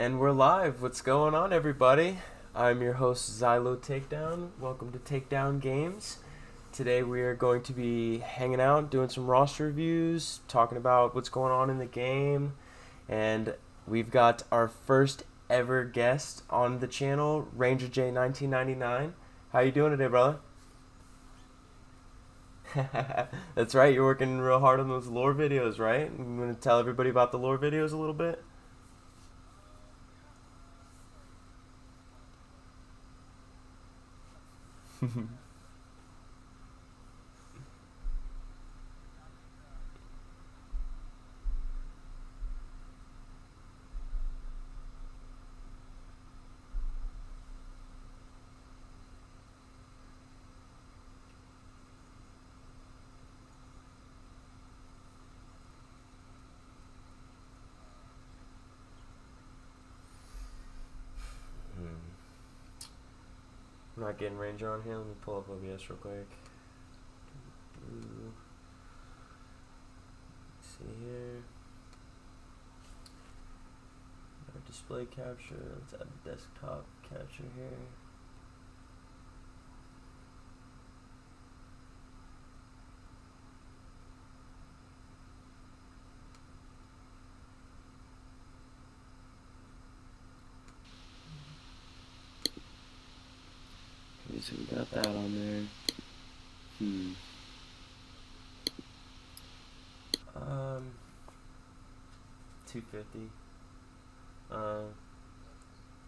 And we're live. What's going on, everybody? I'm your host, Xylo Takedown. Welcome to Takedown Games. Today we are going to be hanging out, doing some roster reviews, talking about what's going on in the game. And we've got our first ever guest on the channel, Ranger J 1999. How you doing today, brother? That's right, you're working real hard on those lore videos, right? I'm going to tell everybody about the lore videos a little bit. I'm not getting Ranger on here. Let me pull up OBS real quick. Let's see here. Our display capture. Let's add the desktop capture here. Okay, so we got that on there. Um, 250. Uh,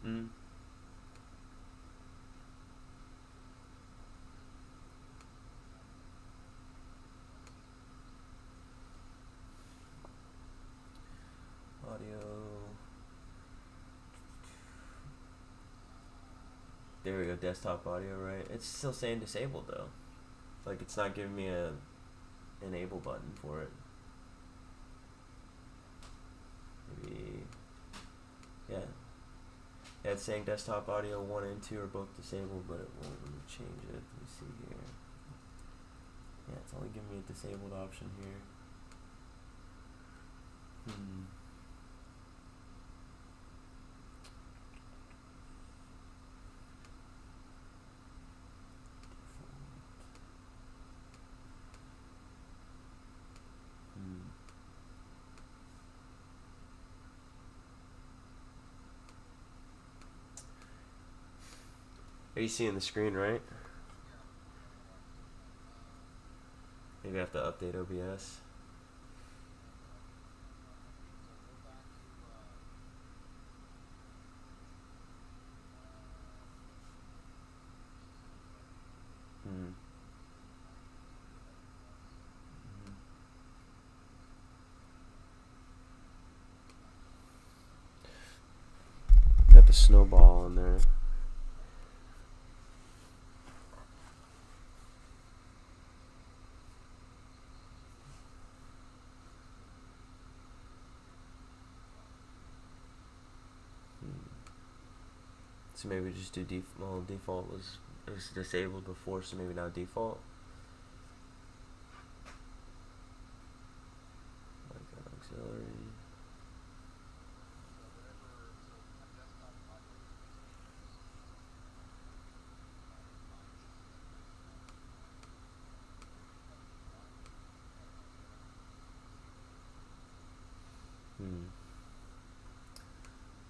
mm. Audio. There we go, desktop audio, right? It's still saying disabled though. Like it's not giving me a enable button for it. Maybe, yeah. Yeah, it's saying desktop audio 1 and 2 are both disabled, but it won't let me change it. Let me see here. Yeah, it's only giving me a disabled option here. Are you seeing the screen, right? Maybe I have to update OBS. Got the snowball on there. So maybe just do default was disabled before, so maybe now default. Like auxiliary.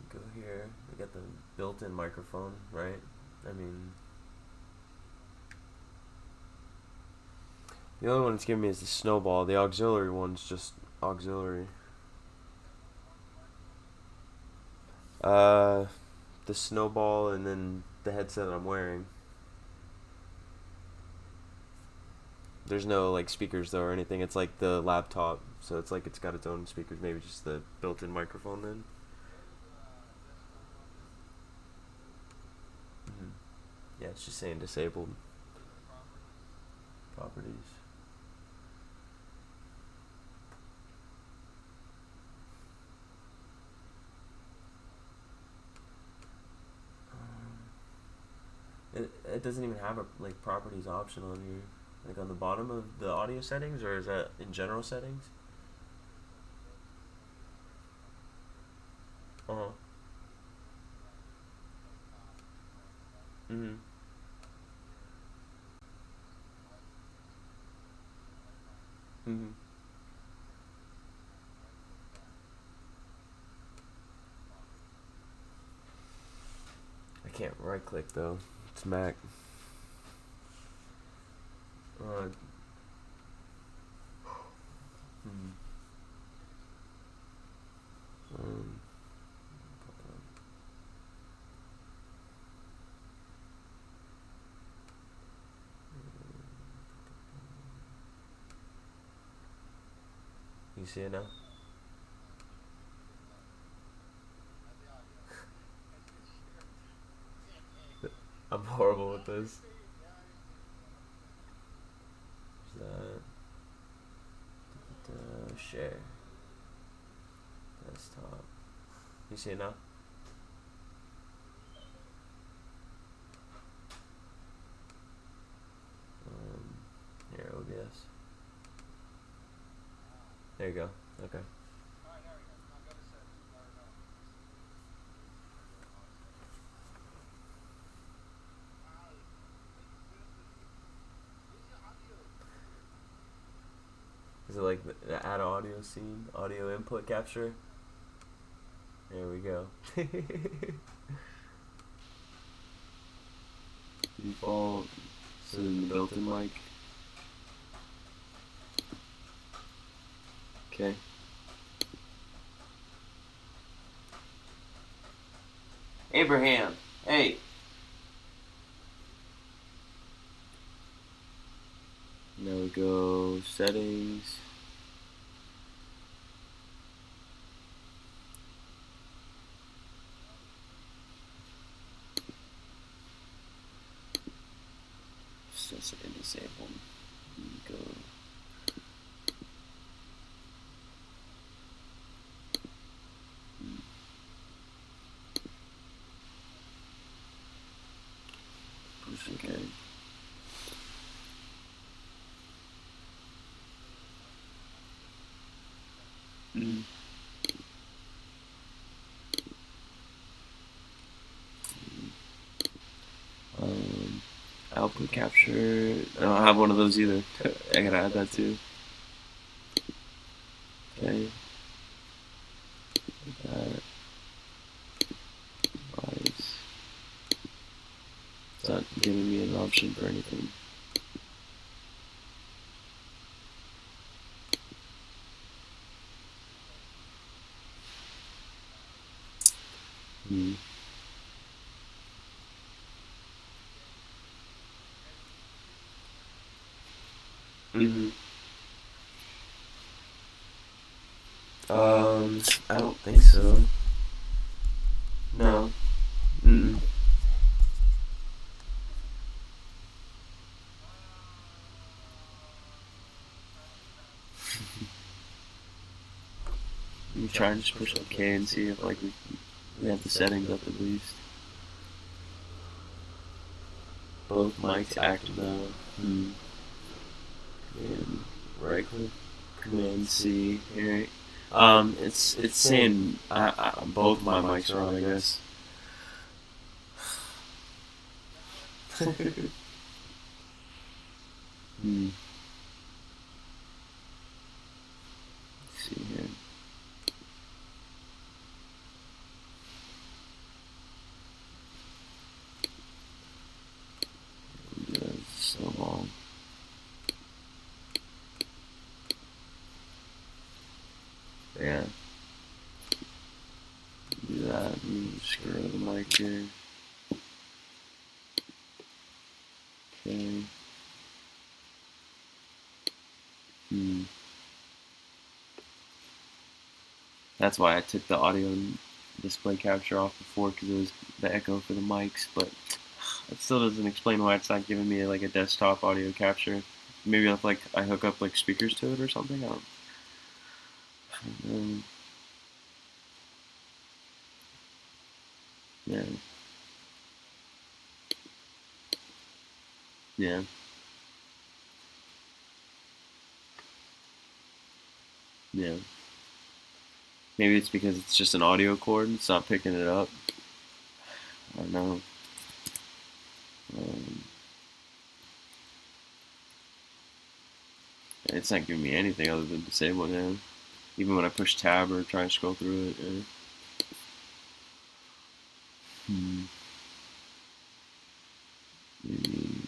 Go here. We got the built-in microphone, right? I mean, the only one it's giving me is the snowball. The auxiliary one's just auxiliary. Uh, the snowball and then the headset that I'm wearing. There's no like speakers though or anything. It's like the laptop, so it's like it's got its own speakers. Maybe just the built-in microphone then. Yeah, it's just saying disabled. Properties. It doesn't even have a like properties option on here. Like on the bottom of the audio settings, or is that in general settings? Uh huh. Mhm. Mhm. I can't right click though. It's Mac. Uh, hmm. um, you see it now? I'm horrible with this. Is that share desktop? You see it now? Here, OBS. There you go. Okay. Is it like the add audio scene, audio input capture? There we go. Default, so in the built-in mic. Okay. Abraham, hey. Now we go settings. Set and disable. Go. Push again. Mm. Output capture. I don't have one of those either. I gotta add that too. Okay. That. Wise. It's not giving me an option for anything. Hmm. Mm-hmm. I don't think so. No. Mm-mm. Let me try and just push OK and see if like we have the settings up at least. Both mics active now. Hmm. And right click, Command C. Here. It's saying both my mics are on, I guess. Hmm. Let's see here. So long. Yeah. Do that. Just get rid of the mic here. Okay. Hmm. That's why I took the audio and display capture off before, because it was the echo for the mics, but it still doesn't explain why it's not giving me like a desktop audio capture. Maybe if like I hook up like speakers to it or something. I don't know. Yeah. Yeah. Yeah. Maybe it's because it's just an audio cord. It's not picking it up. I don't know. It's not giving me anything other than disable now. Even when I push tab or try and scroll through it. Maybe.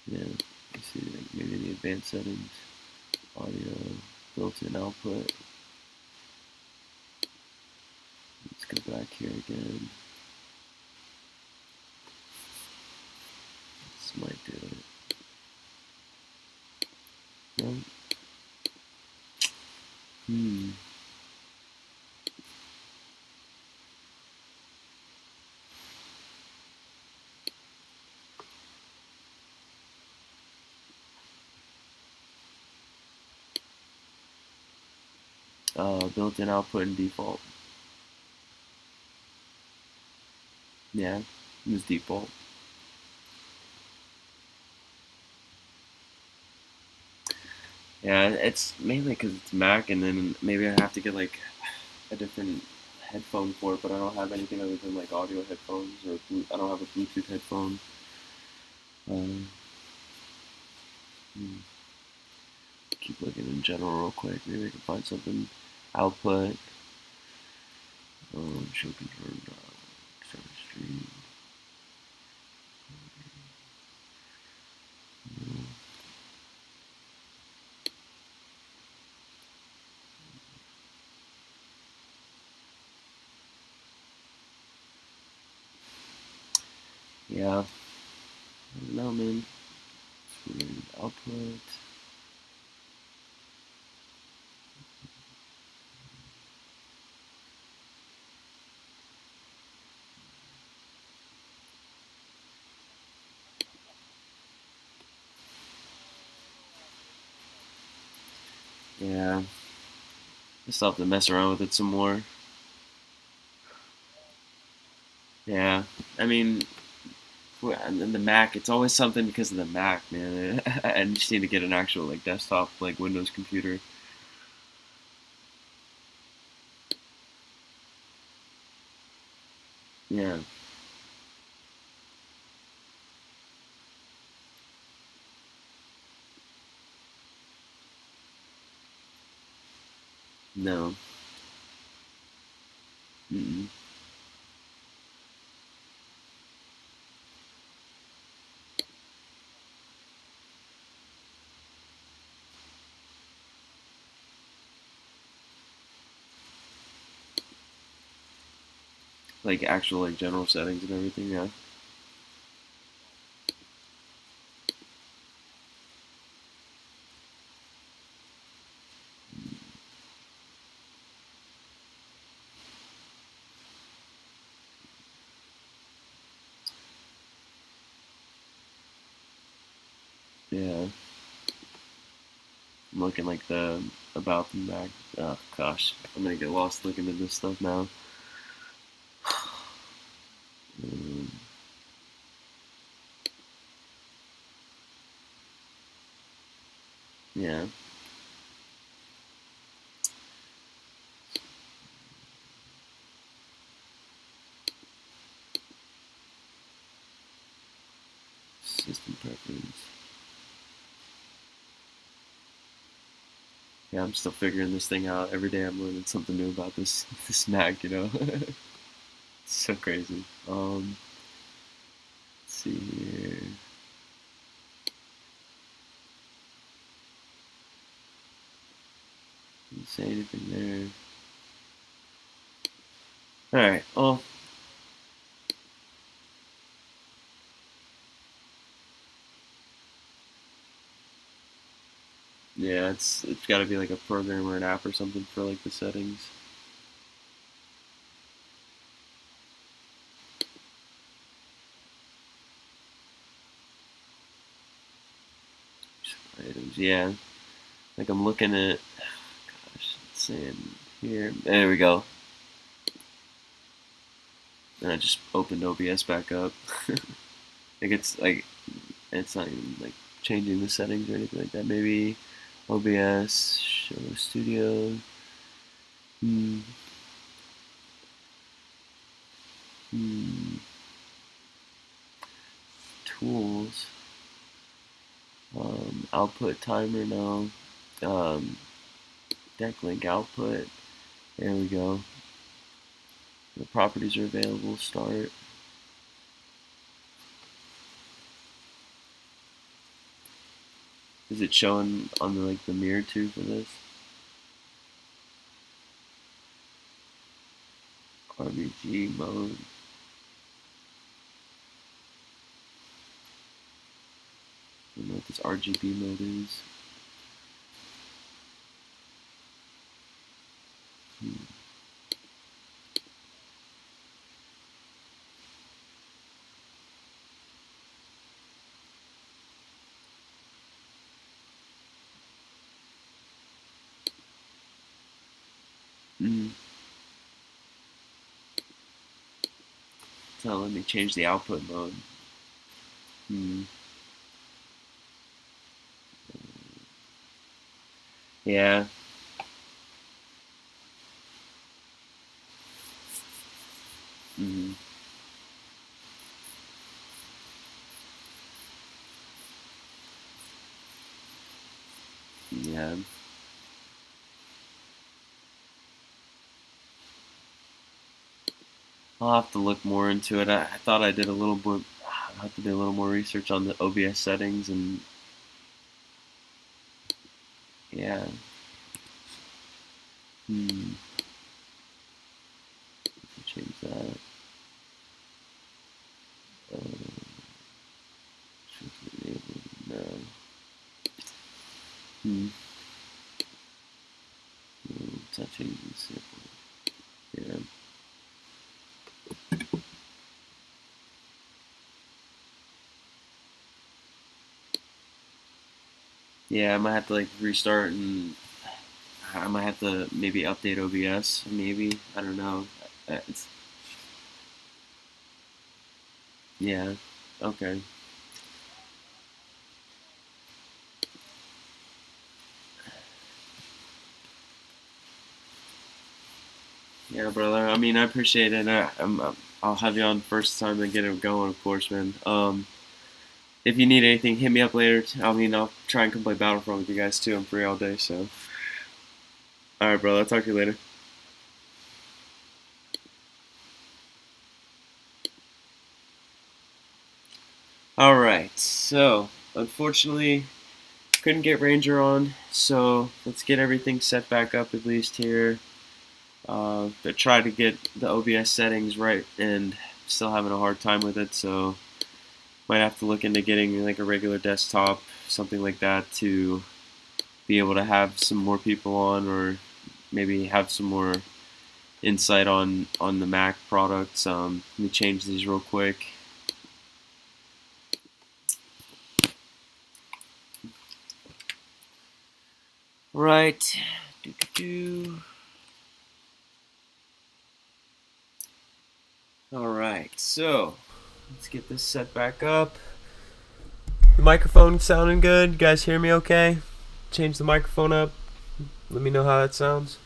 Yeah, you see, like maybe the advanced settings, audio, built-in output. Let's go back here again. This might do it. No. Built-in output and default. Yeah, it was default. Yeah, it's mainly because it's Mac, and then maybe I have to get like a different headphone for it, but I don't have anything other than like audio headphones, or I don't have a Bluetooth headphone. Keep looking in general real quick. Maybe I can find something. Output. Show confirmed. Start stream. Yeah. I don't know, man. Output. Yeah. I still have to mess around with it some more. Yeah. I mean, and then the Mac, it's always something because of the Mac, man. I just need to get an actual like desktop, like Windows computer. Yeah. No. Mm-mm. Like actual like general settings and everything. Yeah. Yeah. I'm looking like the about the Mac. Oh gosh, I'm gonna get lost looking at this stuff now. Um, yeah. System preference. Yeah, I'm still figuring this thing out. Every day I'm learning something new about this Mac. It's so crazy. Let's see here. Didn't say anything there. All right. Oh. Yeah, it's got to be like a program or an app or something for like the settings. Items. Yeah. Like I'm looking at. Gosh, it's saying here. There we go. And I just opened OBS back up. It's not even like changing the settings or anything like that. Maybe OBS Show studio. Tools. Output timer now. Deck link output. There we go. The properties are available. Start. Is it showing on the mirror too for this? RBG mode. I don't know what this RGB mode is. So let me change the output mode. Yeah. Yeah. I'll have to look more into it. I thought I did a little more. I'll have to do a little more research on the OBS settings and yeah. Change that. No. Touching simple. Yeah. Yeah, I might have to restart, and I might have to maybe update OBS. Maybe, I don't know. Yeah. Okay. Yeah, brother. I mean, I appreciate it. I'll have you on first time and get it going, of course, man. If you need anything, hit me up later. I'll try and come play Battlefront with you guys too. I'm free all day, so. All right, brother. I'll talk to you later. All right. So, unfortunately, couldn't get Ranger on. So let's get everything set back up at least here. But try to get the OBS settings right, and still having a hard time with it. So might have to look into getting a regular desktop, something like that, to be able to have some more people on, or maybe have some more insight on the Mac products. Let me change these real quick. Right. Alright, so let's get this set back up. The microphone sounding good? You guys hear me okay? Change the microphone up. Let me know how that sounds.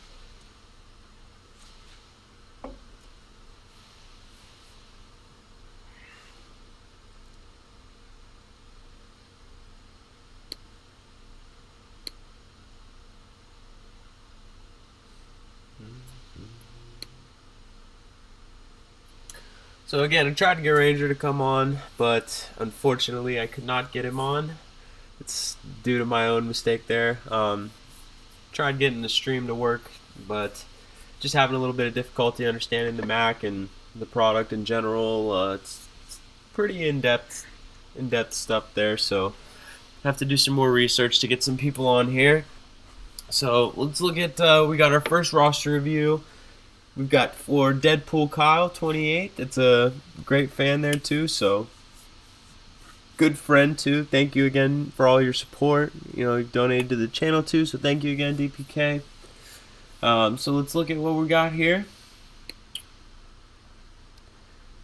So again, I tried to get Ranger to come on, but unfortunately I could not get him on. It's due to my own mistake there. Tried getting the stream to work, but just having a little bit of difficulty understanding the Mac and the product in general. It's pretty in-depth stuff there, so I have to do some more research to get some people on here. So let's look at, we got our first roster review. We've got for Deadpool Kyle 28. It's a great fan there too, so good friend too. Thank you again for all your support. You donated to the channel too, so thank you again, DPK. So let's look at what we got here.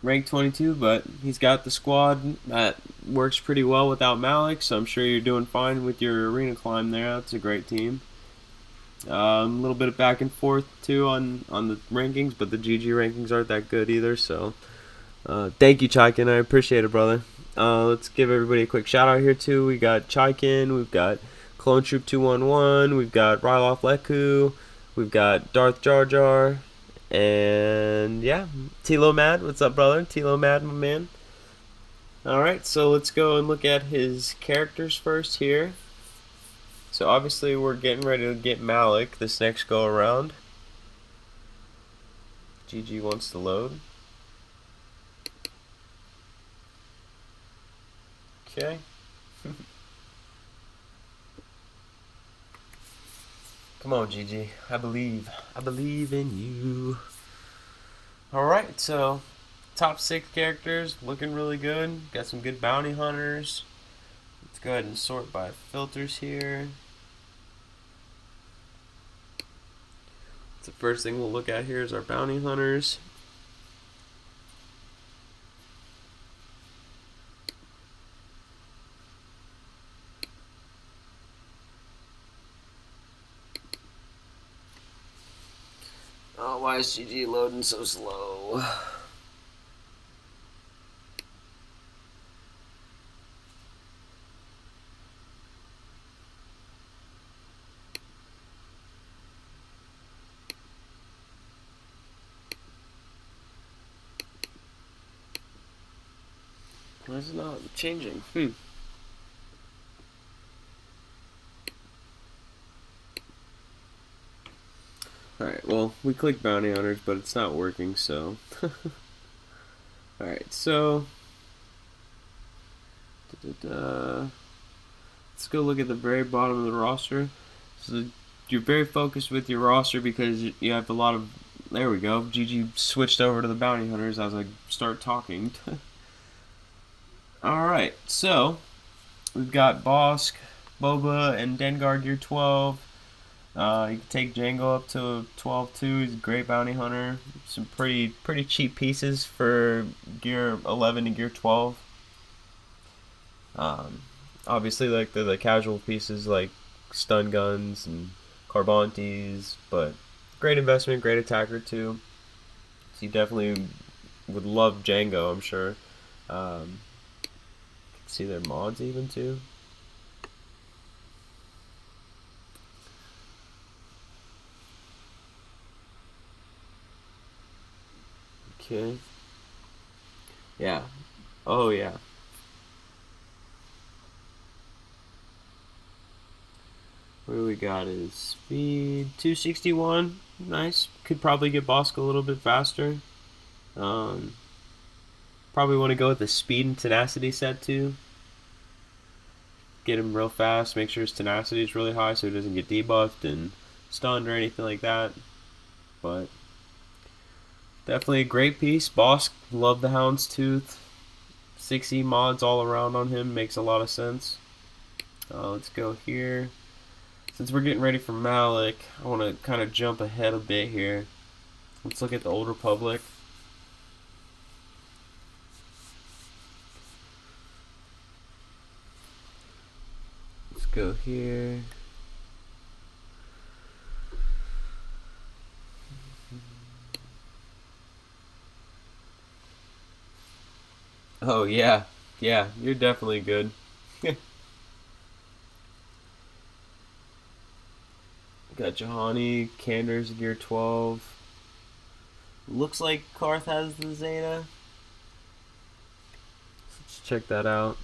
Rank 22, but he's got the squad that works pretty well without Malik, so I'm sure you're doing fine with your arena climb there. That's a great team. A little bit of back and forth too on the rankings, but the GG rankings aren't that good either. So thank you, Chaikin. I appreciate it, brother. Let's give everybody a quick shout out here too. We got Chaikin, we've got Clone Troop 211, we've got Ryloth Leku, we've got Darth Jar Jar, and yeah, Tilo Mad. What's up, brother? Tilo Mad, my man. Alright, so let's go and look at his characters first here. So obviously we're getting ready to get Malik this next go around. GG wants to load. Okay. Come on, GG. I believe. I believe in you. Alright, so top 6 characters looking really good. Got some good bounty hunters. Let's go ahead and sort by filters here. The first thing we'll look at here is our bounty hunters. Oh, why is GG loading so slow? Why is it not changing? Alright, well, we clicked bounty hunters, but it's not working, so. Alright, so. Let's go look at the very bottom of the roster. So you're very focused with your roster because you have a lot of. There we go. GG switched over to the bounty hunters as I start talking. Alright, so we've got Bosk, Boba, and Dengar gear 12. You can take Django up to 12 too. He's a great bounty hunter. Some pretty cheap pieces for gear 11 to gear 12. Obviously, like the casual pieces like stun guns and Carbantes, but great investment, great attacker too. So you definitely would love Django, I'm sure. See their mods even too. Okay. Yeah. Oh yeah. What do we got is speed 261. Nice. Could probably get Bosk a little bit faster. Probably want to go with the speed and tenacity set too. Get him real fast, make sure his tenacity is really high so he doesn't get debuffed and stunned or anything like that. But definitely a great piece. Bosk, love the Houndstooth. 6E mods all around on him, makes a lot of sense. Let's go here. Since we're getting ready for Malik, I want to kind of jump ahead a bit here. Let's look at the Old Republic. Let's go here. Oh yeah, yeah, you're definitely good. Got Jahani, Kander's gear 12. Looks like Karth has the Zeta. Let's check that out.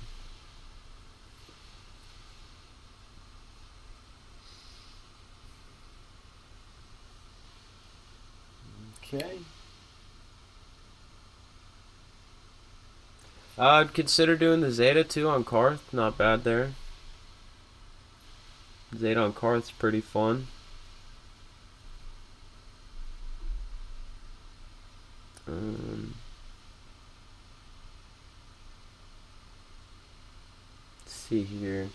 Okay. I'd consider doing the Zeta too on Karth. Not bad there. Zeta on Karth's pretty fun. Let's see here.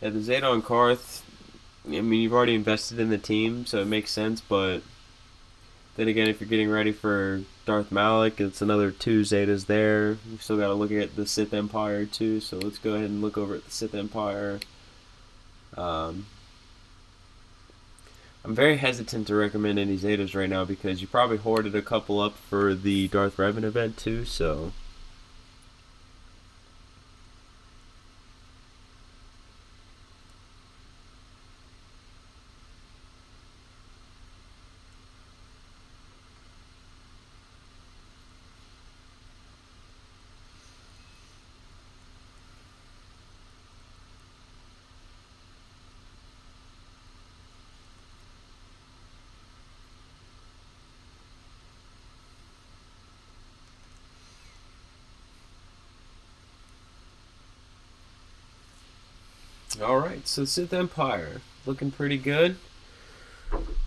Yeah, the Zeta on Karth, I mean, you've already invested in the team, so it makes sense, but then again, if you're getting ready for Darth Malik, it's another 2 Zetas there. We've still got to look at the Sith Empire too, so let's go ahead and look over at the Sith Empire. Um, I'm very hesitant to recommend any Zetas right now because you probably hoarded a couple up for the Darth Revan event too, so. Alright, so Sith Empire. Looking pretty good.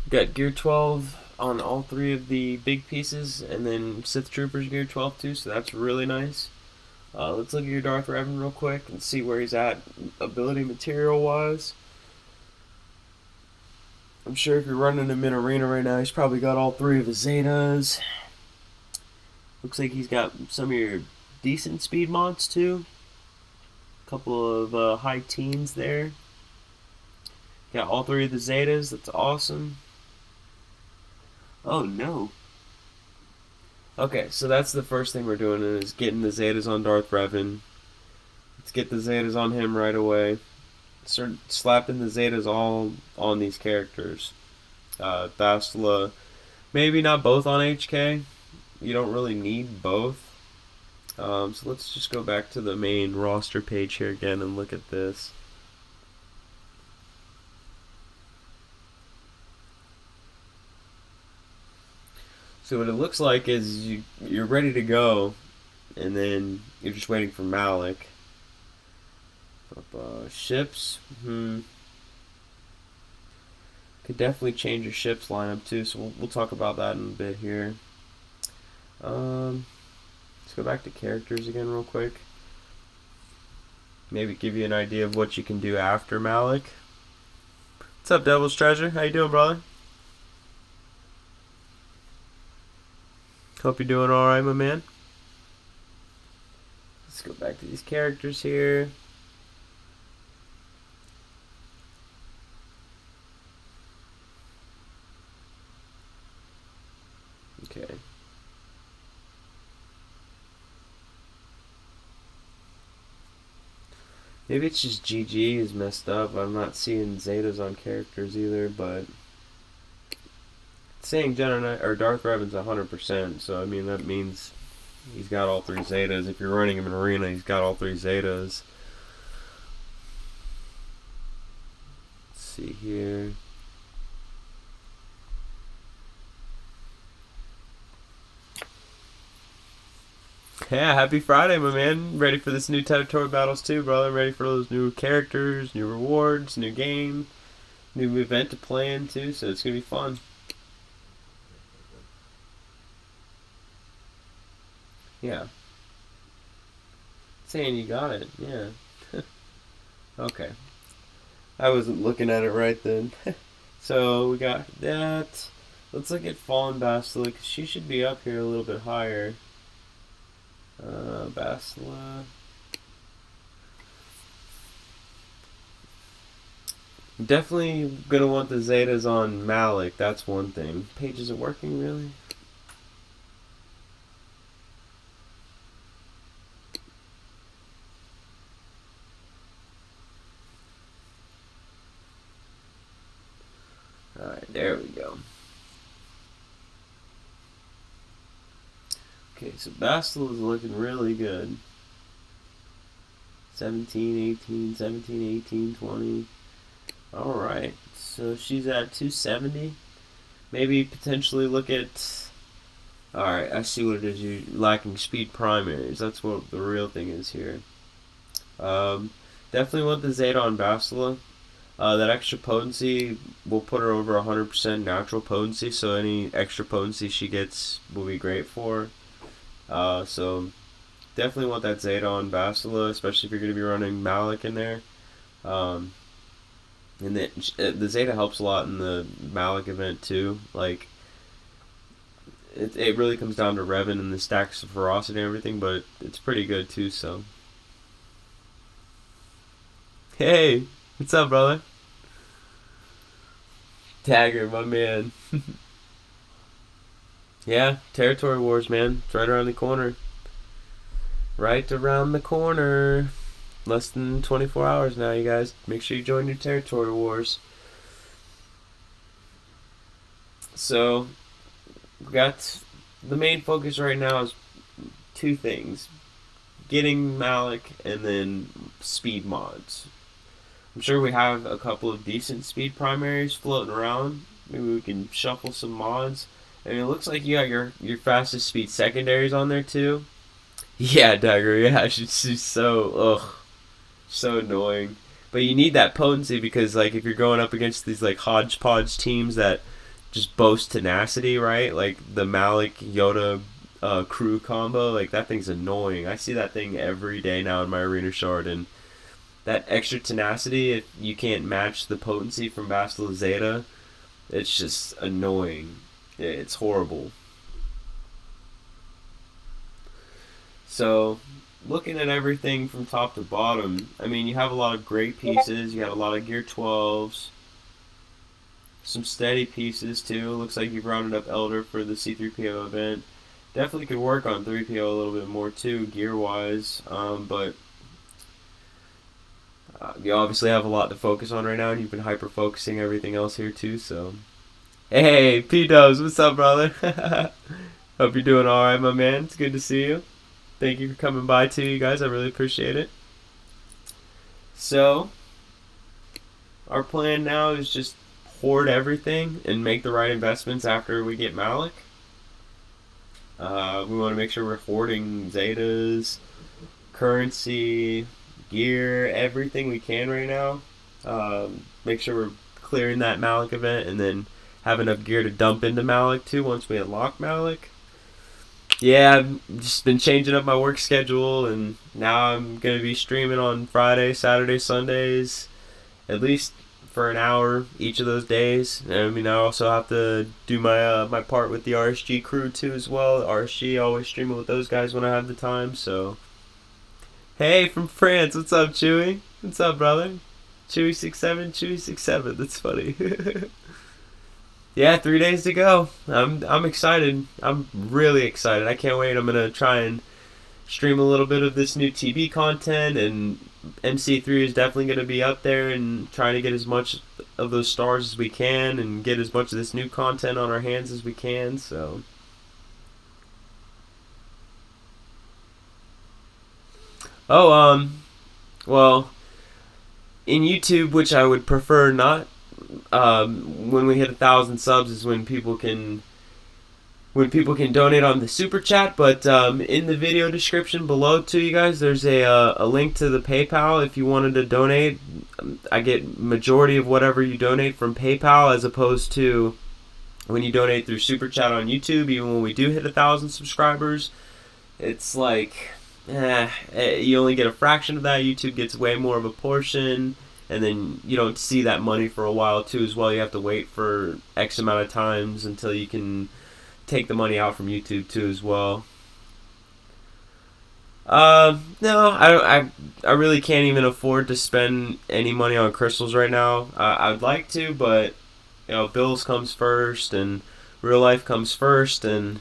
Got Gear 12 on all three of the big pieces, and then Sith Troopers Gear 12 too, so that's really nice. Let's look at your Darth Revan real quick and see where he's at ability material wise. I'm sure if you're running him in arena right now, he's probably got all three of his Zetas. Looks like he's got some of your decent speed mods too. A couple of high teens there. Got all three of the Zetas, that's awesome. Oh no. Okay, so that's the first thing we're doing is getting the Zetas on Darth Revan. Let's get the Zetas on him right away. Start slapping the Zetas all on these characters. Bastila, maybe not both on HK. You don't really need both. So let's just go back to the main roster page here again and look at this. So what it looks like is you're ready to go, and then you're just waiting for Malik. Ships, could definitely change your ships lineup too. So we'll talk about that in a bit here. Let's go back to characters again real quick. Maybe give you an idea of what you can do after Malik. What's up, Devil's Treasure? How you doing, brother? Hope you're doing alright, my man. Let's go back to these characters here. Okay. Maybe it's just GG is messed up. I'm not seeing Zetas on characters either, but it's saying Jedi or Darth Revan's 100%. So I mean that means he's got all three Zetas. If you're running him in arena, he's got all three Zetas. Let's see here. Yeah, happy Friday, my man. Ready for this new territory battles too, brother. Ready for those new characters, new rewards, new game, new event to play in too, so it's gonna be fun. Yeah. Saying you got it, yeah. Okay. I wasn't looking at it right then. So we got that. Let's look at Fallen Bastila, because she should be up here a little bit higher. Bastila. Definitely gonna want the Zetas on Malik, that's one thing. Page isn't working really? Alright, there we go. Okay, so Bastila is looking really good. 17, 18, 17, 18, 20. Alright, so she's at 270. Maybe potentially look at... Alright, I see what it is. You're lacking speed primaries. That's what the real thing is here. Definitely want the Zeta on Bastila. That extra potency will put her over 100% natural potency, so any extra potency she gets will be great for her. So definitely want that Zeta on Bastila, especially if you're going to be running Malik in there. And the Zeta helps a lot in the Malik event too. Like, it really comes down to Revan and the stacks of ferocity and everything, but it's pretty good too, so. Hey! What's up, brother? Dagger, my man. Yeah, territory wars, man. It's right around the corner. Right around the corner. Less than 24 hours now, you guys. Make sure you join your territory wars. So, we got the main focus right now is two things: getting Malik and then speed mods. I'm sure we have a couple of decent speed primaries floating around. Maybe we can shuffle some mods. I mean, it looks like you got your fastest speed secondaries on there too. Yeah, Dagger. Yeah, she's so annoying. But you need that potency because, like, if you're going up against these like hodgepodge teams that just boast tenacity, right? Like the Malik Yoda crew combo, like that thing's annoying. I see that thing every day now in my arena shard, and that extra tenacity, if you can't match the potency from Bastila Zeta, it's just annoying. It's horrible. So, looking at everything from top to bottom, I mean, you have a lot of great pieces. You have a lot of Gear 12s. Some steady pieces, too. Looks like you've rounded up Elder for the C3PO event. Definitely could work on 3PO a little bit more, too, gear-wise. But you obviously have a lot to focus on right now, and you've been hyper-focusing everything else here, too, so... Hey, P-Dubs, what's up, brother? Hope you're doing alright, my man. It's good to see you. Thank you for coming by, too, you guys. I really appreciate it. So, our plan now is just hoard everything and make the right investments after we get Malik. We want to make sure we're hoarding Zetas, currency, gear, everything we can right now. Make sure we're clearing that Malik event and then have enough gear to dump into Malik too once we unlock Malik. Yeah, I've just been changing up my work schedule, and now I'm going to be streaming on Friday, Saturday, Sundays, at least for an hour each of those days. And I mean, I also have to do my my part with the RSG crew too as well. RSG, always streaming with those guys when I have the time. So, hey, from France, what's up, Chewy? What's up, brother? Chewy67, Chewy67. That's funny. Yeah, 3 days to go. I'm excited. I'm really excited. I can't wait. I'm gonna try and stream a little bit of this new TB content, and MC3 is definitely gonna be up there and trying to get as much of those stars as we can and get as much of this new content on our hands as we can. So, well, in YouTube, which I would prefer not. When we hit 1,000 subs is when people can donate on the super chat. But in the video description below to you guys, there's a link to the PayPal if you wanted to donate. I get majority of whatever you donate from PayPal as opposed to when you donate through super chat on YouTube. Even when we do hit 1,000 subscribers, it's like you only get a fraction of that. YouTube gets way more of a portion. And then you don't see that money for a while too as well. You have to wait for X amount of times until you can take the money out from YouTube too as well. No, I really can't even afford to spend any money on crystals right now. I would like to, but you know, bills comes first and real life comes first, and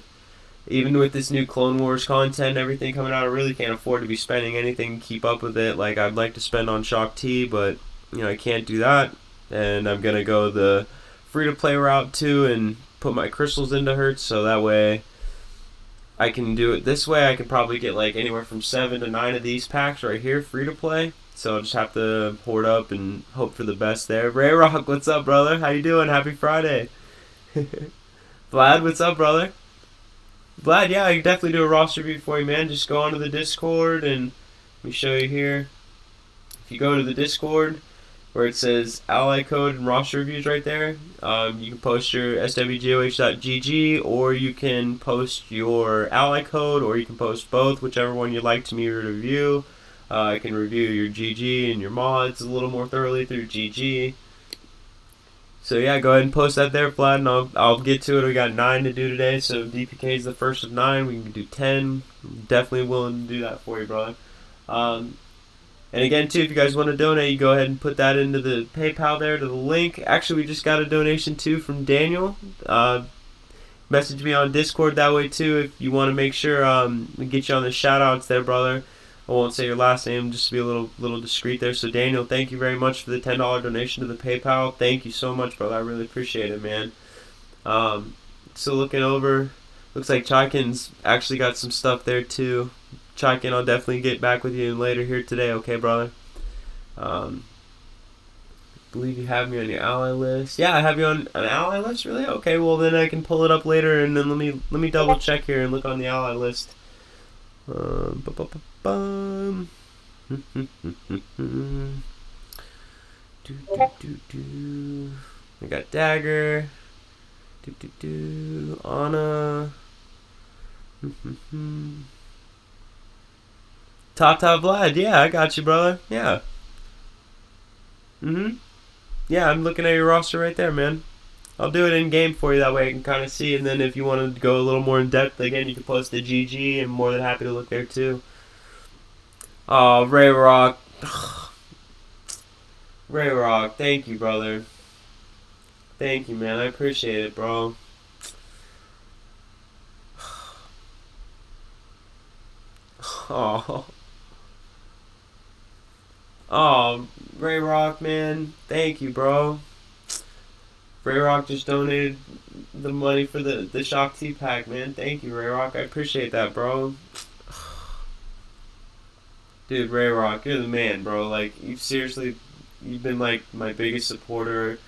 even with this new Clone Wars content and everything coming out, I really can't afford to be spending anything to keep up with it. Like I'd like to spend on Shock T, but you know, I can't do that, and I'm gonna go the free-to-play route too and put my crystals into Hertz, so that way I can do it this way. I could probably get like anywhere from 7 to 9 of these packs right here, free-to-play. So I'll just have to hoard up and hope for the best there. Ray Rock, what's up, brother? How you doing? Happy Friday. Vlad, what's up, brother? Vlad, yeah, I can definitely do a roster review for you, man. Just go onto the Discord and let me show you here. If you go to the Discord, where it says ally code and roster reviews right there, you can post your swgoh.gg, or you can post your ally code, or you can post both, whichever one you'd like to me to review. I can review your GG and your mods a little more thoroughly through GG. So yeah, go ahead and post that there, Vlad, and I'll get to it. We got 9 to do today, so DPK is the first of 9. We can do 10. Definitely willing to do that for you, brother. And again, too, if you guys want to donate, you go ahead and put that into the PayPal there to the link. Actually, we just got a donation, too, from Daniel. Message me on Discord that way, too, if you want to make sure we get you on the shout-outs there, brother. I won't say your last name, just to be a little discreet there. So, Daniel, thank you very much for the $10 donation to the PayPal. Thank you so much, brother. I really appreciate it, man. So, looking over, looks like Chaikin's actually got some stuff there, too. Chaikin, I'll definitely get back with you later here today, okay, brother? I believe you have me on your ally list. Yeah, I have you on an ally list, really? Okay, well, then I can pull it up later, and then let me double check here and look on the ally list. Bum. I got Dagger. Anna. Tata Vlad, yeah, I got you, brother. Yeah. Yeah, I'm looking at your roster right there, man. I'll do it in game for you, that way I can kind of see, and then if you want to go a little more in depth, again, you can post the GG, and I'm more than happy to look there, too. Oh, Ray Rock. Ray Rock, thank you, brother. Thank you, man. I appreciate it, bro. Oh. Oh, Ray Rock, man. Thank you, bro. Ray Rock just donated the money for the Shock T pack, man. Thank you, Ray Rock. I appreciate that, bro. Dude, Ray Rock, you're the man, bro. Like, you've been like my biggest supporter,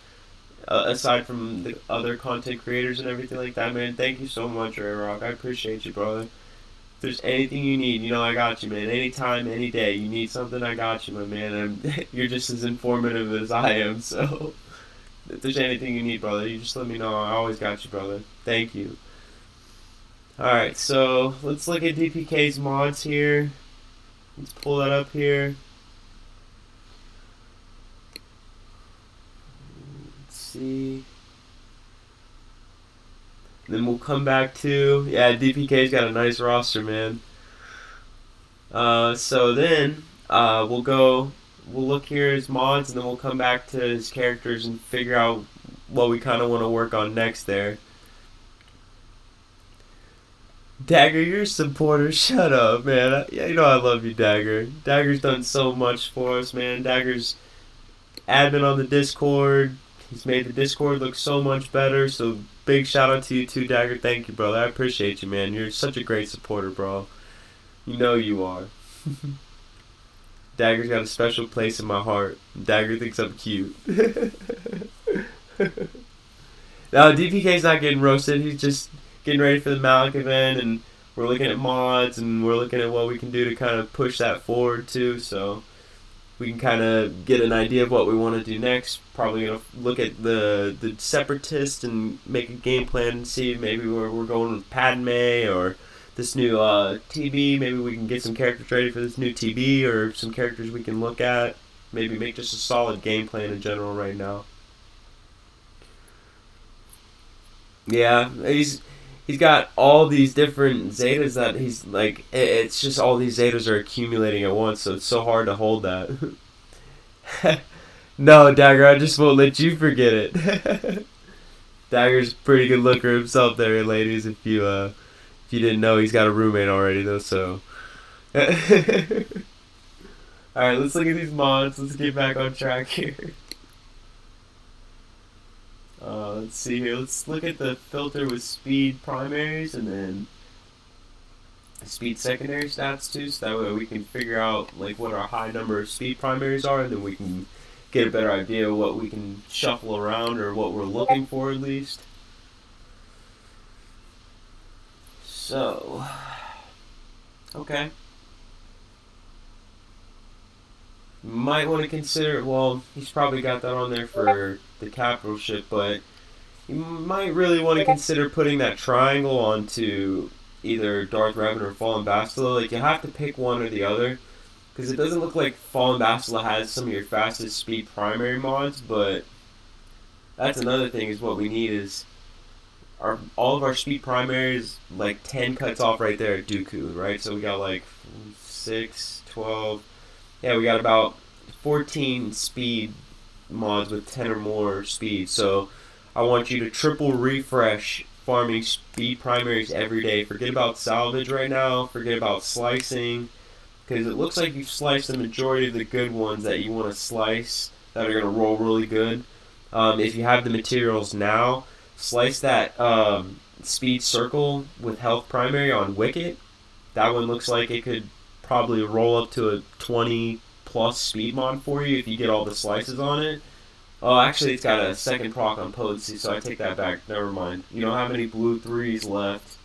aside from the other content creators and everything like that, man. Thank you so much, Ray Rock. I appreciate you, brother. If there's anything you need, you know I got you, man. Anytime, any day, you need something, I got you, my man. And you're just as informative as I am, so if there's anything you need, brother, you just let me know. I always got you, brother. Thank you. Alright, so let's look at DPK's mods here. Let's pull that up here. Let's see. Then we'll come back to, yeah, DPK's got a nice roster, man. So then we'll look here at his mods, and then we'll come back to his characters and figure out what we kind of want to work on next there. Dagger, you're a supporter. Shut up, man. Yeah, you know I love you, Dagger. Dagger's done so much for us, man. Dagger's admin on the Discord. He's made the Discord look so much better, so big shout out to you too, Dagger. Thank you, brother. I appreciate you, man. You're such a great supporter, bro. You know you are. Dagger's got a special place in my heart. Dagger thinks I'm cute. Now, DPK's not getting roasted. He's just getting ready for the Malik event, and we're looking at mods, and we're looking at what we can do to kind of push that forward too, so we can kind of get an idea of what we want to do next. Probably going to look at the Separatist and make a game plan and see maybe where we're going with Padme or this new TB. Maybe we can get some characters ready for this new TB, or some characters we can look at. Maybe make just a solid game plan in general right now. Yeah, he's got all these different Zetas that he's like, it's just all these Zetas are accumulating at once, so it's so hard to hold that. No, Dagger, I just won't let you forget it. Dagger's a pretty good looker himself there, ladies, if you didn't know. He's got a roommate already, though, so. Alright, let's look at these mods. Let's get back on track here. Let's see here. Let's look at the filter with speed primaries and then speed secondary stats too, so that way we can figure out like what our high number of speed primaries are, and then we can get a better idea of what we can shuffle around or what we're looking for at least. So, okay. Might want to consider, well, he's probably got that on there for the capital ship, but you might really want to consider putting that triangle onto either Darth Revan or Fallen Bastila. Like, you have to pick one or the other, because it doesn't look like Fallen Bastila has some of your fastest speed primary mods, but that's another thing is what we need is all of our speed primaries, like 10 cuts off right there at Dooku, right? So we got like 6, 12, Yeah, we got about 14 speed mods with 10 or more speed. So I want you to triple refresh farming speed primaries every day. Forget about salvage right now. Forget about slicing. Because it looks like you've sliced the majority of the good ones that you want to slice that are going to roll really good. If you have the materials now, slice that speed circle with health primary on Wicket. That one looks like it could probably roll up to a 20 plus speed mod for you if you get all the slices on it. Oh, actually, it's got a second proc on potency, so I take that back. Never mind. You don't have any blue threes left.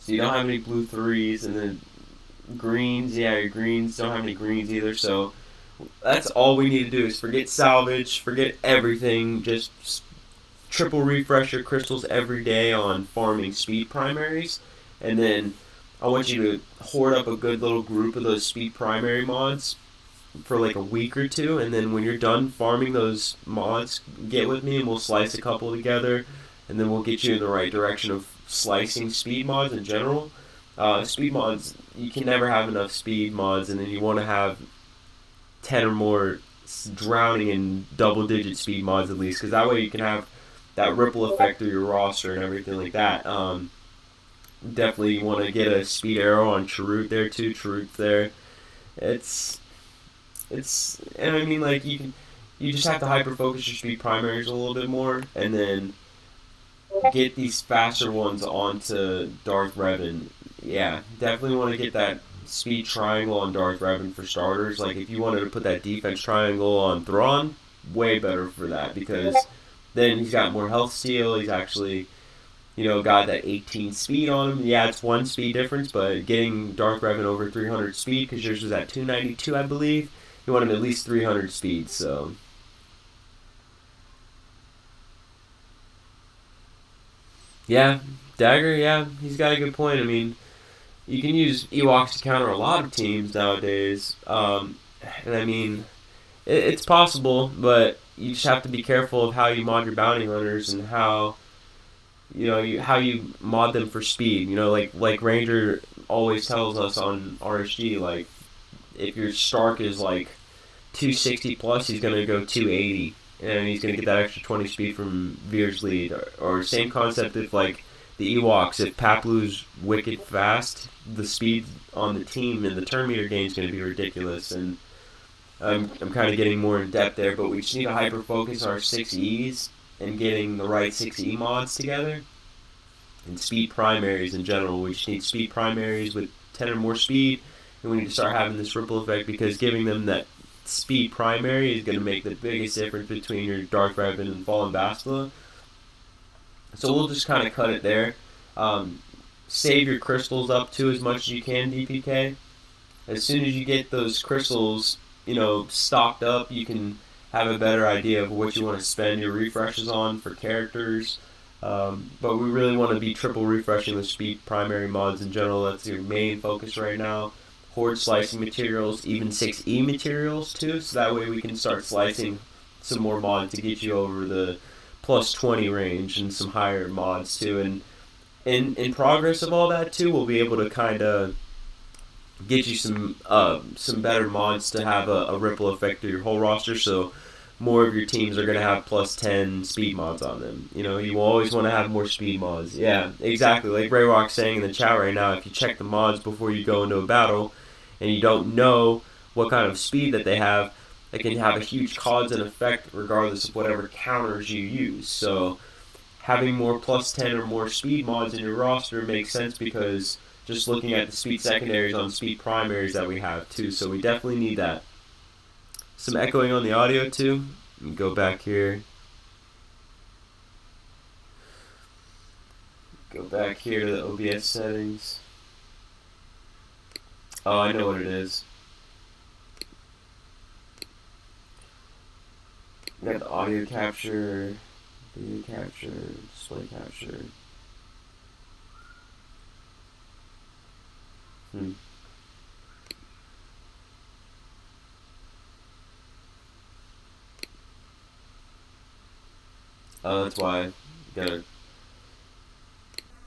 So you don't have any blue threes, and then greens, yeah, your greens don't have any greens either, so that's all we need to do is forget salvage, forget everything, just triple refresh your crystals every day on farming speed primaries, and then I want you to hoard up a good little group of those speed primary mods for like a week or two, and then when you're done farming those mods, get with me and we'll slice a couple together, and then we'll get you in the right direction of slicing speed mods in general. Speed mods, you can never have enough speed mods, and then you want to have 10 or more drowning in double-digit speed mods at least, because that way you can have that ripple effect through your roster and everything like that. Definitely you want to get a speed arrow on Chirrut there too. Chirrut's there. And I mean, like, you just have to hyper focus your speed primaries a little bit more, and then get these faster ones onto Darth Revan. Yeah, definitely want to get that speed triangle on Darth Revan for starters. Like, if you wanted to put that defense triangle on Thrawn, way better for that, because then he's got more health steal. He's actually, got that 18 speed on him. Yeah, it's one speed difference, but getting Darth Revan over 300 speed, because yours was at 292, I believe. You want him at least 300 speed, so. Yeah, Dagger, yeah, he's got a good point. I mean, you can use Ewoks to counter a lot of teams nowadays. And I mean, it's possible, but you just have to be careful of how you mod your bounty hunters and how how you mod them for speed. Like Ranger always tells us on RSG, like if your Stark is like 260 plus, he's gonna go 280. And he's going to get that extra 20 speed from Veer's lead. Or same concept if, like, the Ewoks, if Paplu's wicked fast, the speed on the team and the turn meter gain is going to be ridiculous. And I'm kind of getting more in depth there, but we just need to hyper focus our 6Es and getting the right 6E mods together. And speed primaries in general. We just need speed primaries with 10 or more speed, and we need to start having this ripple effect, because giving them that speed primary is going to make the biggest difference between your Darth Revan and Fallen Bastila. So we'll just kind of cut it there. Save your crystals up to as much as you can, DPK. As soon as you get those crystals, stocked up, you can have a better idea of what you want to spend your refreshes on for characters. But we really want to be triple refreshing the speed primary mods in general. That's your main focus right now. Horde slicing materials, even 6E materials too, so that way we can start slicing some more mods to get you over the plus 20 range and some higher mods too. And in progress of all that too, we'll be able to kind of get you some better mods to have a ripple effect through your whole roster, so more of your teams are going to have plus 10 speed mods on them. You will always want to have more speed mods. Yeah, exactly. Like Ray Rock's saying in the chat right now, if you check the mods before you go into a battle, and you don't know what kind of speed that they have, it can have a huge cause and effect regardless of whatever counters you use. So having more plus 10 or more speed mods in your roster makes sense, because just looking at the speed secondaries on speed primaries that we have too. So we definitely need that. Some echoing on the audio too. Let me go back here. Go back here to the OBS settings. Oh, I know what it is. We got the audio capture, video capture, display capture. Oh, that's why.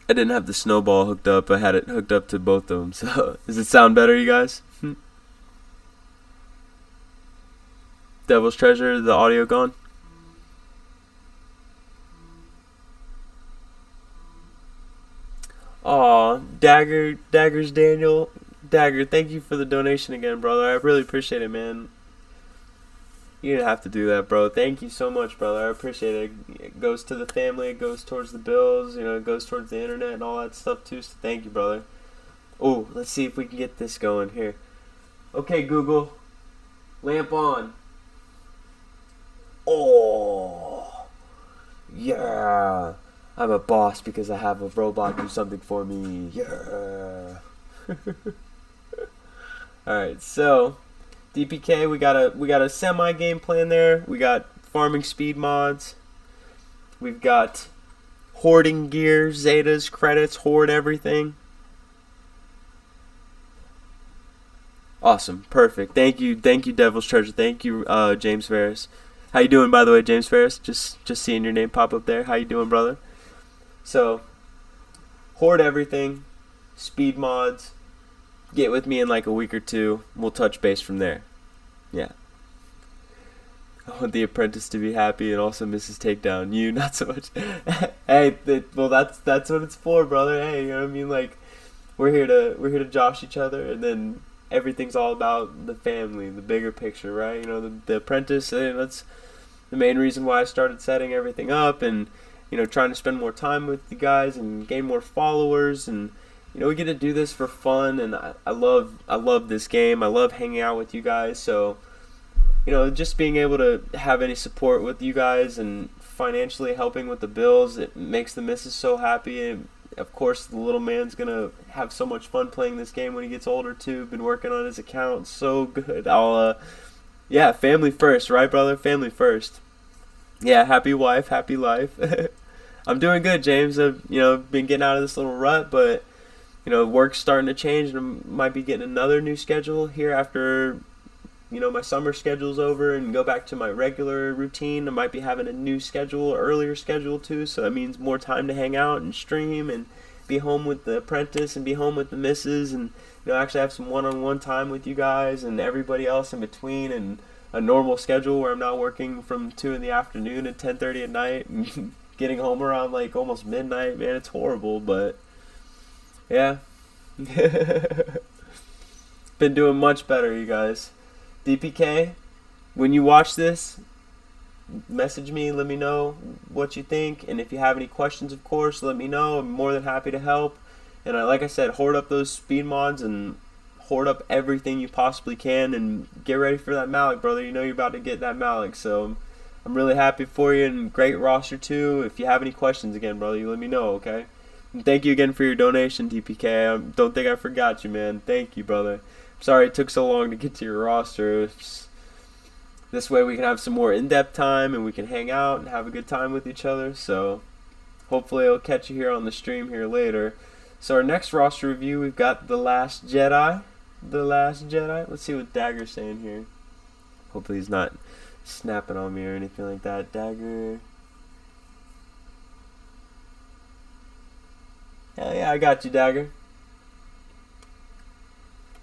I didn't have the snowball hooked up. I had it hooked up to both of them. So, does it sound better, you guys? Devil's Treasure, the audio gone? Aw, Dagger's Daniel. Dagger, thank you for the donation again, brother. I really appreciate it, man. You didn't have to do that, bro. Thank you so much, brother. I appreciate it. It goes to the family. It goes towards the bills. You know, it goes towards the internet and all that stuff, too. So thank you, brother. Oh, let's see if we can get this going here. Okay, Google. Lamp on. Oh, yeah. I'm a boss because I have a robot do something for me. Yeah. Alright, so DPK, we got a semi game plan there. We got farming speed mods. We've got hoarding gear, Zetas, credits, hoard everything. Awesome, perfect. Thank you, Devil's Treasure. Thank you, James Ferris. How you doing, by the way, James Ferris? Just seeing your name pop up there. How you doing, brother? So, hoard everything, speed mods. Get with me in like a week or two. We'll touch base from there. Yeah. I want the apprentice to be happy and also Mrs. Takedown. You, not so much. Hey, well, that's what it's for, brother. Hey, you know what I mean? Like, we're here to josh each other, and then everything's all about the family, the bigger picture, right? You know, the apprentice. And that's the main reason why I started setting everything up, and you know, trying to spend more time with you guys and gain more followers. And you know, we get to do this for fun, and I love this game. I love hanging out with you guys. So, you know, just being able to have any support with you guys and financially helping with the bills, it makes the missus so happy. And of course, the little man's gonna have so much fun playing this game when he gets older too. Been working on his account, so good. Yeah, family first, right, brother? Family first. Yeah, happy wife, happy life. I'm doing good, James. I've, you know, been getting out of this little rut, but you know, work's starting to change, and I might be getting another new schedule here after, you know, my summer schedule's over and go back to my regular routine. I might be having a new schedule, earlier schedule too, so that means more time to hang out and stream and be home with the apprentice and be home with the missus, and you know, actually have some one-on-one time with you guys and everybody else in between, and a normal schedule where I'm not working from 2 in the afternoon at 10:30 at night and getting home around like almost midnight. Man, it's horrible, but yeah. Been doing much better, you guys. DPK, when you watch this, message me, let me know what you think, and if you have any questions, of course, let me know. I'm more than happy to help. And like I said, hoard up those speed mods and hoard up everything you possibly can, and get ready for that Malik, brother. You know you're about to get that Malik, so I'm really happy for you, and great roster too. If you have any questions, again, brother, you let me know, okay? And thank you again for your donation, DPK. I don't think I forgot you, man. Thank you, brother. Sorry it took so long to get to your roster. This way we can have some more in-depth time, and we can hang out and have a good time with each other. So hopefully I'll catch you here on the stream here later. So our next roster review, we've got The Last Jedi. The Last Jedi. Let's see what Dagger's saying here. Hopefully he's not snapping on me or anything like that. Dagger. Hell yeah, I got you, Dagger.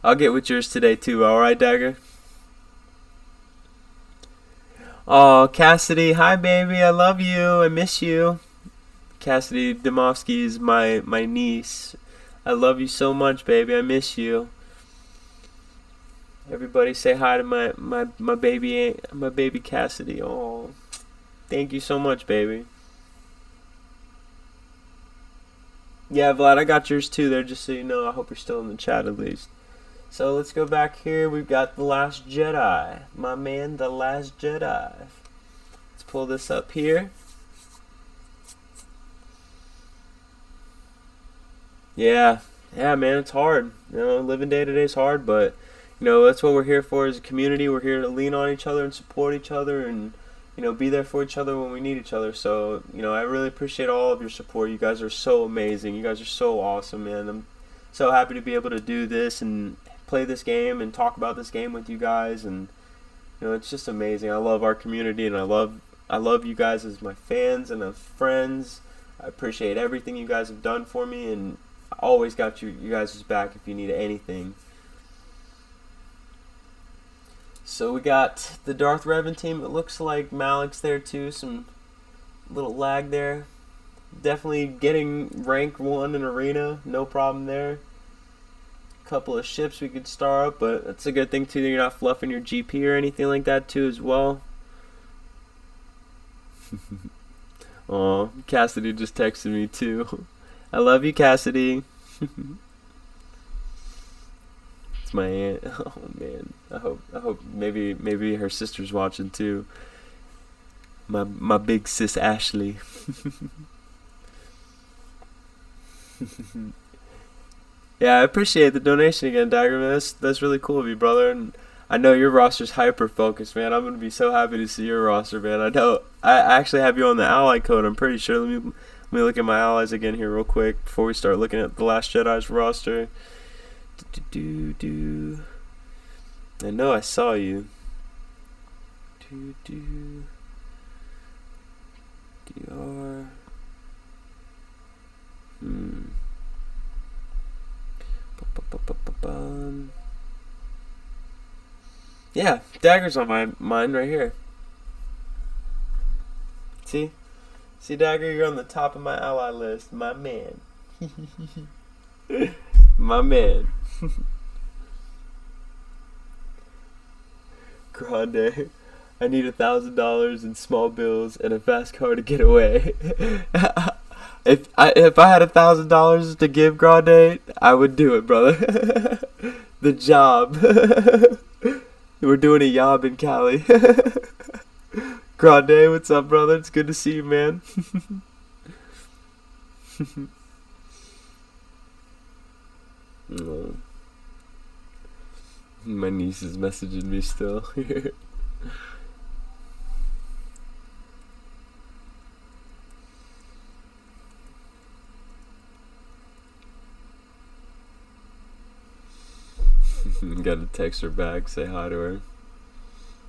I'll get with yours today too, alright, Dagger? Oh, Cassidy, hi baby, I love you, I miss you. Cassidy Demovsky is my niece. I love you so much, baby, I miss you. Everybody say hi to my baby Cassidy. Oh, thank you so much, baby. Yeah, Vlad, I got yours too there, just so you know. I hope you're still in the chat at least. So let's go back here. We've got The Last Jedi. My man, The Last Jedi. Let's pull this up here. Yeah, man, it's hard. You know, living day to day is hard, but you know, that's what we're here for as a community. We're here to lean on each other and support each other, and you know, be there for each other when we need each other. So, you know, I really appreciate all of your support. You guys are so amazing. You guys are so awesome, man. I'm so happy to be able to do this and play this game and talk about this game with you guys, and you know, it's just amazing. I love our community, and I love you guys as my fans and as friends. I appreciate everything you guys have done for me, and I always got you guys' back if you need anything. So we got the Darth Revan team. It looks like Malik's there too. Some little lag there. Definitely getting rank 1 in arena. No problem there. Couple of ships we could star up, but that's a good thing too that you're not fluffing your GP or anything like that too as well. Oh, Cassidy just texted me too. I love you, Cassidy. It's my aunt. Oh man, I hope maybe her sister's watching too. My big sis Ashley. Yeah, I appreciate the donation again, Dagger, man. That's really cool of you, brother. And I know your roster's hyper focused, man. I'm gonna be so happy to see your roster, man. I know I actually have you on the ally code. I'm pretty sure. Let me look at my allies again here real quick before we start looking at the Last Jedi's roster. I know I saw you. DR. Yeah, Dagger's on my mind right here. See, Dagger, you're on the top of my ally list, my man. My man. Grande, I need $1,000 in small bills and a fast car to get away. If I had $1,000 to give Grande, I would do it, brother. The job. We're doing a job in Cali. Grande, what's up, brother? It's good to see you, man. Oh. My niece is messaging me still. Gotta text her back, say hi to her.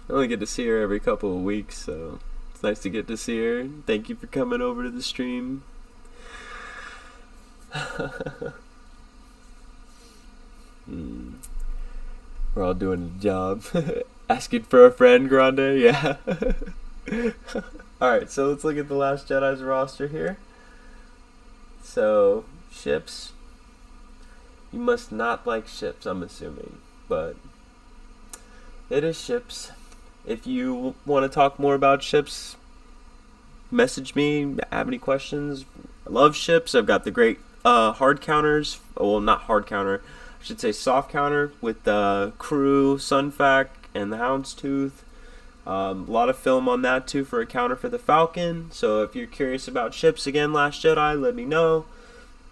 I only get to see her every couple of weeks, so it's nice to get to see her. Thank you for coming over to the stream. We're all doing a job. Asking for a friend, Grande? Yeah. Alright, so let's look at the Last Jedi's roster here. So, ships. You must not like ships, I'm assuming. But it is ships. If you want to talk more about ships, message me. Have any questions? I love ships. I've got the great hard counters. Well, not hard counter. I should say soft counter with the Crew, Sunfac, and the Houndstooth. A lot of film on that too for a counter for the Falcon. So if you're curious about ships, again, Last Jedi, let me know.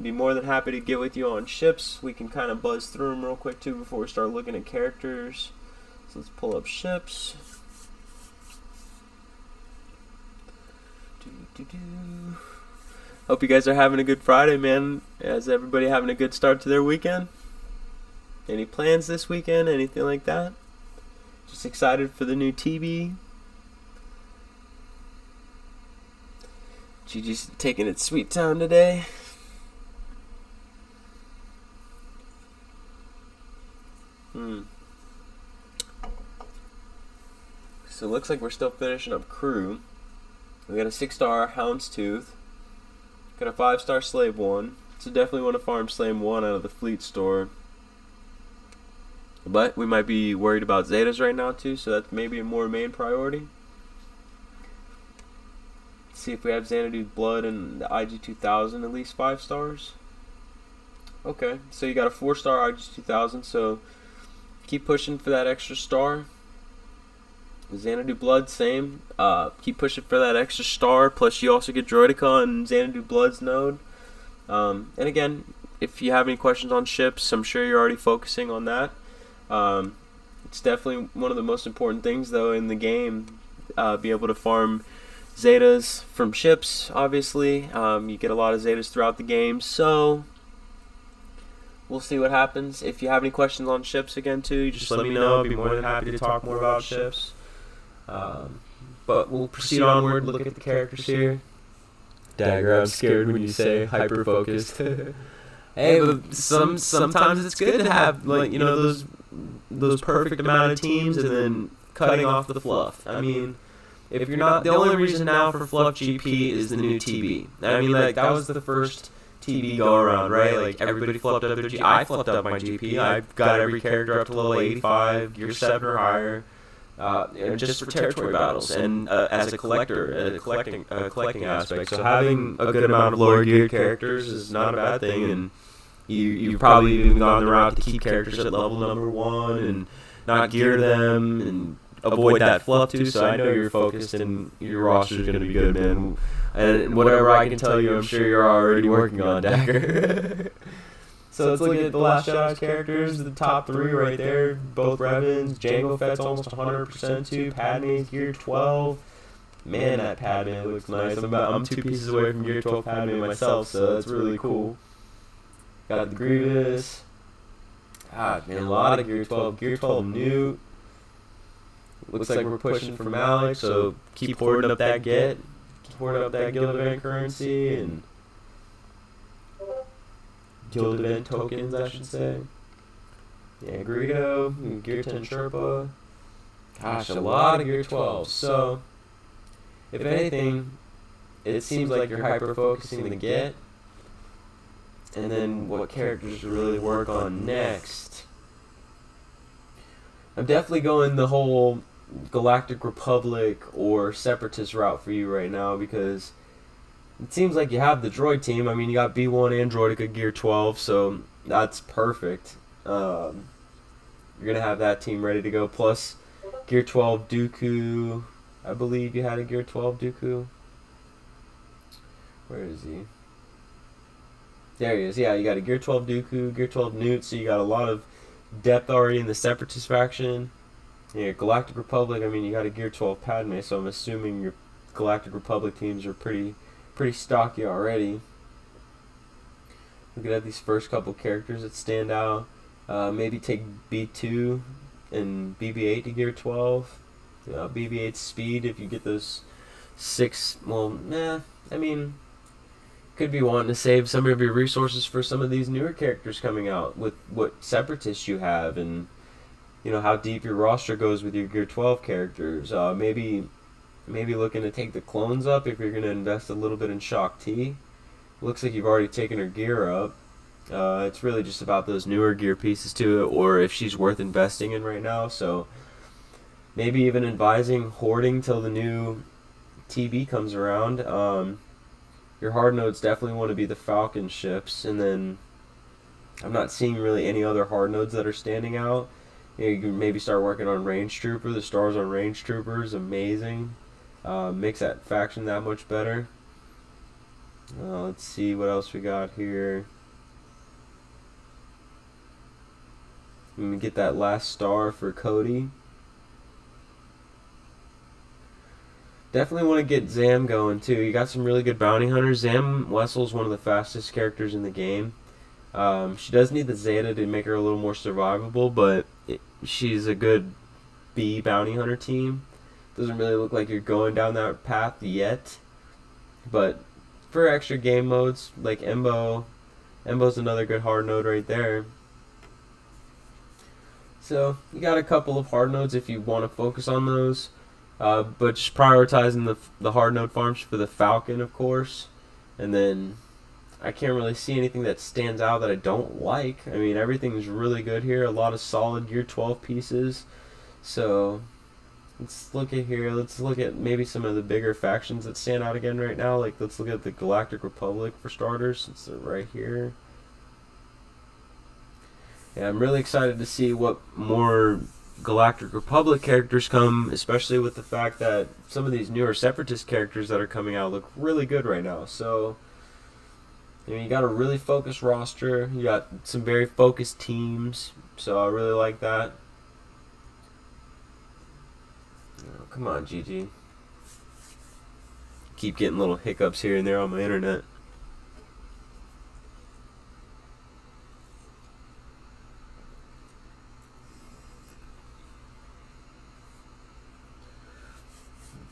Be more than happy to get with you on ships. We can kind of buzz through them real quick too before we start looking at characters. So let's pull up ships. Hope you guys are having a good Friday, man. Is everybody having a good start to their weekend? Any plans this weekend? Anything like that? Just excited for the new TV. Gigi's taking its sweet time today. So it looks like we're still finishing up Crew. We got a 6-star Houndstooth. Got a 5-star Slave 1. So definitely want to farm Slave 1 out of the fleet store. But we might be worried about Zetas right now too, so that's maybe a more main priority. Let's see if we have Xanadu's Blood and the IG-2000 at least 5 stars. Okay, so you got a 4-star IG-2000, so keep pushing for that extra star. Xanadu Blood, same. Keep pushing for that extra star. Plus, you also get Droideka on Xanadu Blood's node. And again, if you have any questions on ships, I'm sure you're already focusing on that. It's definitely one of the most important things, though, in the game. Be able to farm Zetas from ships, obviously. You get a lot of Zetas throughout the game, so we'll see what happens. If you have any questions on ships again, too, just let me know. I'd be more than happy to talk more about ships. But we'll proceed onward, look at the characters here. Dagger, I'm scared when you say hyper-focused. Hey, but sometimes it's good to have, like, you know, those perfect amount of teams and then cutting off the fluff. I mean, if you're not, the only reason now for Fluff GP is the new TB. I mean, like, that was the first TB go around, right? Like, everybody fluffed up their GP. I fluffed up my GP. I got every character up to level 85, gear 7 or higher, just for territory battles and as a collector, collecting aspect. So having a good amount of lower gear characters is not a bad thing, and you've probably even gone the route to keep characters at level number 1 and not gear them and avoid that fluff too. So I know you're focused and your roster is going to be good, man. And whatever I can tell you, I'm sure you're already working on, Dagger. So let's look at the last shot's characters, the top 3 right there. Both Revens. Jango Fett's almost 100% too. Padme's gear 12. Man, that Padme looks nice. I'm 2 pieces away from gear 12 Padme myself, so that's really cool. Got the Grievous. God, man, a lot of gear 12. Gear 12 Newt. Looks like we're pushing for Malik, so keep hoarding up that get. Keep hoarding up that guild event currency and guild event tokens, I should say. Yeah, Greedo, gear 10 Sherpa. Gosh, a lot of gear 12. So, if anything, it seems like you're hyper-focusing the get. And then what characters to really work on next. I'm definitely going the whole Galactic Republic or Separatist route for you right now, because it seems like you have the droid team. I mean, you got B1 and Droideka gear 12, so that's perfect. You're going to have that team ready to go. Plus, gear 12 Dooku. I believe you had a gear 12 Dooku. Where is he? There he is. Yeah, you got a gear 12 Dooku, gear 12 Newt, so you got a lot of depth already in the Separatist faction. Yeah, Galactic Republic, I mean, you got a gear 12 Padme, so I'm assuming your Galactic Republic teams are pretty stocky already. Looking at these first couple characters that stand out, maybe take B2 and BB8 to gear 12. BB8 speed if you get those 6. Well, I mean, could be wanting to save some of your resources for some of these newer characters coming out with what Separatists you have, and you know how deep your roster goes with your gear 12 characters. Maybe looking to take the clones up if you're going to invest a little bit in Shock T. Looks like you've already taken her gear up. It's really just about those newer gear pieces to it, or if she's worth investing in right now. So maybe even advising hoarding till the new TB comes around. Your hard nodes definitely want to be the Falcon ships, and then I'm not seeing really any other hard nodes that are standing out. You can maybe start working on Range Trooper. The stars on Range Trooper is amazing. Makes that faction that much better. Let's see what else we got here. Let me get that last star for Cody. Definitely want to get Zam going too. You got some really good bounty hunters. Zam Wessel's one of the fastest characters in the game. She does need the Zeta to make her a little more survivable, but she's a good B bounty hunter team. Doesn't really look like you're going down that path yet, but for extra game modes like Embo's another good hard node right there. So you got a couple of hard nodes if you want to focus on those. But just prioritizing the hard node farms for the Falcon, of course. And then I can't really see anything that stands out that I don't like. I mean, everything's really good here. A lot of solid gear 12 pieces. So let's look at here. Let's look at maybe some of the bigger factions that stand out again right now. Like, let's look at the Galactic Republic for starters, since they're right here. Yeah, I'm really excited to see what more Galactic Republic characters come, especially with the fact that some of these newer Separatist characters that are coming out look really good right now. So, I mean, you got a really focused roster. You got some very focused teams. So I really like that. Oh, come on, GG. Keep getting little hiccups here and there on my internet.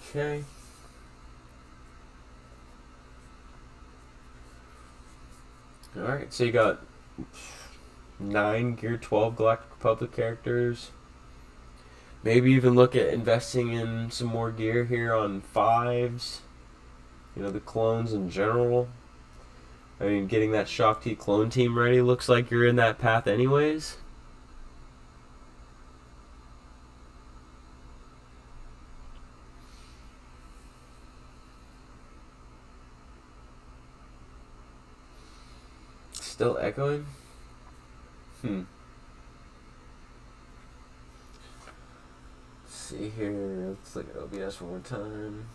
Okay. Alright, so you got 9 Gear 12 Galactic Republic characters. Maybe even look at investing in some more gear here on fives. You know, the clones in general. I mean, getting that Shock T clone team ready looks like you're in that path anyways. Still echoing? Let's see here. Let's look at OBS one more time.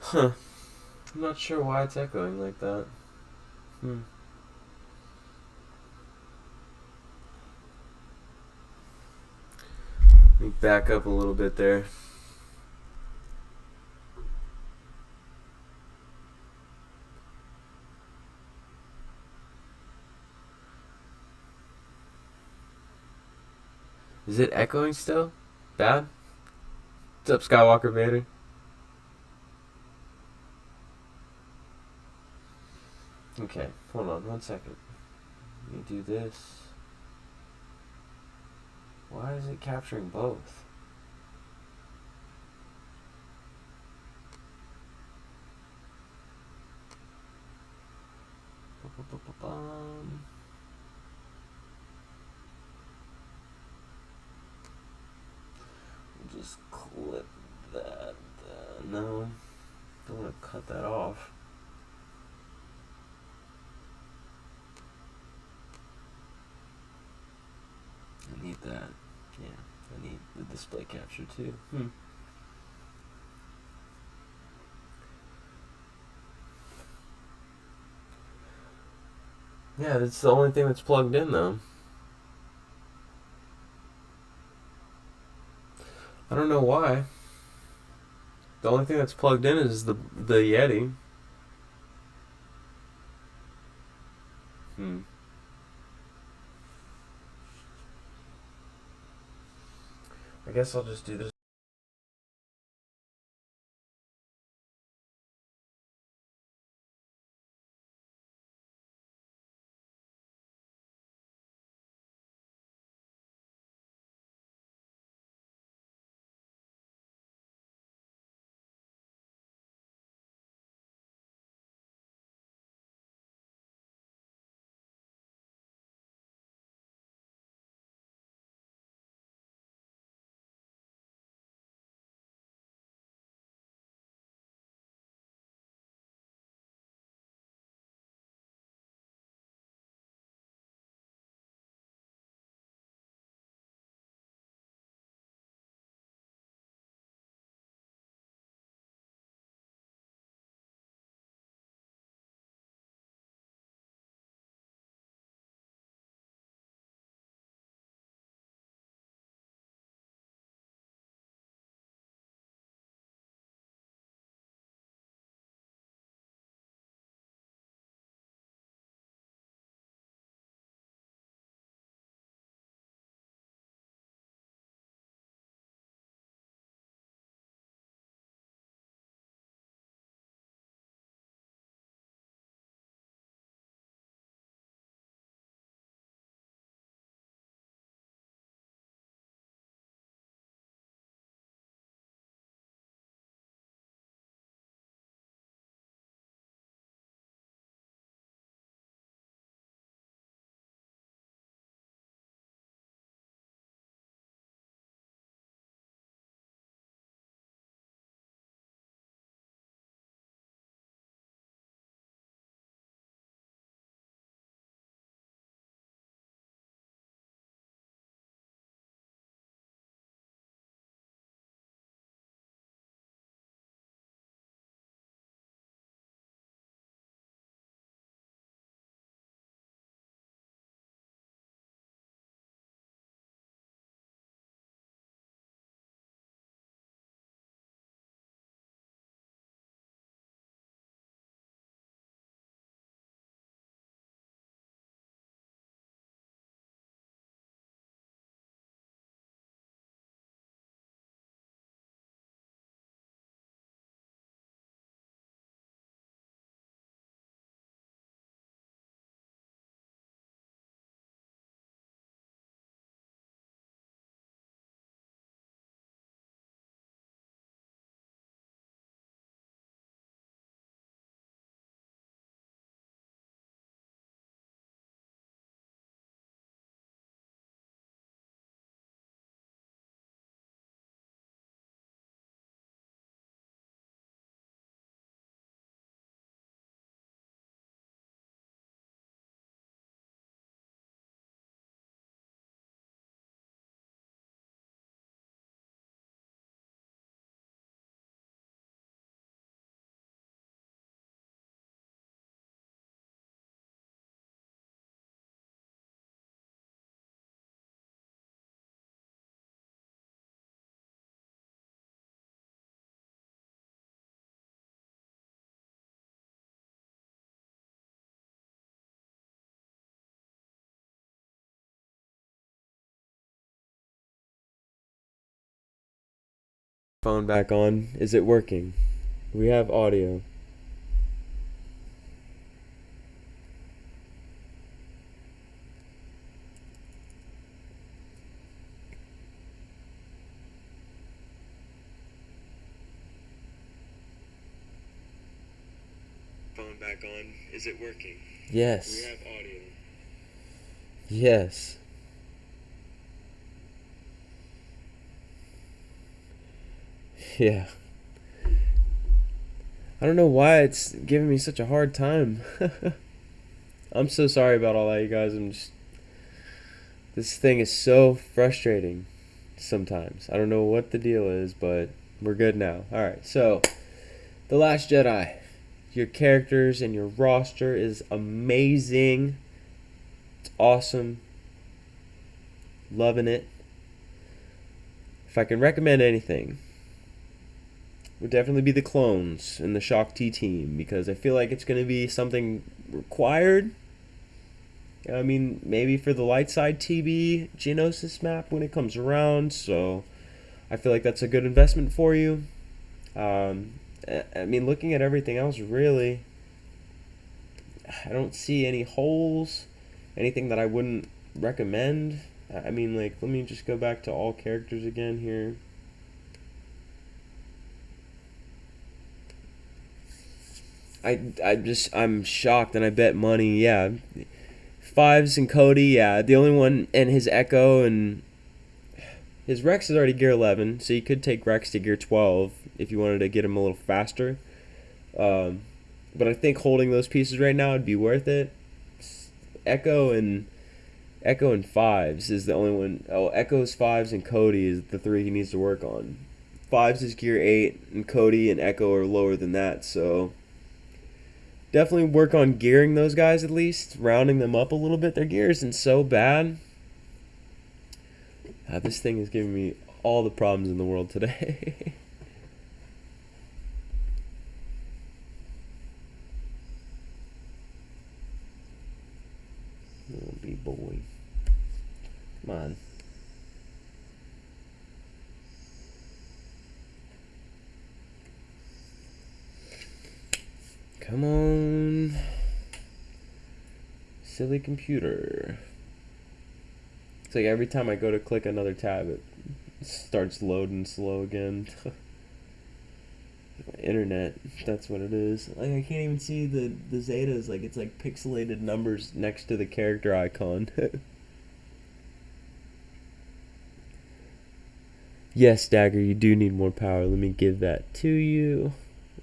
Huh. I'm not sure why it's echoing like that. Let me back up a little bit there. Is it echoing still? Bad? What's up, Skywalker Vader? Okay, hold on 1 second. Let me do this. Why is it capturing both? Just clip that. No, don't want to cut that off. I need that. Yeah, I need the display capture too. Yeah, that's the only thing that's plugged in though. I don't know why. The only thing that's plugged in is the Yeti. I guess I'll just do this. Phone back on. Is it working? We have audio. Phone back on. Is it working? Yes. We have audio. Yes. Yeah. I don't know why it's giving me such a hard time. I'm so sorry about all that, you guys. This thing is so frustrating sometimes. I don't know what the deal is, but we're good now. Alright, so The Last Jedi. Your characters and your roster is amazing. It's awesome. Loving it. If I can recommend anything, would definitely be the clones and the Shock T team, because I feel like it's going to be something required. I mean, maybe for the light side TB Geonosis map when it comes around, so I feel like that's a good investment for you. I mean, looking at everything else, really, I don't see any holes, anything that I wouldn't recommend. I mean, like, let me just go back to all characters again here. I'm shocked, and I bet money, yeah. Fives and Cody, yeah. The only one, and his Echo, and his Rex is already gear 11, so you could take Rex to gear 12 if you wanted to get him a little faster. But I think holding those pieces right now would be worth it. Echo and Fives is the only one. Oh, Echo's Fives and Cody is the three he needs to work on. Fives is gear 8, and Cody and Echo are lower than that, so definitely work on gearing those guys at least, rounding them up a little bit. Their gear isn't so bad. This thing is giving me all the problems in the world today. Oh, B-boy. Come on. Come on. Silly computer. It's like every time I go to click another tab, it starts loading slow again. My internet, that's what it is. Like, I can't even see the Zetas. Like, it's like pixelated numbers next to the character icon. Yes, Dagger, you do need more power. Let me give that to you.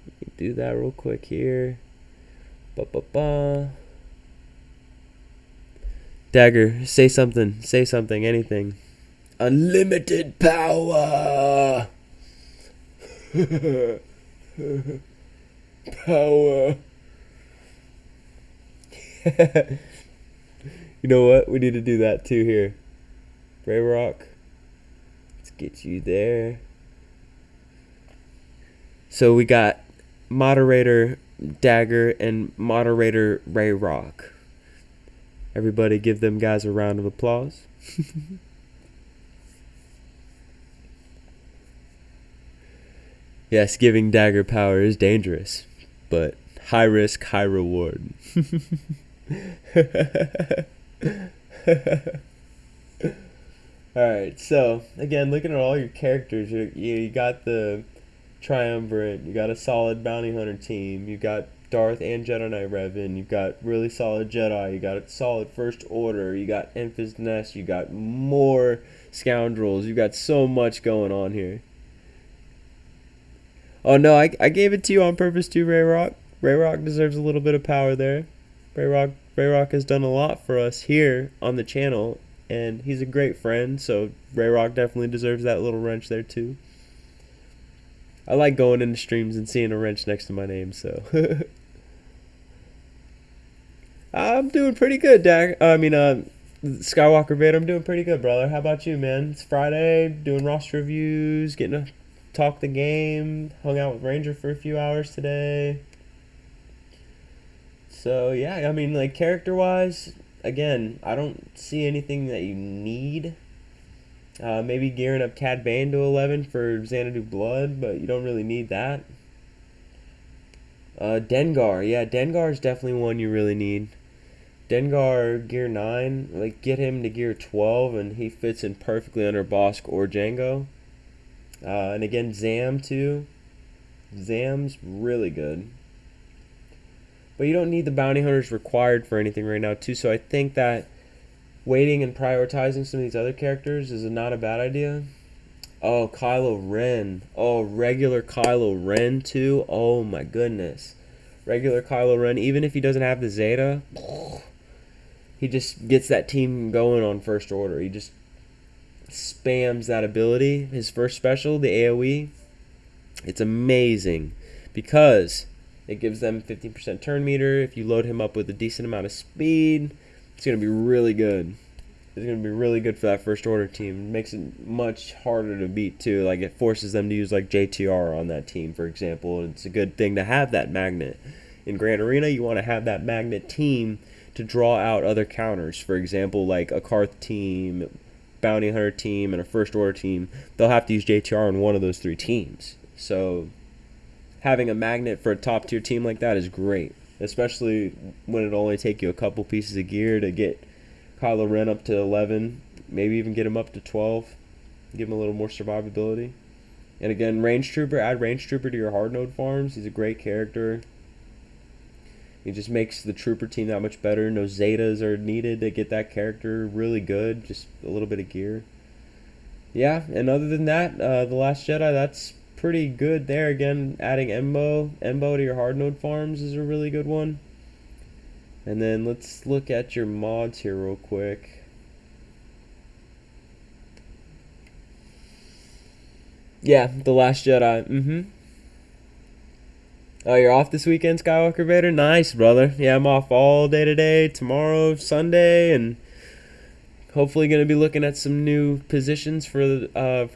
Let me do that real quick here. Ba-ba-ba. Dagger, say something. Say something, anything. Unlimited power! Power. You know what? We need to do that too here. Ray Rock. Let's get you there. So we got Moderator Dagger and Moderator Ray Rock. Everybody give them guys a round of applause. Yes, giving Dagger power is dangerous, but high risk, high reward. Alright, so again, looking at all your characters, you got the Triumvirate, you got a solid Bounty Hunter team, you got Darth and Jedi Knight Revan, you got really solid Jedi, you got a solid First Order, you got Enfys Nest, you got more Scoundrels, you got so much going on here. Oh no, I gave it to you on purpose too, Ray Rock. Ray Rock deserves a little bit of power there. Ray Rock has done a lot for us here on the channel, and he's a great friend, so Ray Rock definitely deserves that little wrench there too. I like going into streams and seeing a wrench next to my name, so. I'm doing pretty good, Skywalker Vader, I'm doing pretty good, brother. How about you, man? It's Friday, doing roster reviews, getting to talk the game, hung out with Ranger for a few hours today. So, yeah, I mean, like, character-wise, again, I don't see anything that you need. Maybe gearing up Cad Bane to 11 for Xanadu Blood, but you don't really need that. Dengar, yeah, Dengar is definitely one you really need. Dengar gear 9, like get him to gear 12 and he fits in perfectly under Bosk or Django. And again, Zam too. Zam's really good. But you don't need the bounty hunters required for anything right now too, so I think that waiting and prioritizing some of these other characters is not a bad idea. Oh, Kylo Ren. Oh, regular Kylo Ren too. Oh my goodness. Regular Kylo Ren, even if he doesn't have the Zeta, he just gets that team going on first order. He just spams that ability. His first special, the AoE, it's amazing because it gives them 15% turn meter. If you load him up with a decent amount of speed, it's going to be really good. It's going to be really good for that first order team. It makes it much harder to beat too. Like it forces them to use like JTR on that team, for example. And it's a good thing to have that magnet. In Grand Arena, you want to have that magnet team to draw out other counters. For example, like a Karth team, bounty hunter team, and a first order team. They'll have to use JTR on one of those 3 teams. So having a magnet for a top tier team like that is great, especially when it'll only take you a couple pieces of gear to get Kylo Ren up to 11, maybe even get him up to 12, give him a little more survivability. And again, Range Trooper, add Range Trooper to your hard node farms. He's a great character. He just makes the Trooper team that much better. No Zetas are needed to get that character really good, just a little bit of gear. Yeah, and other than that, The Last Jedi, that's pretty good there. Again, adding Embo to your hard node farms is a really good one. And then let's look at your mods here real quick. Yeah, The Last Jedi. Oh, you're off this weekend, Skywalker Vader? Nice, brother. Yeah, I'm off all day today, tomorrow, Sunday, and hopefully going to be looking at some new positions for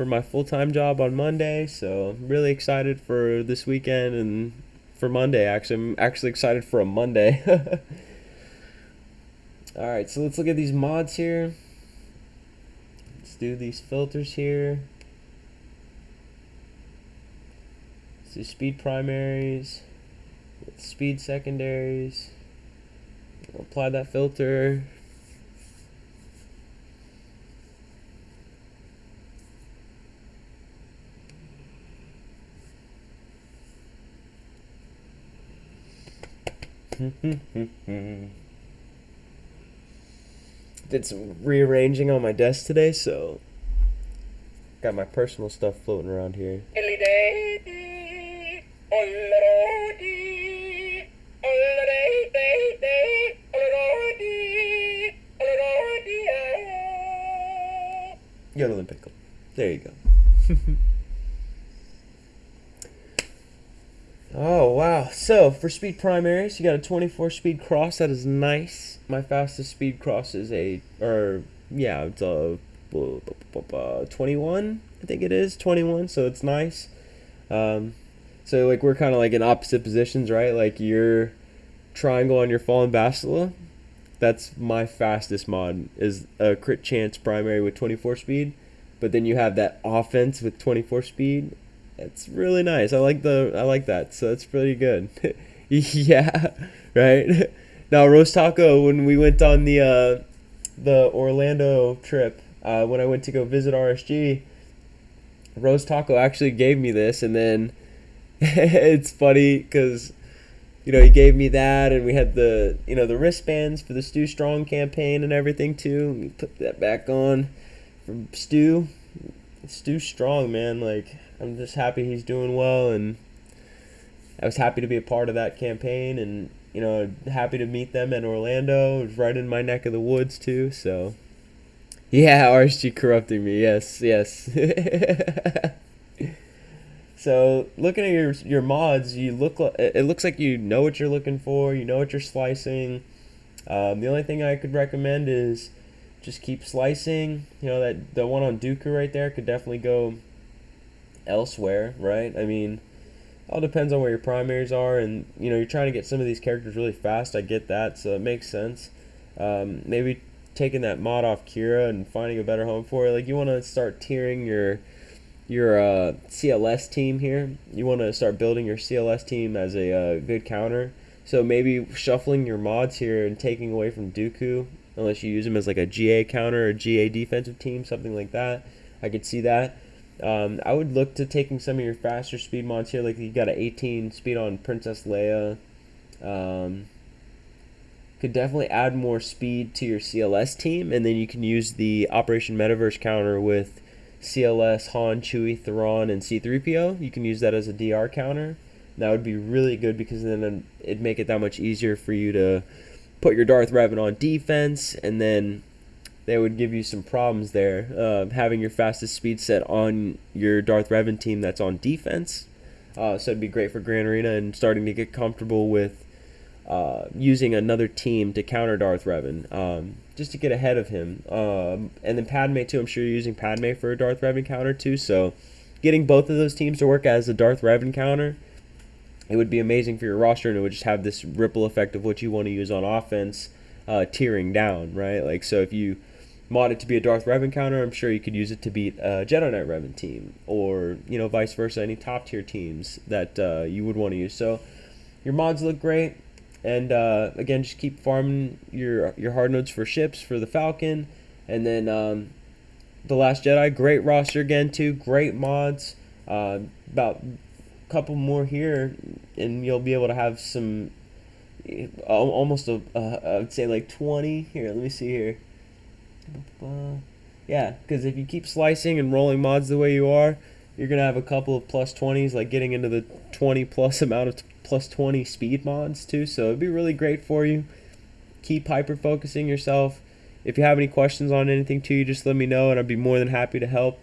my full-time job on Monday. So I'm really excited for this weekend and for Monday. Actually, I'm actually excited for a Monday. All right, so let's look at these mods here. Let's do these filters here. Let's do speed primaries, speed secondaries. Apply that filter. Did some rearranging on my desk today, so got my personal stuff floating around here. Yodel and pickle. There you go. Oh, wow. So, for speed primaries, you got a 24 speed cross. That is nice. My fastest speed cross is it's a 21, I think it is. 21, so it's nice. So, like, we're kind of like in opposite positions, right? Like, your triangle on your Fallen Bastila. That's my fastest mod, is a crit chance primary with 24 speed. But then you have that offense with 24 speed. It's really nice. I like that. So that's pretty good. Yeah, right. Now Roast Taco, when we went on the Orlando trip, when I went to go visit RSG, Roast Taco actually gave me this, and then it's funny because he gave me that, and we had the the wristbands for the Stu Strong campaign and everything too. We put that back on from Stu Strong, man. Like, I'm just happy he's doing well, and I was happy to be a part of that campaign, and happy to meet them in Orlando. It was right in my neck of the woods too, so yeah, RSG corrupting me. Yes. So looking at your mods, it looks like you know what you're looking for. You know what you're slicing. The only thing I could recommend is just keep slicing. That the one on Dooku right there could definitely go elsewhere, right? I mean, all depends on where your primaries are, and you're trying to get some of these characters really fast. I get that, so it makes sense. Maybe taking that mod off Kira and finding a better home for it, like you want to start tiering your CLS team here. You want to start building your CLS team as a good counter. So maybe shuffling your mods here and taking away from Dooku, unless you use them as like a GA counter or GA defensive team, something like that. I could see that. I would look to taking some of your faster speed mods here, like you got an 18 speed on Princess Leia. Could definitely add more speed to your CLS team, and then you can use the Operation Metaverse counter with CLS, Han, Chewie, Thrawn, and C-3PO. You can use that as a DR counter. That would be really good because then it'd make it that much easier for you to put your Darth Revan on defense, and then they would give you some problems there, having your fastest speed set on your Darth Revan team that's on defense. So it'd be great for Grand Arena and starting to get comfortable with using another team to counter Darth Revan, just to get ahead of him. And then Padme too. I'm sure you're using Padme for a Darth Revan counter too. So getting both of those teams to work as a Darth Revan counter, it would be amazing for your roster, and it would just have this ripple effect of what you want to use on offense, tiering down, right? Like, so if you mod it to be a Darth Revan counter, I'm sure you could use it to beat a Jedi Knight Revan team, or vice versa, any top tier teams that you would want to use. So your mods look great. And again, just keep farming your hard nodes for ships for the Falcon. And then The Last Jedi, great roster again too, great mods. About a couple more here, and you'll be able to have some, almost I would say like 20. Here, let me see here. Yeah, because if you keep slicing and rolling mods the way you are, you're going to have a couple of plus 20s, like getting into the 20 plus amount of plus 20 speed mods too. So it'd be really great for you. Keep hyper focusing yourself. If you have any questions on anything too, you just let me know, and I'd be more than happy to help.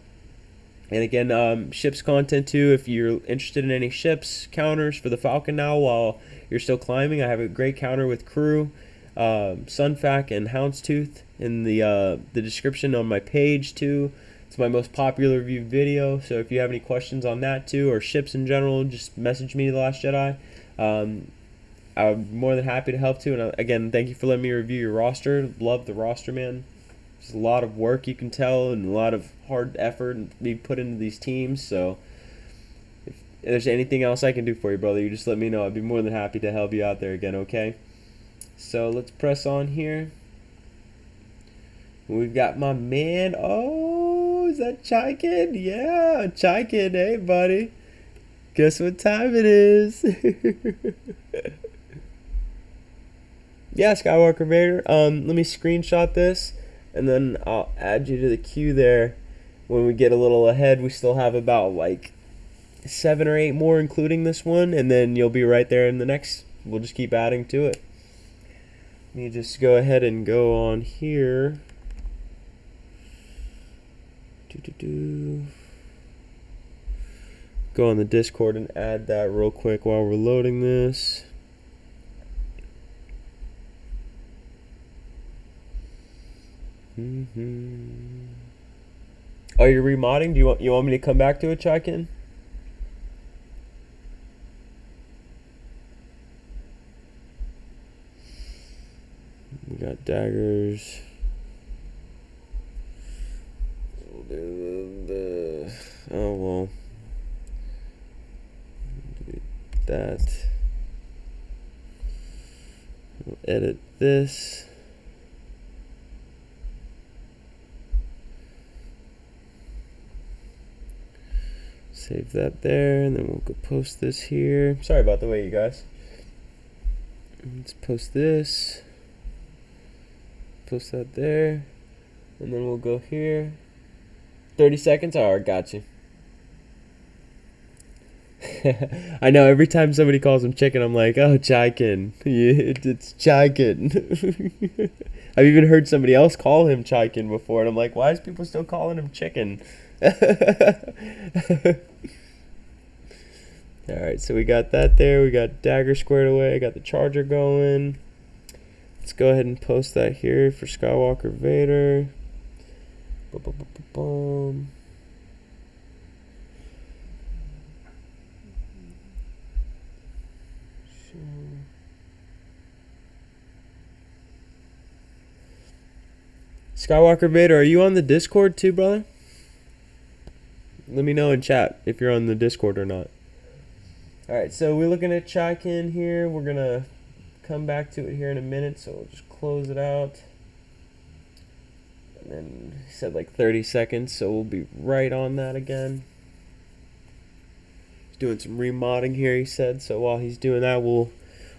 And again, ships content too. If you're interested in any ships counters for the Falcon now while you're still climbing, I have a great counter with Crew, Sunfac, and Houndstooth in the description on my page too. It's my most popular viewed video, so if you have any questions on that too, or ships in general, just message me, The Last Jedi. I'm more than happy to help too. And again, thank you for letting me review your roster. Love the roster, man. There's a lot of work, you can tell, and a lot of hard effort being put into these teams. So if there's anything else I can do for you, brother, you just let me know. I'd be more than happy to help you out there again, okay? So let's press on here. We've got my man. Oh, is that Chai Kid? Yeah, Chai Kid. Hey, buddy. Guess what time it is? Yeah, Skywalker Vader. Let me screenshot this, and then I'll add you to the queue there. When we get a little ahead, we still have about like 7 or 8 more, including this one, and then you'll be right there in the next. We'll just keep adding to it. Let me just go ahead and go on here. Go on the Discord and add that real quick while we're loading this. Oh, you're remodding? Do you want me to come back to it, check-in? We got daggers. Oh well. Do that. We'll edit this. Save that there, and then we'll go post this here. Sorry about the wait, you guys. Let's post this. Post that there. And then we'll go here. 30 seconds? Alright, got you. I know, every time somebody calls him chicken, I'm like, oh, Chaikin. Yeah, it's Chaikin. I've even heard somebody else call him Chaikin before, and I'm like, why is people still calling him chicken? Alright, so we got that there. We got dagger squared away. I got the charger going. Let's go ahead and post that here for Skywalker Vader. Boom. Skywalker Vader, are you on the Discord too, brother? Let me know in chat if you're on the Discord or not. Alright, so we're looking at Chaikin here. We're going to come back to it here in a minute, so we'll just close it out. And then he said like 30 seconds, so we'll be right on that again. He's doing some remodding here, he said, so while he's doing that, we'll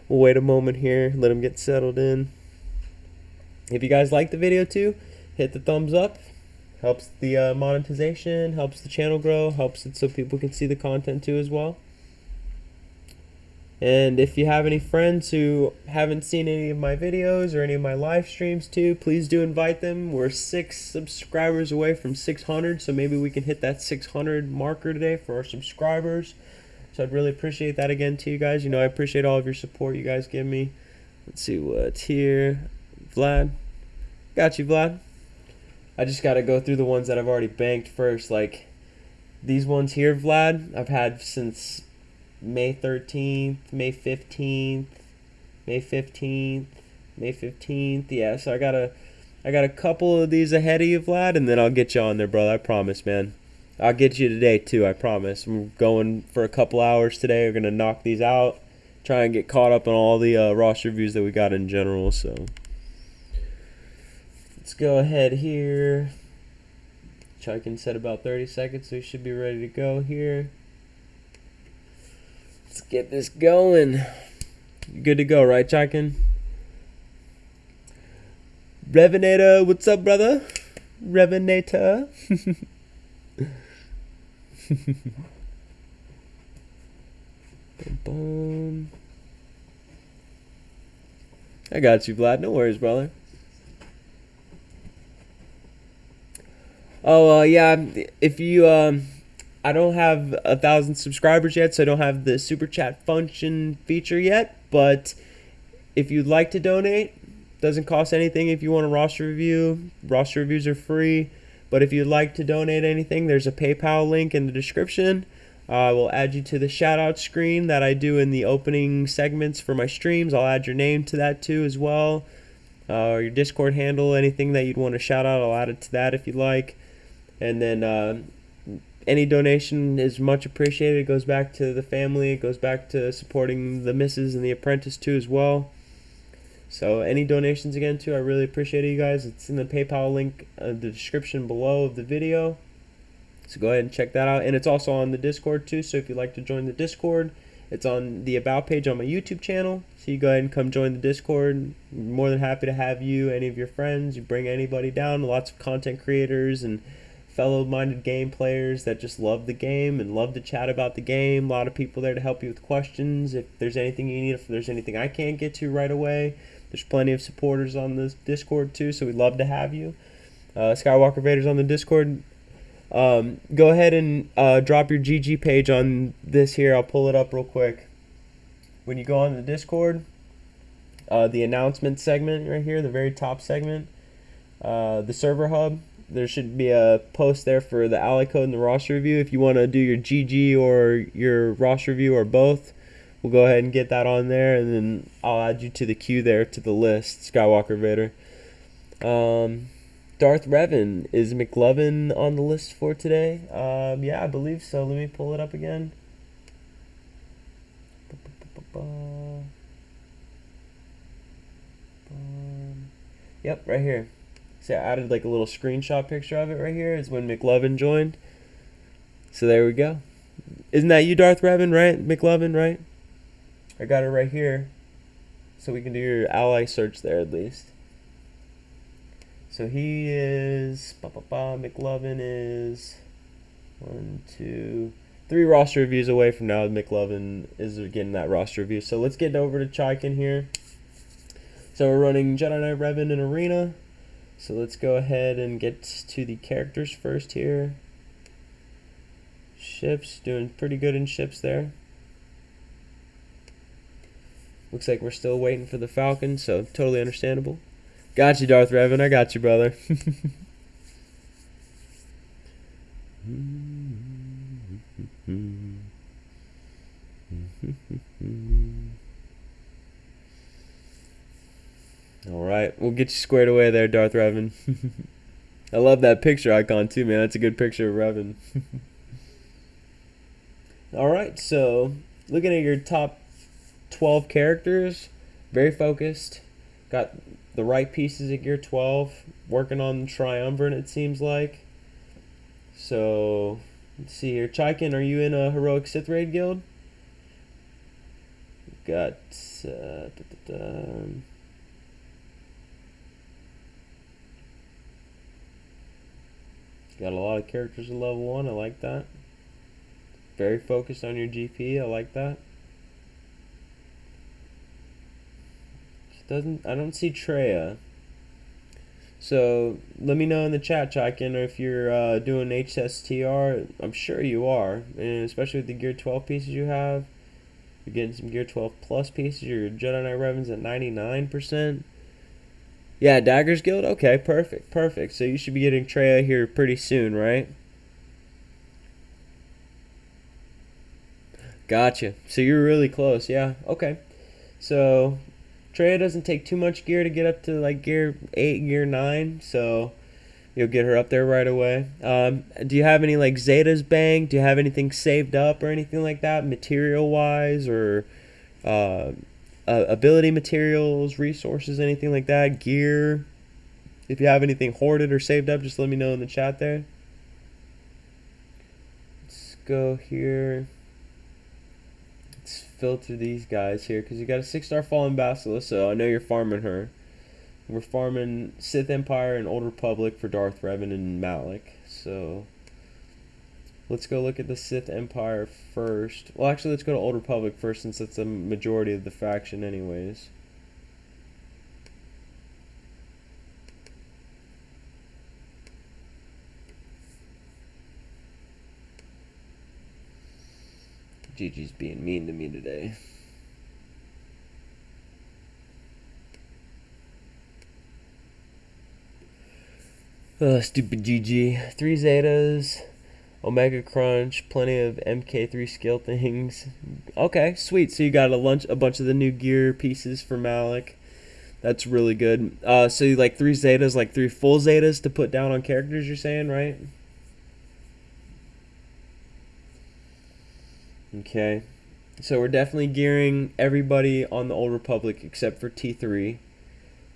wait a moment here, let him get settled in. If you guys like the video too, hit the thumbs up. Helps the monetization, helps the channel grow, helps it so people can see the content too as well. And if you have any friends who haven't seen any of my videos or any of my live streams too, please do invite them. We're 6 subscribers away from 600, so maybe we can hit that 600 marker today for our subscribers. So I'd really appreciate that again to you guys. You know, I appreciate all of your support you guys give me. Let's see what's here. Vlad. Got you, Vlad. I just got to go through the ones that I've already banked first. Like these ones here, Vlad, I've had since May 13th, May 15th, May 15th, May 15th. Yeah, so I got a couple of these ahead of you, Vlad, and then I'll get you on there, brother. I promise, man. I'll get you today too, I promise. I'm going for a couple hours today. We're going to knock these out, try and get caught up on all the roster reviews that we got in general, so let's go ahead here. Chaikin said about 30 seconds, so we should be ready to go here. Let's get this going. Good to go, right, Chaikin? Revenator, what's up, brother? Revenator. Boom. I got you, Vlad. No worries, brother. Oh, yeah. If you, I don't have 1,000 subscribers yet, so I don't have the super chat function feature yet. But if you'd like to donate, doesn't cost anything. If you want a roster review, roster reviews are free. But if you'd like to donate anything, there's a PayPal link in the description. I will add you to the shout out screen that I do in the opening segments for my streams. I'll add your name to that too as well. Or your Discord handle, anything that you'd want to shout out, I'll add it to that if you'd like. And then any donation is much appreciated. It goes back to the family. It goes back to supporting the missus and the apprentice too as well. So any donations again too, I really appreciate it, you guys. It's in the PayPal link in the description below of the video. So go ahead and check that out. And it's also on the Discord too. So if you'd like to join the Discord, it's on the About page on my YouTube channel. So you go ahead and come join the Discord. I'm more than happy to have you, any of your friends. You bring anybody down. Lots of content creators and fellow-minded game players that just love the game and love to chat about the game. A lot of people there to help you with questions. If there's anything you need, if there's anything I can't get to right away, there's plenty of supporters on this Discord too, so we'd love to have you. Skywalker Vader's on the Discord. Go ahead and drop your GG page on this here. I'll pull it up real quick. When you go on the Discord, the announcement segment right here, the very top segment, the server hub, there should be a post there for the ally code and the roster review. If you want to do your GG or your roster review or both, we'll go ahead and get that on there, and then I'll add you to the queue there, to the list, Skywalker Vader. Darth Revan, is McLovin on the list for today? Yeah, I believe so. Let me pull it up again. Yep, right here. See, I added like a little screenshot picture of it right here. Is when McLovin joined. So there we go. Isn't that you, Darth Revan, right? McLovin, right? I got it right here. So we can do your ally search there at least. So he is, McLovin is 1, 2, 3 roster reviews away from now. McLovin is getting that roster review. So let's get over to Chaikin here. So we're running Jedi Knight Revan in Arena. So let's go ahead and get to the characters first here. Ships, doing pretty good in ships there. Looks like we're still waiting for the Falcon, so totally understandable. Got you, Darth Revan. I got you, brother. All right, we'll get you squared away there, Darth Revan. I love that picture icon too, man. That's a good picture of Revan. All right, so looking at your top 12 characters, very focused. Got the right pieces at gear 12. Working on the triumvirate, it seems like. So, let's see here. Chaikin, are you in a heroic Sith Raid guild? Got got a lot of characters at level 1. I like that. Very focused on your GP. I like that. I don't see Treya. So let me know in the chat, Chaikin, if you're doing HSTR. I'm sure you are, and especially with the Gear 12 pieces you have. You're getting some Gear 12 plus pieces. Your Jedi Knight Revan's at 99%. Yeah, Daggers Guild? Okay, perfect. So you should be getting Treya here pretty soon, right? Gotcha. So you're really close, yeah. Okay. So Treya doesn't take too much gear to get up to like gear 8, gear 9, so you'll get her up there right away. Do you have any like Zetas banked? Do you have anything saved up or anything like that, material-wise, or ability materials, resources, anything like that, gear? If you have anything hoarded or saved up, just let me know in the chat there. Let's go here. Let's filter these guys here, because you got a 6-star Fallen Basilisk, so I know you're farming her. We're farming Sith Empire and Old Republic for Darth Revan and Malik. So let's go look at the Sith Empire first. Well, actually, let's go to Old Republic first, since it's the majority of the faction anyways. Gigi's being mean to me today. Stupid GG. 3 Zetas, Omega Crunch, plenty of MK3 skill things. Okay, sweet. So you got a bunch of the new gear pieces for Malik. That's really good. So you like 3 Zetas, like 3 full Zetas to put down on characters, you're saying, right? Okay. So we're definitely gearing everybody on the Old Republic except for T3.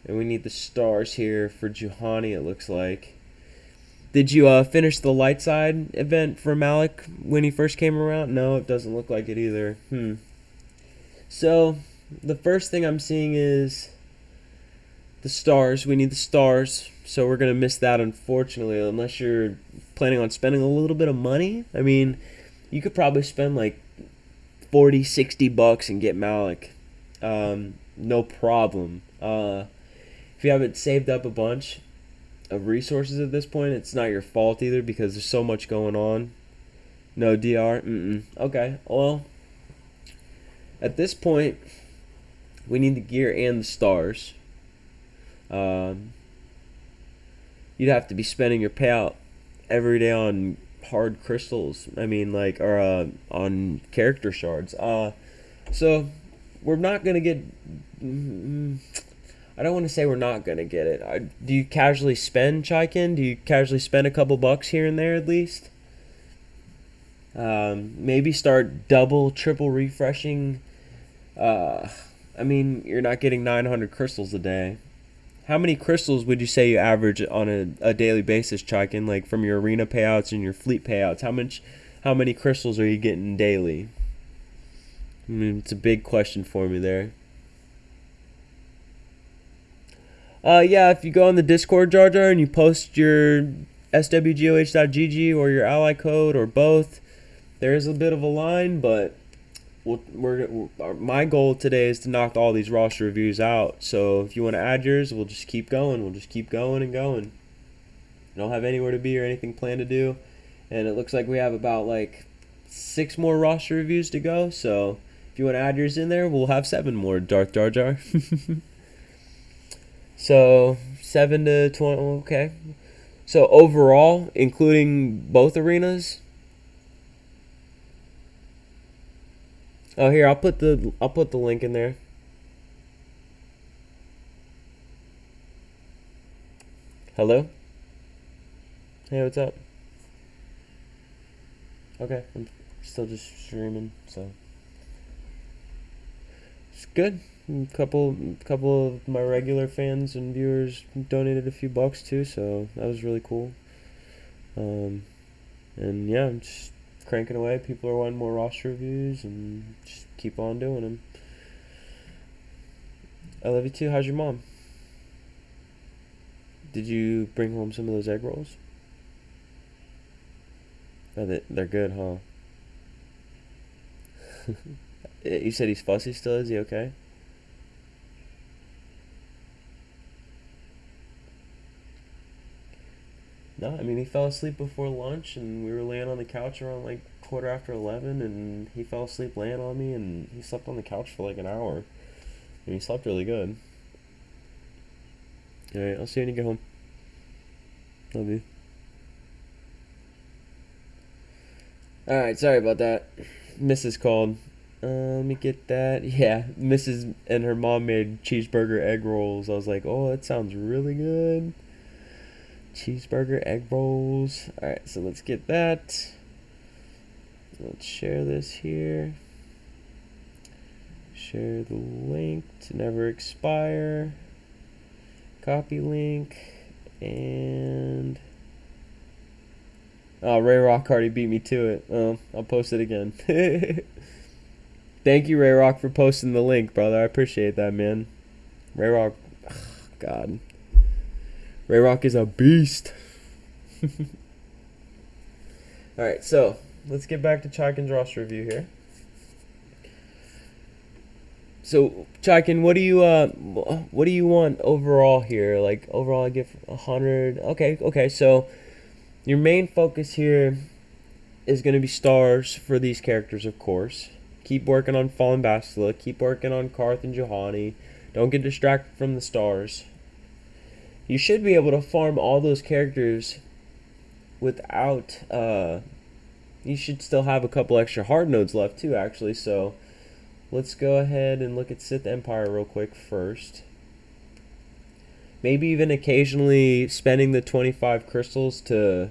And we need the stars here for Juhani, it looks like. Did you finish the light side event for Malik when he first came around? No, it doesn't look like it either. So, the first thing I'm seeing is the stars. We need the stars. So we're going to miss that, unfortunately, unless you're planning on spending a little bit of money. I mean, you could probably spend like $40-$60 and get Malik. No problem. If you haven't saved up a bunch of resources at this point, it's not your fault either, because there's so much going on. No DR? Okay, well, at this point, we need the gear and the stars. You'd have to be spending your payout every day on hard crystals. I mean, like, or on character shards. So we're not gonna get. I don't want to say we're not gonna get it. Do you casually spend, Chaikin? Do you casually spend a couple bucks here and there at least? Maybe start double, triple refreshing. I mean, you're not getting 900 crystals a day. How many crystals would you say you average on a daily basis, Chaikin? Like from your arena payouts and your fleet payouts, how many crystals are you getting daily? I mean, it's a big question for me there. Yeah, if you go on the Discord, Jar Jar, and you post your swgoh.gg or your ally code or both, there is a bit of a line, but my goal today is to knock all these roster reviews out. So if you want to add yours, we'll just keep going. We'll just keep going and going. I don't have anywhere to be or anything planned to do, and it looks like we have about like 6 more roster reviews to go. So if you want to add yours in there, we'll have 7 more, Darth Jar Jar. So 7 to 20. Okay. So overall, including both arenas. Oh, here, I'll put the link in there. Hello? Hey, what's up? Okay, I'm still just streaming, so it's good. A couple of my regular fans and viewers donated a few bucks too, so that was really cool. Um, and yeah, I'm just cranking away. People are wanting more roster reviews, and just keep on doing them. I love you too. How's your mom? Did you bring home some of those egg rolls? They're good, huh? You said he's fussy still. Is he okay? No, I mean he fell asleep before lunch, and we were laying on the couch around like quarter after 11, and he fell asleep laying on me, and he slept on the couch for like an hour, and he slept really good. All right, I'll see you when you get home. Love you. All right, sorry about that. Mrs. called. Let me get that. Yeah, Mrs. and her mom made cheeseburger egg rolls. I was like, oh, that sounds really good. Cheeseburger egg rolls. All right, so let's get that. Let's share this here. Share the link to never expire. Copy link. And oh, Ray Rock already beat me to it. I'll post it again. Thank you, Ray Rock, for posting the link, brother. I appreciate that, man. Ray Rock, God. Ray Rock is a beast. Alright, so let's get back to Chaikin's roster review here. So, Chaikin, what do you want overall here? Like overall I give 100. Okay, so your main focus here is going to be stars for these characters, of course. Keep working on Fallen Bastila. Keep working on Karth and Juhani. Don't get distracted from the stars. You should be able to farm all those characters without... you should still have a couple extra hard nodes left too, actually. So let's go ahead and look at Sith Empire real quick first. Maybe even occasionally spending the 25 crystals to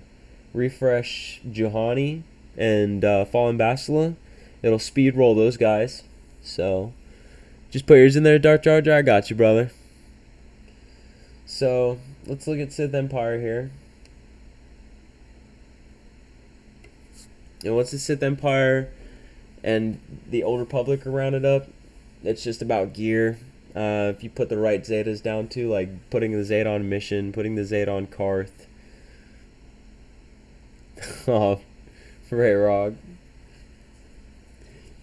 refresh Juhani and Fallen Bastila. It'll speed roll those guys. So just put yours in there, Dark Jar Jar. I got you, brother. So let's look at Sith Empire here. And once the Sith Empire and the Old Republic are rounded up, it's just about gear. If you put the right Zetas down too, like putting the Zeta on Mission, putting the Zeta on Karth. Oh, Ray Rock.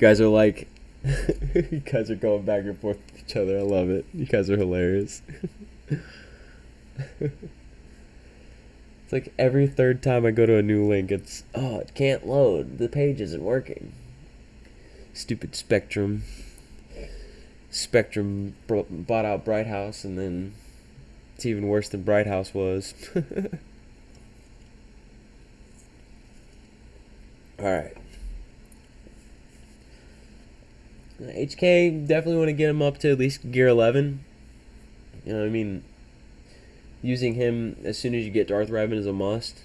You guys are like, you guys are going back and forth with each other. I love it. You guys are hilarious. It's like every third time I go to a new link, it's, oh, it can't load. The page isn't working. Stupid Spectrum. Spectrum bought out Bright House, and then it's even worse than Bright House was. Alright. HK, definitely want to get him up to at least gear 11. You know what I mean? Using him as soon as you get Darth Revan is a must.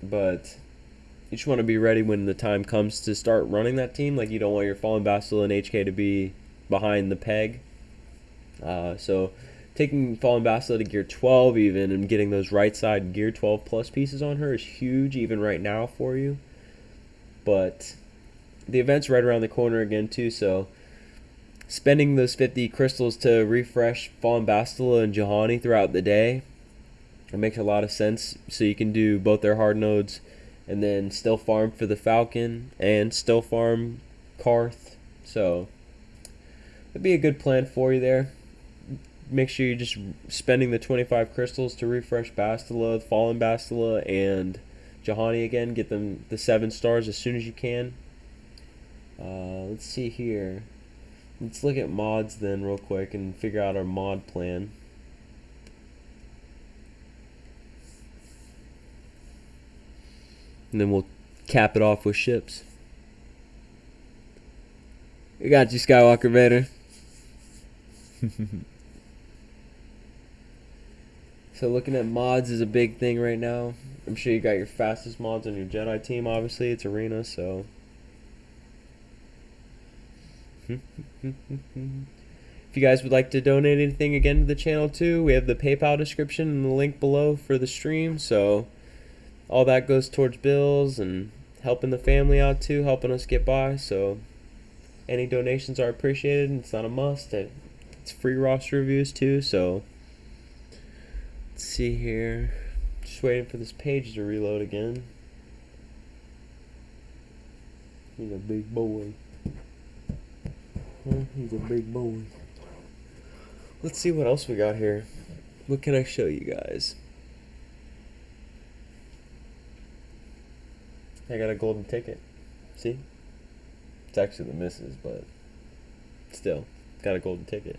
But you just want to be ready when the time comes to start running that team. Like, you don't want your Fallen Bastila and HK to be behind the peg. So taking Fallen Bastila to gear 12 even and getting those right side gear 12 plus pieces on her is huge even right now for you. But the event's right around the corner again too, so spending those 50 crystals to refresh Fallen Bastila and Juhani throughout the day, it makes a lot of sense. So you can do both their hard nodes and then still farm for the Falcon and still farm Karth. So it'd be a good plan for you there. Make sure you're just spending the 25 crystals to refresh Bastila, Fallen Bastila, and Juhani again. Get them the 7 stars as soon as you can. Let's see here. Let's look at mods then real quick and figure out our mod plan. And then we'll cap it off with ships. We got you, Skywalker Vader. So looking at mods is a big thing right now. I'm sure you got your fastest mods on your Jedi team. Obviously, it's arena, so. If you guys would like to donate anything again to the channel too, we have the PayPal description and the link below for the stream. So all that goes towards bills and helping the family out too, helping us get by. So any donations are appreciated, and it's not a must. It's free roster reviews too. So let's see here. Just waiting for this page to reload again. He's a big boy. He's a big boy. Let's see what else we got here. What can I show you guys? I got a golden ticket. See? It's actually the missus, but still, got a golden ticket.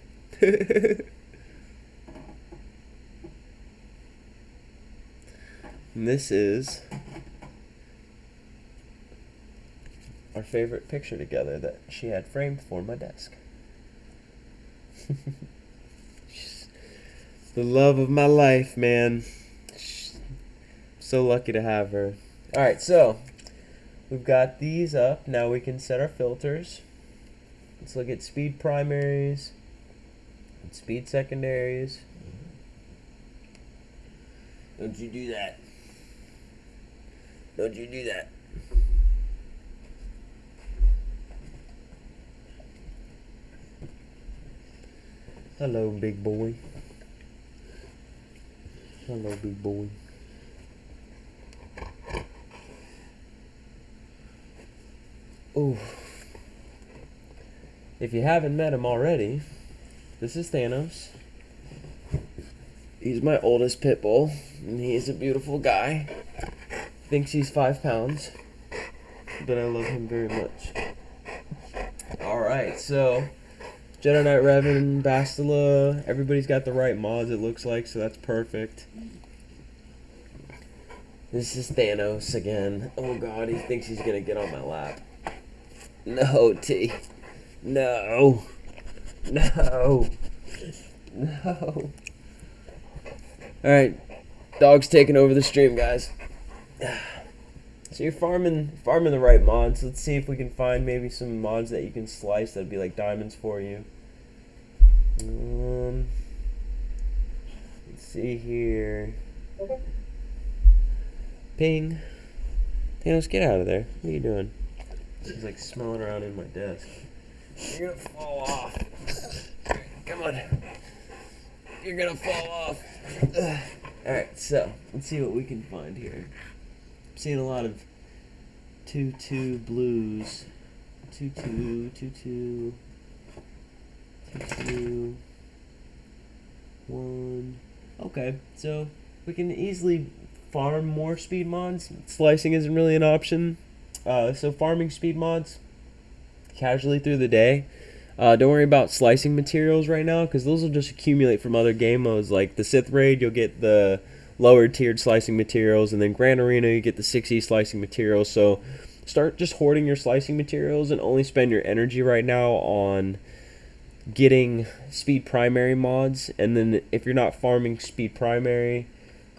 And this is our favorite picture together that she had framed for my desk. She's the love of my life, man. So lucky to have her. Alright, so we've got these up. Now we can set our filters. Let's look at speed primaries and speed secondaries. Don't you do that. Don't you do that. Hello, big boy. Hello, big boy. Ooh. If you haven't met him already, this is Thanos. He's my oldest pit bull, and he's a beautiful guy. Thinks he's 5 pounds, but I love him very much. Alright, so Jedi Knight Revan, Bastila, everybody's got the right mods it looks like, so that's perfect. This is Thanos again. Oh god, he thinks he's gonna get on my lap. No, T. No. No. No. Alright, dog's taking over the stream, guys. So you're farming the right mods. Let's see if we can find maybe some mods that you can slice that'd be like diamonds for you. Let's see here. Ping. Thanos, get out of there. What are you doing? He's like smelling around in my desk. You're gonna fall off. Come on. You're gonna fall off. Alright, so let's see what we can find here. I'm seeing a lot of 2-2 blues. 2-2, 2-2, 2-2, 1. Okay, so we can easily farm more speed mods. Slicing isn't really an option. So farming speed mods casually through the day. Don't worry about slicing materials right now, because those will just accumulate from other game modes. Like the Sith Raid, you'll get the lower tiered slicing materials, and then Grand Arena, you get the 6E slicing materials. So start just hoarding your slicing materials and only spend your energy right now on getting speed primary mods. And then if you're not farming speed primary,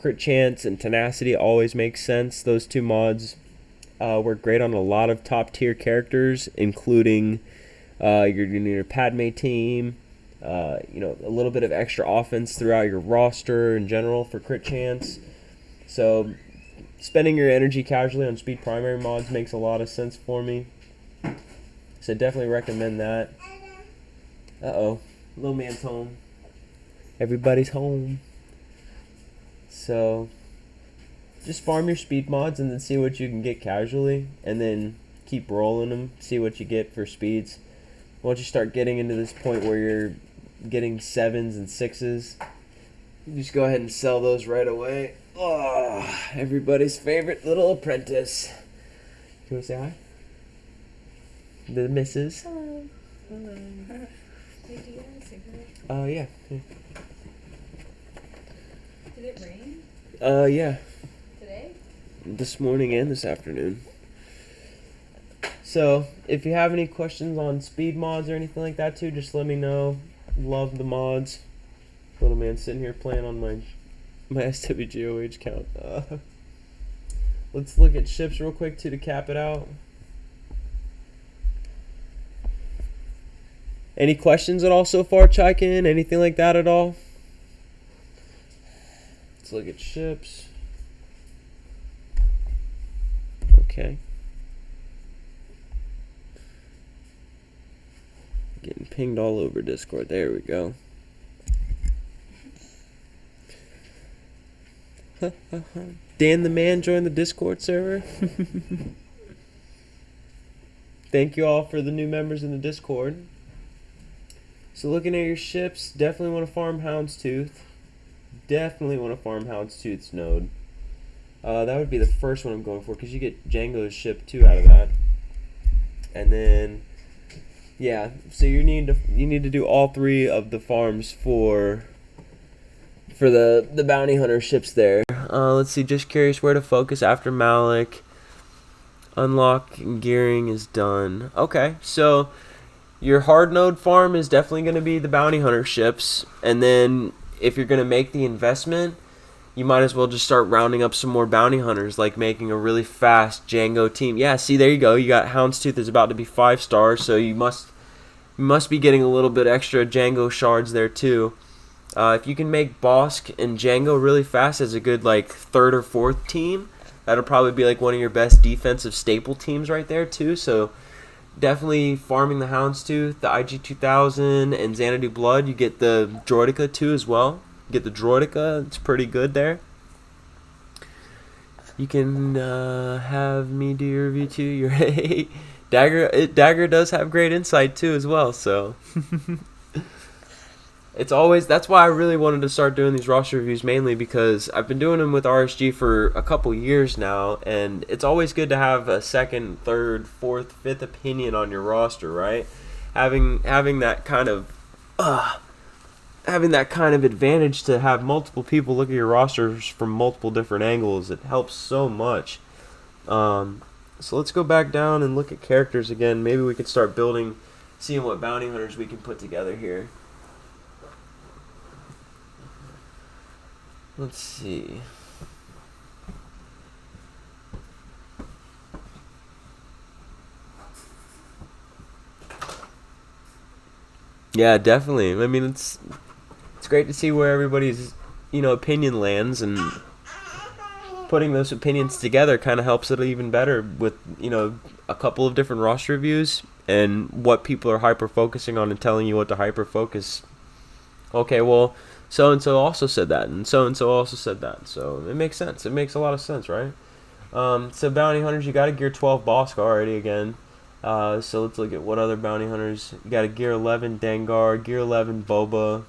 crit chance and tenacity always makes sense. Those two mods work great on a lot of top tier characters, including your Padme team. A little bit of extra offense throughout your roster in general for crit chance. So spending your energy casually on speed primary mods makes a lot of sense for me. So definitely recommend that. Uh-oh. Little man's home. Everybody's home. So just farm your speed mods and then see what you can get casually, and then keep rolling them, see what you get for speeds. Once you start getting into this point where you're getting 7s and 6s, you just go ahead and sell those right away. Oh, everybody's favorite little apprentice. You want to say hi? The missus. Hello. Hello. Did you get a cigarette? Yeah. Did it rain Yeah. today? This morning and this afternoon. So, if you have any questions on speed mods or anything like that too, just let me know. Love the mods. Little man sitting here playing on my My SWGOH count. Let's look at ships real quick too to cap it out. Any questions at all so far, Chaikin? Anything like that at all? Let's look at ships. Okay. Getting pinged all over Discord. There we go. Dan the man joined the Discord server. Thank you all for the new members in the Discord. So looking at your ships, definitely want to farm Houndstooth. Definitely want to farm Houndstooth's node. That would be the first one I'm going for because you get Django's ship too out of that. And then, yeah, so you need to do all three of the farms for the bounty hunter ships there. Let's see, just curious where to focus after Malik. Unlock and gearing is done. Okay, so your hard node farm is definitely going to be the bounty hunter ships, and then if you're going to make the investment, you might as well just start rounding up some more bounty hunters, like making a really fast Django team. Yeah, see, there you go. You got Houndstooth is about to be 5 stars, so you must be getting a little bit extra Django shards there too. If you can make Bosk and Django really fast as a good like 3rd or 4th team, that'll probably be like one of your best defensive staple teams right there too. So definitely farming the Houndstooth, the IG-2000, and Xanadu Blood. You get the Droidica too as well. You get the Droidica. It's pretty good there. You can have me do your review too. Your Dagger does have great insight too as well. So it's always, that's why I really wanted to start doing these roster reviews, mainly because I've been doing them with RSG for a couple years now, and it's always good to have a 2nd, 3rd, 4th, 5th opinion on your roster, right? Having that kind of advantage to have multiple people look at your rosters from multiple different angles, it helps so much. So let's go back down and look at characters again. Maybe we could start building, seeing what bounty hunters we can put together here. Let's see. Yeah, definitely. I mean, it's great to see where everybody's, opinion lands, and putting those opinions together kind of helps it even better with, a couple of different roster reviews and what people are hyper focusing on and telling you what to hyper focus. Okay, well, so-and-so also said that, and so-and-so also said that. So it makes sense. It makes a lot of sense, right? So bounty hunters, you got to gear 12 Bosk already again. So let's look at what other bounty hunters. You got to gear 11 Dengar, gear 11 Boba.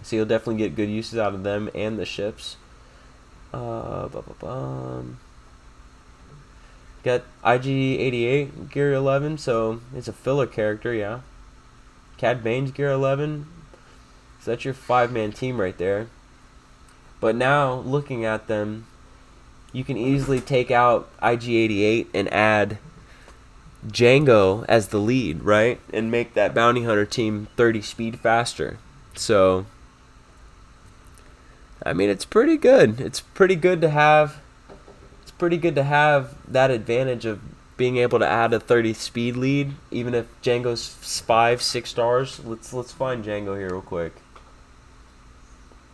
So you'll definitely get good uses out of them and the ships. Got IG-88 gear 11, so it's a filler character, yeah. Cad Bane's gear 11. So that's your 5-man team right there. But now, looking at them, you can easily take out IG-88 and add Django as the lead, right? And make that bounty hunter team 30 speed faster. So, I mean, it's pretty good. It's pretty good to have that advantage of being able to add a 30 speed lead, even if Django's 5-6 stars. Let's find Django here real quick.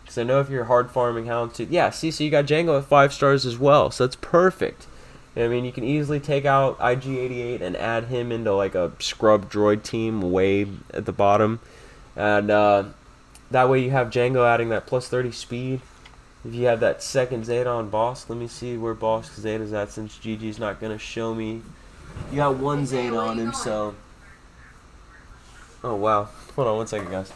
Because I know if you're hard farming Houndstooth, yeah, see, so you got Django at 5 stars as well, so that's perfect. I mean, you can easily take out IG-88 and add him into like a scrub droid team way at the bottom, and that way you have Django adding that plus 30 speed. If you have that 2nd Zeta on Bosk, let me see where Bosk Zeta's at, since GG's not gonna show me. You got 1 Zeta on him, so. Oh wow! Hold on 1 second, guys.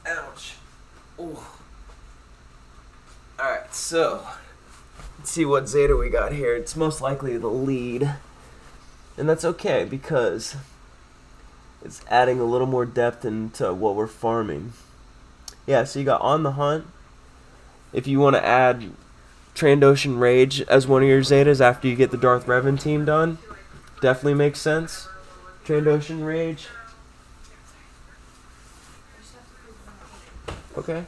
Ouch. Ooh. Alright, so let's see what Zeta we got here. It's most likely the lead. And that's okay because it's adding a little more depth into what we're farming. Yeah, so you got On the Hunt. If you want to add Trandoshan Rage as one of your Zetas after you get the Darth Revan team done, definitely makes sense. Trandoshan Rage. Okay.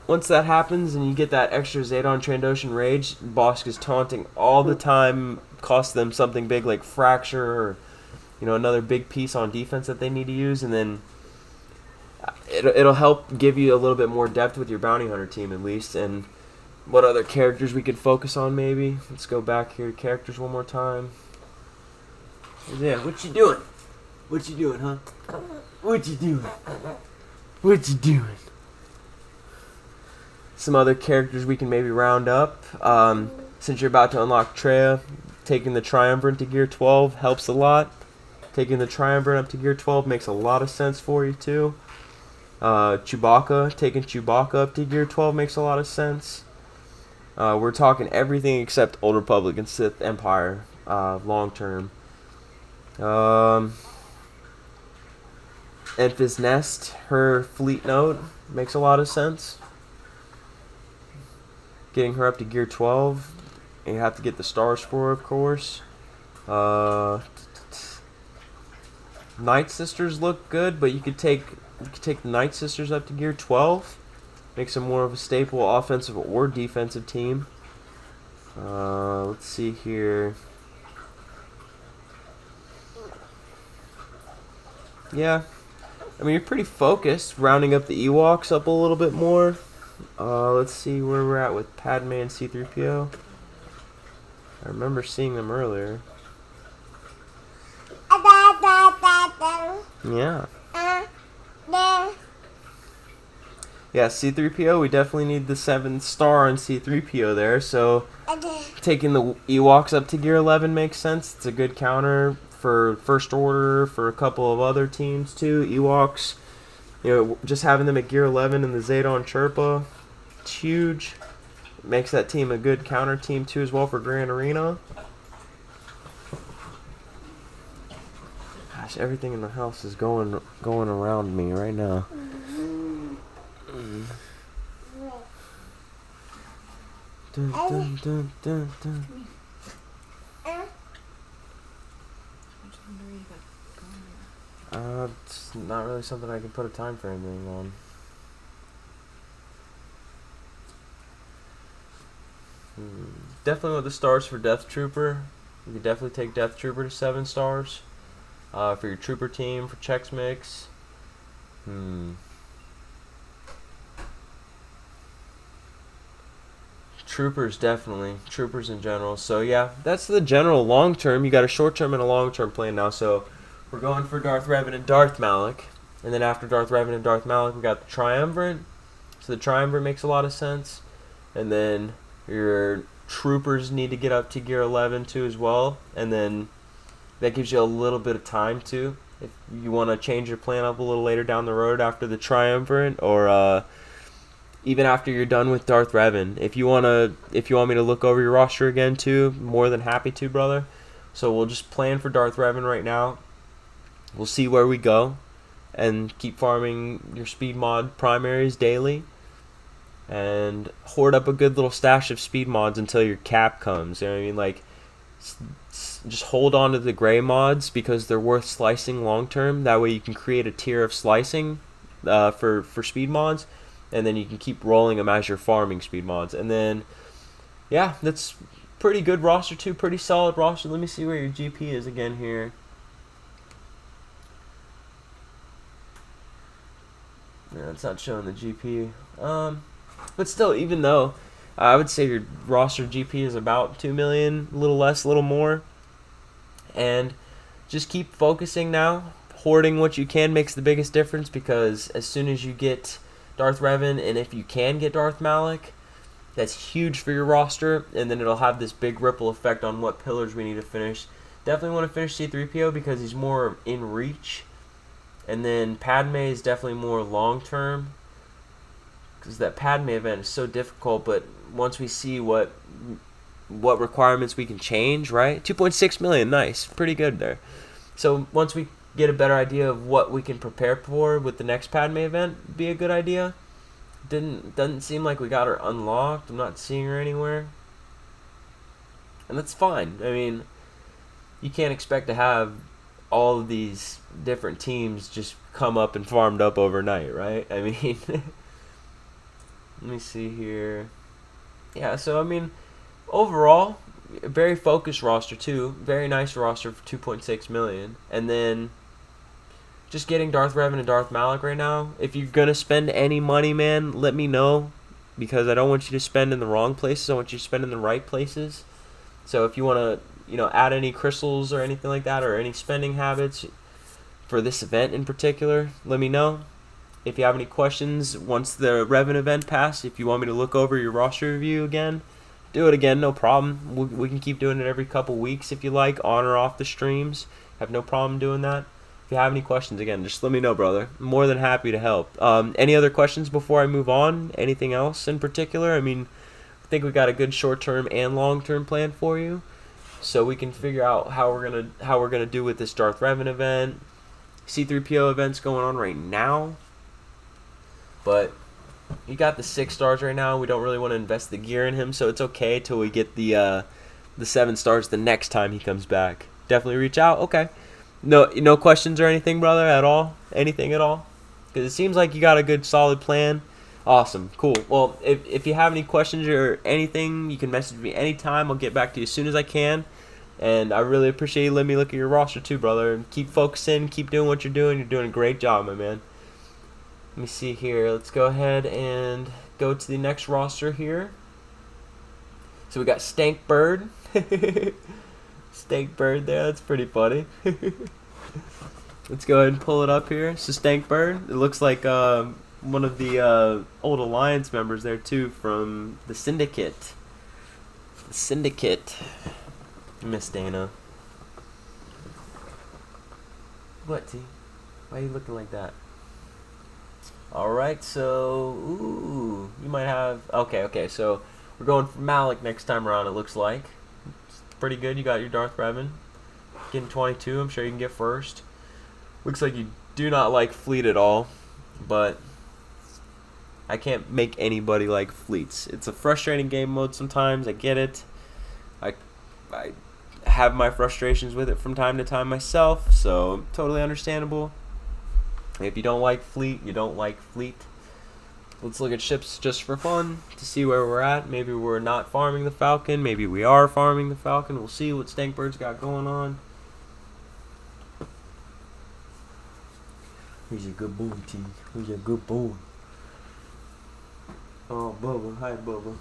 Once that happens and you get that extra Zedon Trandoshan Rage, Bosk is taunting all the time, costs them something big like Fracture or another big piece on defense that they need to use, and then it'll help give you a little bit more depth with your Bounty Hunter team at least. And what other characters we could focus on maybe? Let's go back here to characters one more time. Yeah, what you doing? What you doing, huh? What you doing? What you doing? Some other characters we can maybe round up. Since you're about to unlock Treya, taking the Triumvirate to Gear 12 helps a lot. Taking the Triumvirate up to Gear 12 makes a lot of sense for you too. Chewbacca, taking Chewbacca up to Gear 12 makes a lot of sense. We're talking everything except Old Republic and Sith Empire long term. Enfys Nest, her Fleet Note makes a lot of sense. Getting her up to Gear 12, and you have to get the stars for her, of course. Night Sisters look good, but you could take the Night Sisters up to Gear 12. Makes them more of a staple offensive or defensive team. Let's see here. Yeah, I mean, you're pretty focused, rounding up the Ewoks up a little bit more. Let's see where we're at with Padme and C-3PO. I remember seeing them earlier. Yeah. Yeah, C-3PO, we definitely need the 7th star on C-3PO there, so taking the Ewoks up to Gear 11 makes sense. It's a good counter for First Order, for a couple of other teams too. Ewoks, just having them at Gear 11 and the Zedon Chirpa, it's huge. Makes that team a good counter team too as well for Grand Arena. Gosh, everything in the house is going around me right now. Dun, dun, dun, dun, dun. It's not really something I can put a time frame on. Definitely with the stars for Death Trooper. You could definitely take Death Trooper to 7 stars. For your Trooper team, for Chex Mix. Troopers, definitely. Troopers in general. So, yeah, that's the general long term. You got a short term and a long term plan now. So, we're going for Darth Revan and Darth Malak. And then after Darth Revan and Darth Malak, we got the Triumvirate. So, the Triumvirate makes a lot of sense. And then your Troopers need to get up to Gear 11 too as well. And then that gives you a little bit of time too. If you want to change your plan up a little later down the road after the Triumvirate, or even after you're done with Darth Revan. If you want me to look over your roster again too, more than happy to, brother. So we'll just plan for Darth Revan right now. We'll see where we go, and keep farming your speed mod primaries daily, and hoard up a good little stash of speed mods until your cap comes. You know what I mean? Like, just hold on to the gray mods because they're worth slicing long term. That way you can create a tier of slicing for speed mods, and then you can keep rolling them as you're farming speed mods. And then, yeah, that's pretty good roster too. Pretty solid roster. Let me see where your GP is again here. Yeah, it's not showing the GP. But still, even though I would say your roster GP is about 2 million, a little less, a little more. And just keep focusing now. Hoarding what you can makes the biggest difference, because as soon as you get Darth Revan, and if you can get Darth Malak, that's huge for your roster, and then it'll have this big ripple effect on what pillars we need to finish. Definitely want to finish C-3PO because he's more in reach. And then Padme is definitely more long-term, because that Padme event is so difficult, but once we see what requirements we can change, right? 2.6 million, nice. Pretty good there. So once we get a better idea of what we can prepare for with the next Padme event, be a good idea. Doesn't seem like we got her unlocked. I'm not seeing her anywhere. And that's fine. I mean, you can't expect to have all of these different teams just come up and farmed up overnight, right? I mean, let me see here. Yeah, so I mean, overall, very focused roster too. Very nice roster for 2.6 million. And then just getting Darth Revan and Darth Malak right now. If you're gonna spend any money, man, let me know, because I don't want you to spend in the wrong places. I want you to spend in the right places. So if you want to, add any crystals or anything like that, or any spending habits for this event in particular, let me know. If you have any questions once the Revan event passed, if you want me to look over your roster review again, do it again, no problem. We can keep doing it every couple weeks if you like, on or off the streams. Have no problem doing that. If you have any questions, again, just let me know, brother. I'm more than happy to help. Any other questions before I move on? Anything else in particular? I mean, I think we got a good short-term and long-term plan for you, so we can figure out how we're gonna do with this Darth Revan event. C-3PO event's going on right now, but you got the 6 stars right now. We don't really want to invest the gear in him, so it's okay till we get the 7 stars the next time he comes back. Definitely reach out. Okay. No questions or anything, brother, at all? Anything at all? Because it seems like you got a good, solid plan. Awesome. Cool. Well, if you have any questions or anything, you can message me anytime. I'll get back to you as soon as I can. And I really appreciate you letting me look at your roster too, brother. And keep focusing. Keep doing what you're doing. You're doing a great job, my man. Let me see here. Let's go ahead and go to the next roster here. So we got Stank Bird. Stank Bird there. That's pretty funny. Let's go ahead and pull it up here. So Stank Bird. It looks like one of the old Alliance members there too, from the Syndicate. The Syndicate. Miss Dana. What, T? Why are you looking like that? Alright, so, ooh, you might have, okay, so we're going for Malik next time around, it looks like. It's pretty good. You got your Darth Revan. Getting 22, I'm sure you can get first. Looks like you do not like Fleet at all, but I can't make anybody like Fleets. It's a frustrating game mode sometimes, I get it. I have my frustrations with it from time to time myself, so totally understandable. If you don't like Fleet, you don't like Fleet. Let's look at ships just for fun to see where we're at. Maybe we're not farming the Falcon. Maybe we are farming the Falcon. We'll see what Stankbird's got going on. He's a good boy, T. He's a good boy. Oh, Bubba. Hi, Bubba.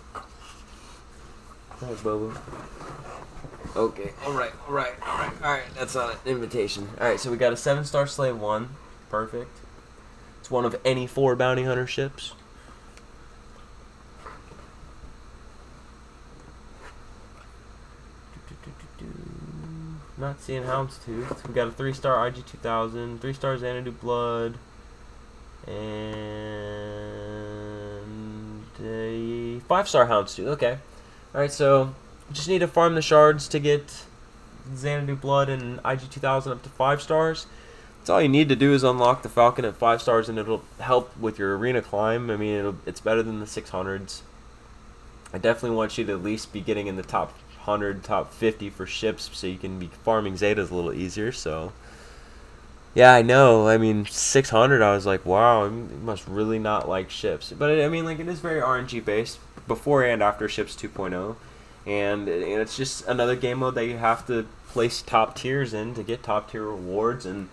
Hi, Bubba. Okay. Alright. That's not an invitation. Alright, so we got a 7-star Slave 1. Perfect. It's one of any 4 bounty hunter ships. Not seeing Houndstooth. We got a 3-star IG-2000, 3-star Xanadu Blood, and a 5-star Houndstooth. Okay. Alright, so just need to farm the shards to get Xanadu Blood and IG-2000 up to 5 stars. That's all you need to do is unlock the Falcon at 5 stars, and it'll help with your arena climb. I mean, it's better than the 600s. I definitely want you to at least be getting in the top 100, top 50 for ships, so you can be farming Zetas a little easier. So, yeah, I know. I mean, 600, I was like, wow, you must really not like ships. But, I mean, like, it is very RNG-based, before and after Ships 2.0. And it's just another game mode that you have to place top tiers in to get top tier rewards, and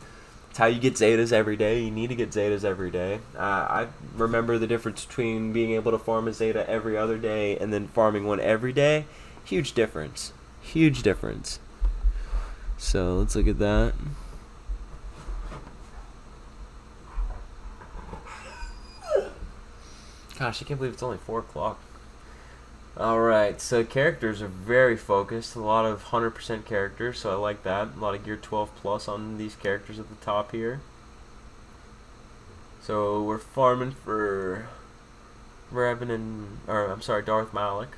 it's how you get Zetas every day. You need to get Zetas every day. I remember the difference between being able to farm a Zeta every other day and then farming one every day. Huge difference. Huge difference. So let's look at that. Gosh, I can't believe it's only 4 o'clock. Alright, so characters are very focused. A lot of 100% characters, so I like that. A lot of Gear 12 plus on these characters at the top here. So we're farming for Darth Malak.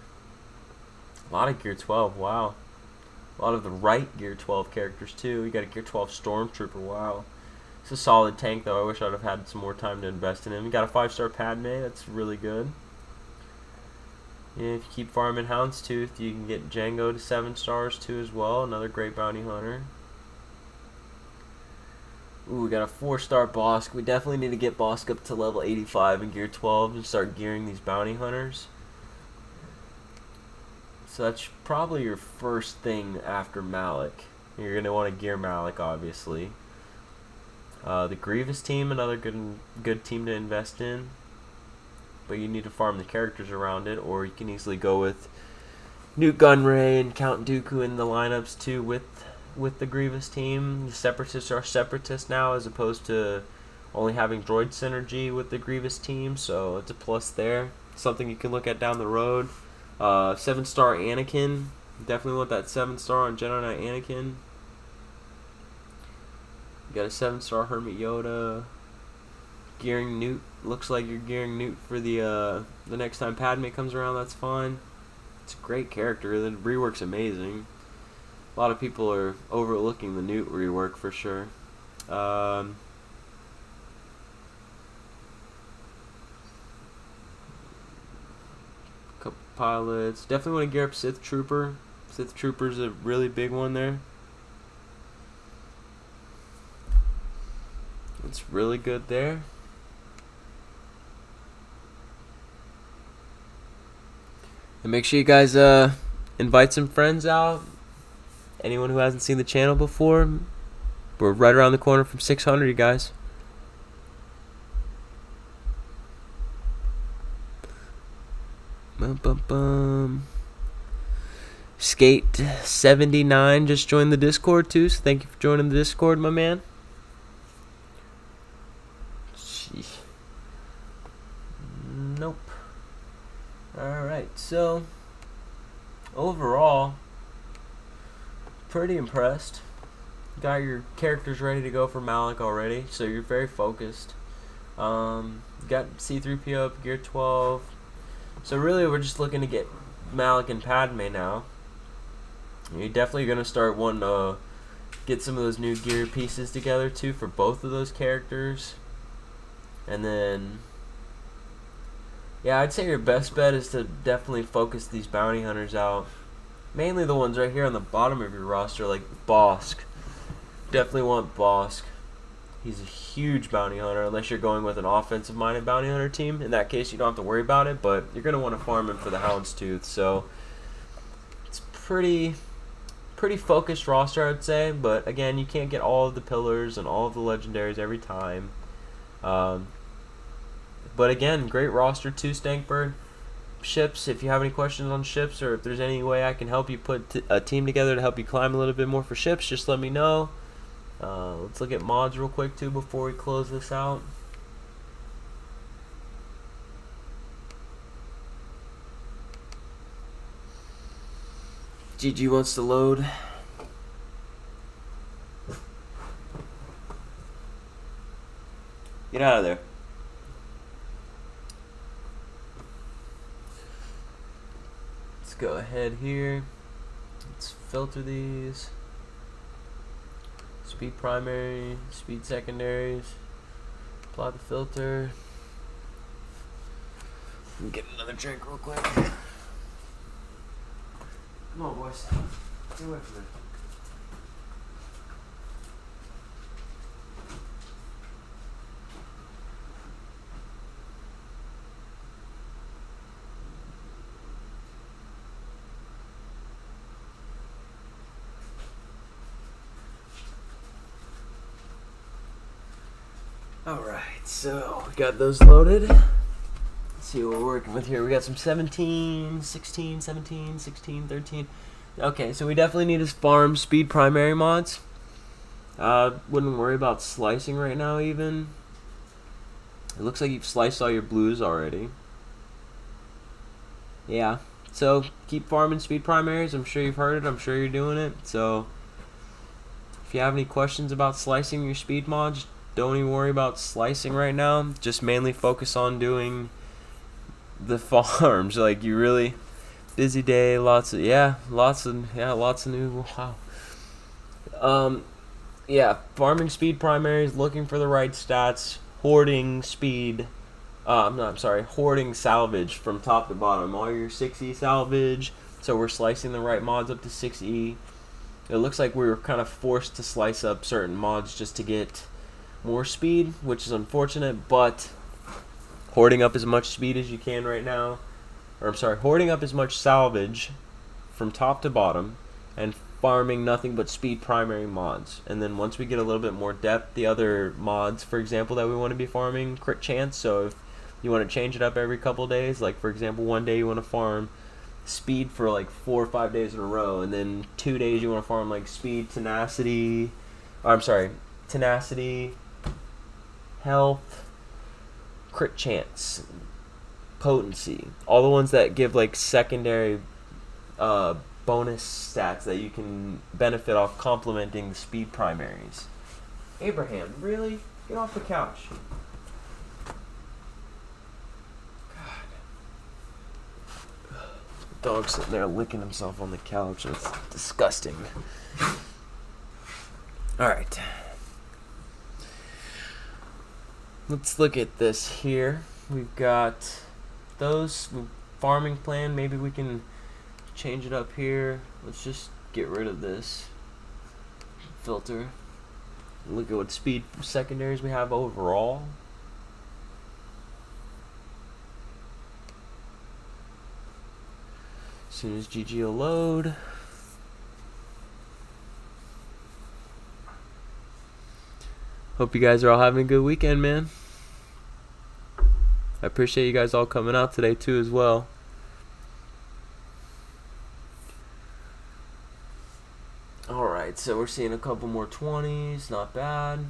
A lot of Gear 12, wow. A lot of the right Gear 12 characters too. You got a Gear 12 Stormtrooper, wow. It's a solid tank though. I wish I'd have had some more time to invest in him. You got a 5-star Padme, that's really good. Yeah, if you keep farming Houndstooth, you can get Django to 7 stars too as well. Another great bounty hunter. Ooh, we got a 4-star Bosk. We definitely need to get Bosk up to level 85 and gear 12 and start gearing these bounty hunters. So that's probably your first thing after Malik. You're going to want to gear Malik, obviously. The Grievous team, another good team to invest in. But you need to farm the characters around it, or you can easily go with Newt Gunray and Count Dooku in the lineups too with the Grievous team. The Separatists are Separatists now, as opposed to only having droid synergy with the Grievous team, so it's a plus there. Something you can look at down the road. 7-star Anakin. Definitely want that 7-star on Jedi Knight Anakin. You got a 7-star Hermit Yoda. Gearing Newt. Looks like you're gearing Newt for the next time Padme comes around. That's fine. It's a great character. The rework's amazing. A lot of people are overlooking the Newt rework for sure. Couple pilots. Definitely want to gear up Sith Trooper. Sith Trooper's a really big one there. It's really good there. And make sure you guys invite some friends out. Anyone who hasn't seen the channel before, we're right around the corner from 600, you guys. Bum, bum, bum. Skate79 just joined the Discord too, so thank you for joining the Discord, my man. Sheesh. Nope. Alright, so overall, pretty impressed. Got your characters ready to go for Malik already, so you're very focused. Got C-3PO up gear 12. So really we're just looking to get Malik and Padme now. You're definitely going to start wanting to get some of those new gear pieces together too for both of those characters. And then, yeah, I'd say your best bet is to definitely focus these bounty hunters out. Mainly the ones right here on the bottom of your roster, like Bosk. Definitely want Bosk. He's a huge bounty hunter, unless you're going with an offensive-minded bounty hunter team. In that case, you don't have to worry about it, but you're going to want to farm him for the Houndstooth. So it's pretty focused roster, I'd say. But again, you can't get all of the pillars and all of the legendaries every time. But again, great roster too, Stankbird. Ships, if you have any questions on ships, or if there's any way I can help you put a team together to help you climb a little bit more for ships, just let me know. Let's look at mods real quick too before we close this out. GG wants to load. Get out of there. Let's go ahead here. Let's filter these. Speed primary, speed secondaries. Apply the filter. Get another drink real quick. Come on, boys. Get away from me. Alright, so we got those loaded. Let's see what we're working with here. We got some 17, 16, 17, 16, 13. Okay, so we definitely need to farm speed primary mods. Wouldn't worry about slicing right now even. It looks like you've sliced all your blues already. Yeah, so keep farming speed primaries. I'm sure you've heard it. I'm sure you're doing it. So if you have any questions about slicing your speed mods, don't even worry about slicing right now. Just mainly focus on doing the farms. Like, you really busy day, lots of new yeah, farming speed primaries, looking for the right stats, hoarding speed, I'm sorry, hoarding salvage from top to bottom. All your 6E salvage. So we're slicing the right mods up to 6E. It looks like we were kind of forced to slice up certain mods just to get more speed, which is unfortunate, but hoarding up as much speed as you can right now, or I'm sorry, hoarding up as much salvage from top to bottom and farming nothing but speed primary mods. And then once we get a little bit more depth, the other mods, for example, that we want to be farming, crit chance. So if you want to change it up every couple days, like for example, one day you want to farm speed for like 4 or 5 days in a row, and then 2 days you want to farm like speed, tenacity, tenacity, health, crit chance, potency, all the ones that give like secondary bonus stats that you can benefit off complementing the speed primaries. Abraham, really? Get off the couch. Dog's sitting there licking himself on the couch. It's disgusting. Alright. Let's look at this here. We've got those farming plan. Maybe we can change it up here. Let's just get rid of this filter. Look at what speed secondaries we have overall. As soon as GG will load. Hope you guys are all having a good weekend, man. I appreciate you guys all coming out today too as well. Alright, so we're seeing a couple more 20s, not bad.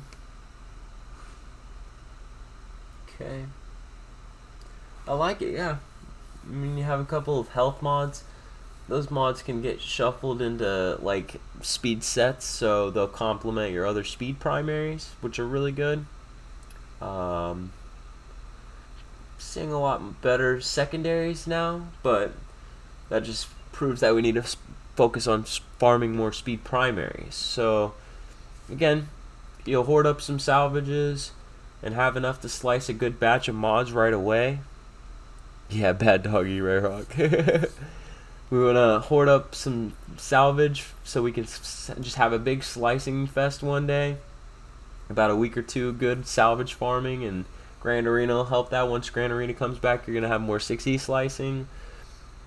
Okay. I like it, yeah. I mean, you have a couple of health mods. Those mods can get shuffled into like speed sets, so they'll complement your other speed primaries, which are really good. Seeing a lot better secondaries now, but that just proves that we need to focus on farming more speed primaries. So again, you'll hoard up some salvages and have enough to slice a good batch of mods right away. Yeah, bad doggy, Rare Hawk. We want to hoard up some salvage so we can just have a big slicing fest one day. About a week or two of good salvage farming, and Grand Arena will help that. Once Grand Arena comes back, you're going to have more 6E slicing.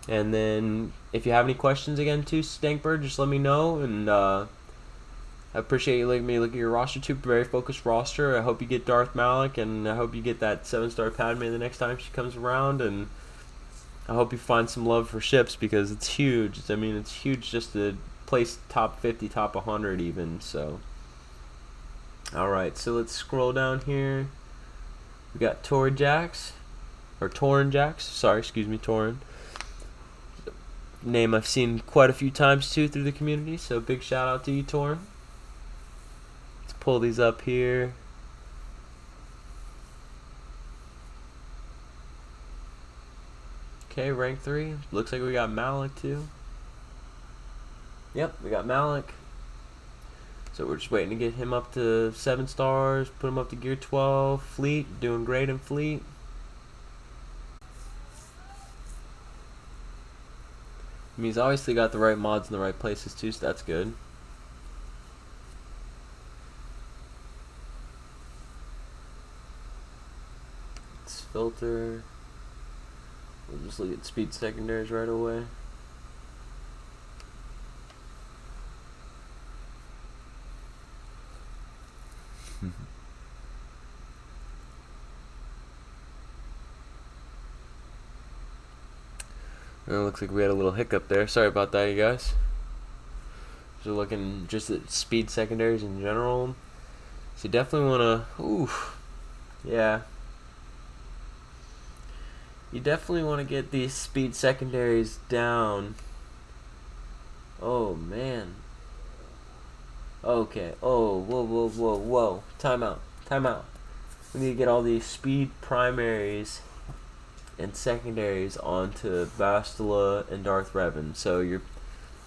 And then if you have any questions again too, Stankbird, just let me know. And I appreciate you letting me look at your roster too. Very focused roster. I hope you get Darth Malik, and I hope you get that 7-star Padme the next time she comes around. And I hope you find some love for ships, because it's huge. I mean, it's huge just to place top 50, top 100 even. So, alright, so let's scroll down here. We got Torin Jax. Sorry, excuse me, Torin. Name I've seen quite a few times too through the community, so big shout out to you, Torin. Let's pull these up here. Okay, rank 3. Looks like we got Malik too. Yep, we got Malik. So we're just waiting to get him up to 7 stars, put him up to gear 12. Fleet, doing great in Fleet. I mean, he's obviously got the right mods in the right places too, so that's good. Let's filter. We'll just look at speed secondaries right away. It looks like we had a little hiccup there. Sorry about that, you guys. So looking just at speed secondaries in general. So you definitely want to... Yeah. You definitely want to get these speed secondaries down. Oh, man. Okay. Oh, whoa. Time out. We need to get all these speed primaries and secondaries onto Bastila and Darth Revan. So your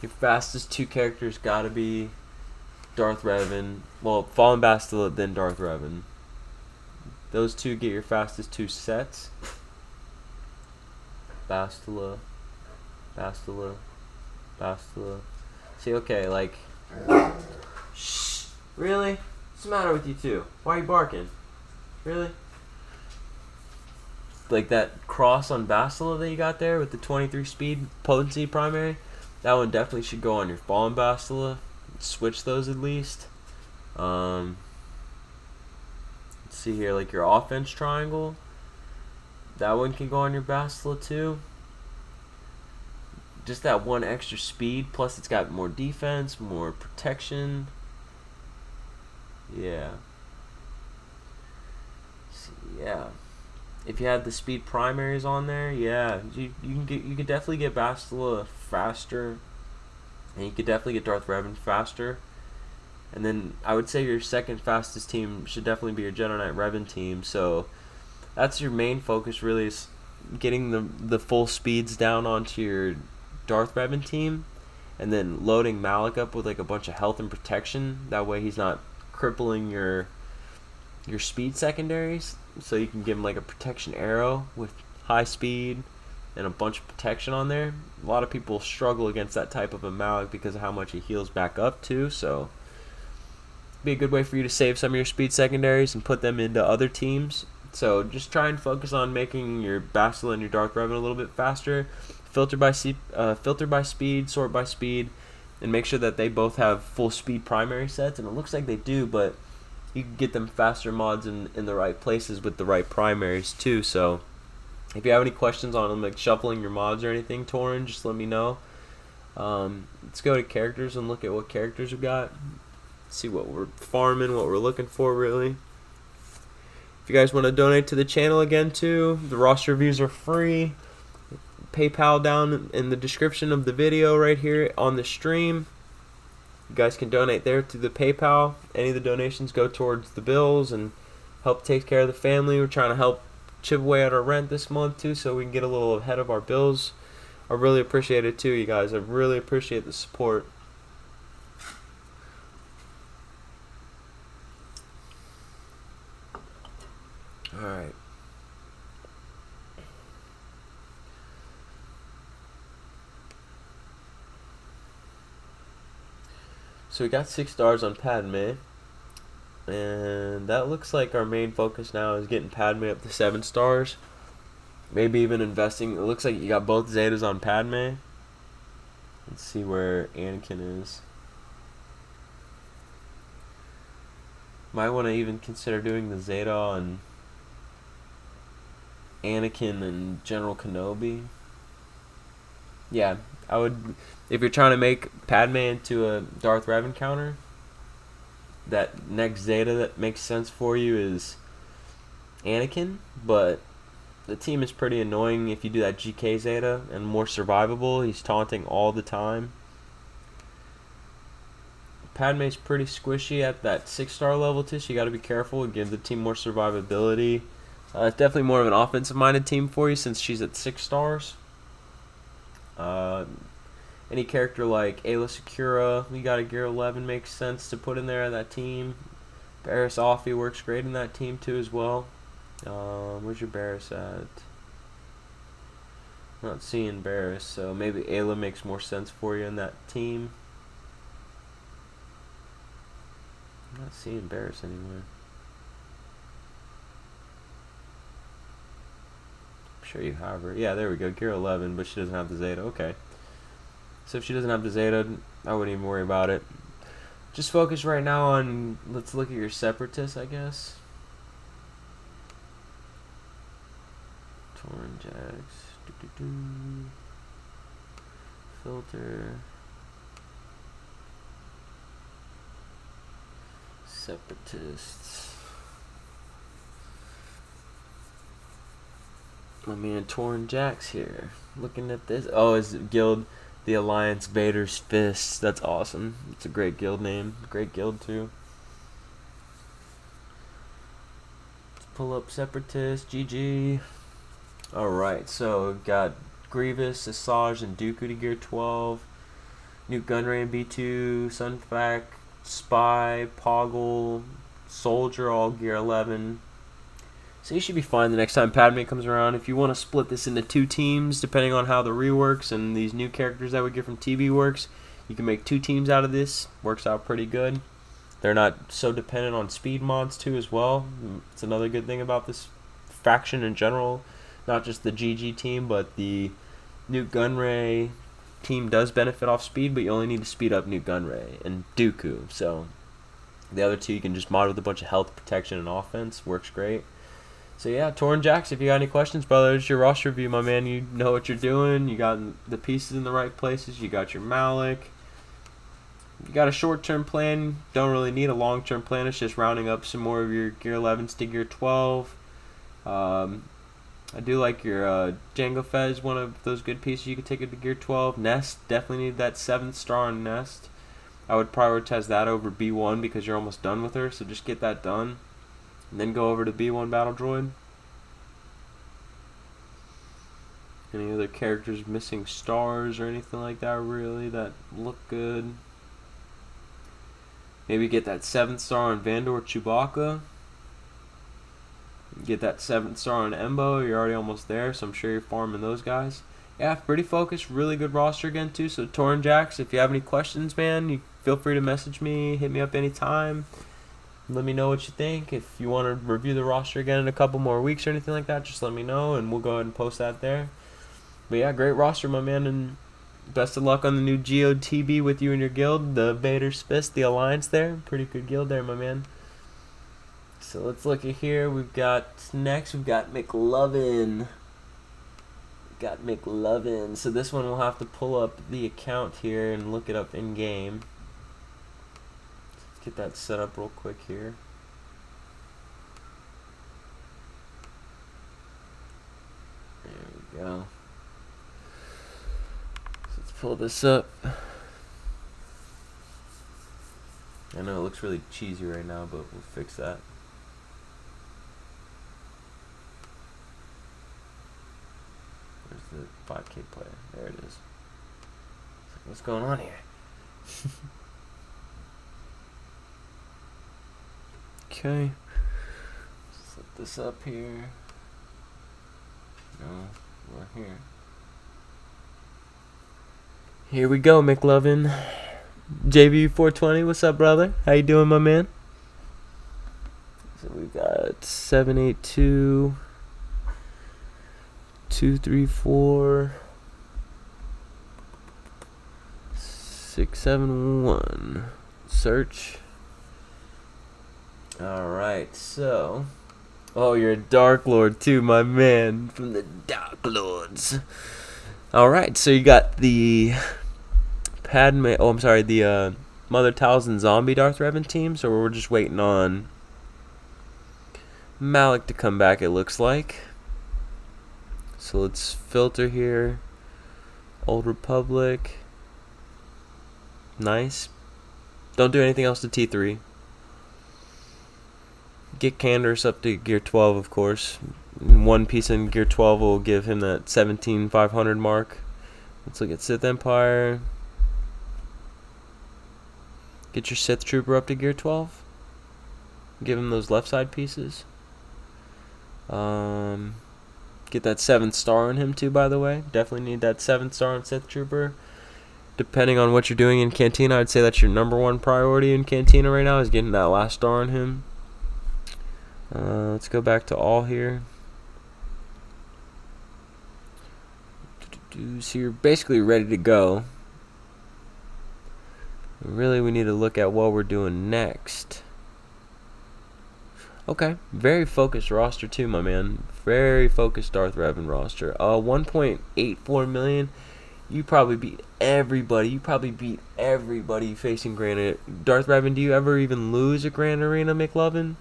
fastest 2 characters gotta be Darth Revan. Well, Fallen Bastila, then Darth Revan. Those two get your fastest 2 sets. Bastila, Bastila, Bastila. See, okay, like... Shh! Really? What's the matter with you two? Why are you barking? Really? Like that cross on Bastila that you got there with the 23 speed potency primary, that one definitely should go on your Fallen Bastila. Switch those at least. Let's see here, like your offense triangle, that one can go on your Bastila too. Just that 1 extra speed, plus it's got more defense, more protection. Yeah. Yeah. If you had the speed primaries on there, yeah, you could definitely get Bastila faster, and you could definitely get Darth Revan faster. And then I would say your second fastest team should definitely be your Jedi Knight Revan team. So that's your main focus, really, is getting the full speeds down onto your Darth Revan team, and then loading Malik up with like a bunch of health and protection. That way he's not crippling your speed secondaries. So you can give him like a protection arrow with high speed and a bunch of protection on there. A lot of people struggle against that type of a Malik because of how much he heals back up too. So be a good way for you to save some of your speed secondaries and put them into other teams. So just try and focus on making your Bastila and your Darth Revan a little bit faster. Filter by speed, sort by speed, and make sure that they both have full speed primary sets. And it looks like they do, but you can get them faster mods in the right places with the right primaries too. So if you have any questions on them, like shuffling your mods or anything, Torin, just let me know. Let's go to characters and look at what characters we've got. See what we're farming, what we're looking for, really. If you guys want to donate to the channel again too, the roster reviews are free. PayPal down in the description of the video right here on the stream. You guys can donate there to the PayPal. Any of the donations go towards the bills and help take care of the family. We're trying to help chip away at our rent this month too, so we can get a little ahead of our bills. I really appreciate it too, you guys. I really appreciate the support. Alright. So we got 6 stars on Padme. And that looks like our main focus now is getting Padme up to 7 stars. Maybe even investing. It looks like you got both Zetas on Padme. Let's see where Anakin is. Might want to even consider doing the Zeta on Anakin and General Kenobi. Yeah, I would, if you're trying to make Padme into a Darth Revan counter, that next Zeta that makes sense for you is Anakin, but the team is pretty annoying if you do that GK Zeta, and more survivable. He's taunting all the time. Padme's pretty squishy at that 6-star level too, so you got to be careful and give the team more survivability. It's definitely more of an offensive-minded team for you since she's at 6 stars. Any character like Ayla Secura, you got a Gear 11, makes sense to put in there on that team. Barriss Offee works great in that team too as well. Where's your Barriss at? I'm not seeing Barriss, so maybe Ayla makes more sense for you in that team. I'm not seeing Barriss anywhere. I'm sure you have her. Yeah, there we go. Gear 11, but she doesn't have the Zeta. Okay. So if she doesn't have the Zeta, I wouldn't even worry about it. Just focus right now on, let's look at your Separatists, I guess. Torn Jax. Filter. Separatists. My man Torn Jax here. Looking at this. Oh, is guild the Alliance Vader's Fists. That's awesome. It's a great guild name. Great guild too. Let's pull up Separatist. GG. Alright, so got Grievous, Asajj, and Dooku to Gear 12. Newt Gunray and B2. Sunfac, Spy, Poggle, Soldier all Gear 11. So you should be fine the next time Padme comes around. If you want to split this into 2 teams, depending on how the reworks and these new characters that we get from TV works, you can make 2 teams out of this. Works out pretty good. They're not so dependent on speed mods too as well. It's another good thing about this faction in general. Not just the GG team, but the Nute Gunray team does benefit off speed, but you only need to speed up Nute Gunray and Dooku. So the other 2 you can just mod with a bunch of health, protection, and offense. Works great. So yeah, Torn Jax, if you got any questions, brother, it's your roster review, my man. You know what you're doing. You got the pieces in the right places. You got your Malik. You got a short-term plan. Don't really need a long-term plan. It's just rounding up some more of your Gear 11s to Gear 12. I do like your Jango Fez, one of those good pieces you could take it to Gear 12. Nest, definitely need that 7th star on Nest. I would prioritize that over B1 because you're almost done with her, so just get that done. And then go over to B1 Battle Droid. Any other characters missing stars or anything like that really that look good? Maybe get that 7th star on Vandor Chewbacca. Get that 7th star on Embo. You're already almost there, so I'm sure you're farming those guys. Yeah, pretty focused. Really good roster again, too. So, Torn Jax, if you have any questions, man, you feel free to message me. Hit me up anytime. Let me know what you think. If you want to review the roster again in a couple more weeks or anything like that, just let me know, and we'll go ahead and post that there. But yeah, great roster, my man, and best of luck on the new GOTB with you and your guild, the Vader's Fist, the Alliance there. Pretty good guild there, my man. So let's look at here. We've got McLovin. So this one we'll have to pull up the account here and look it up in game. Let's get that set up real quick here. There we go. So let's pull this up. I know it looks really cheesy right now, but we'll fix that. Where's the 5K player? There it is. What's going on here? Okay. Set this up here. No, we're here. Here we go, McLovin. JV420, what's up, brother? How you doing, my man? So we've got 782, 234, 671. Search. Alright, so. Oh, you're a Dark Lord too, my man. From the Dark Lords. Alright, so you got the Padme. Oh, I'm sorry, the Mother Talzin Zombie Darth Revan team. So we're just waiting on Malik to come back, it looks like. So let's filter here. Old Republic. Nice. Don't do anything else to T3. Get Canderous up to Gear 12, of course. One piece in Gear 12 will give him that 17,500 mark. Let's look at Sith Empire. Get your Sith Trooper up to Gear 12. Give him those left side pieces. Get that 7th star on him too, by the way. Definitely need that 7th star on Sith Trooper. Depending on what you're doing in Cantina, I'd say that's your #1 priority in Cantina right now, is getting that last star on him. Let's go back to all here. So you're basically ready to go. Really, we need to look at what we're doing next. Okay, very focused roster too, my man. Very focused Darth Revan roster. 1.84 million. You probably beat everybody. Facing Grand Darth Revan. Do you ever even lose a Grand Arena, McLovin?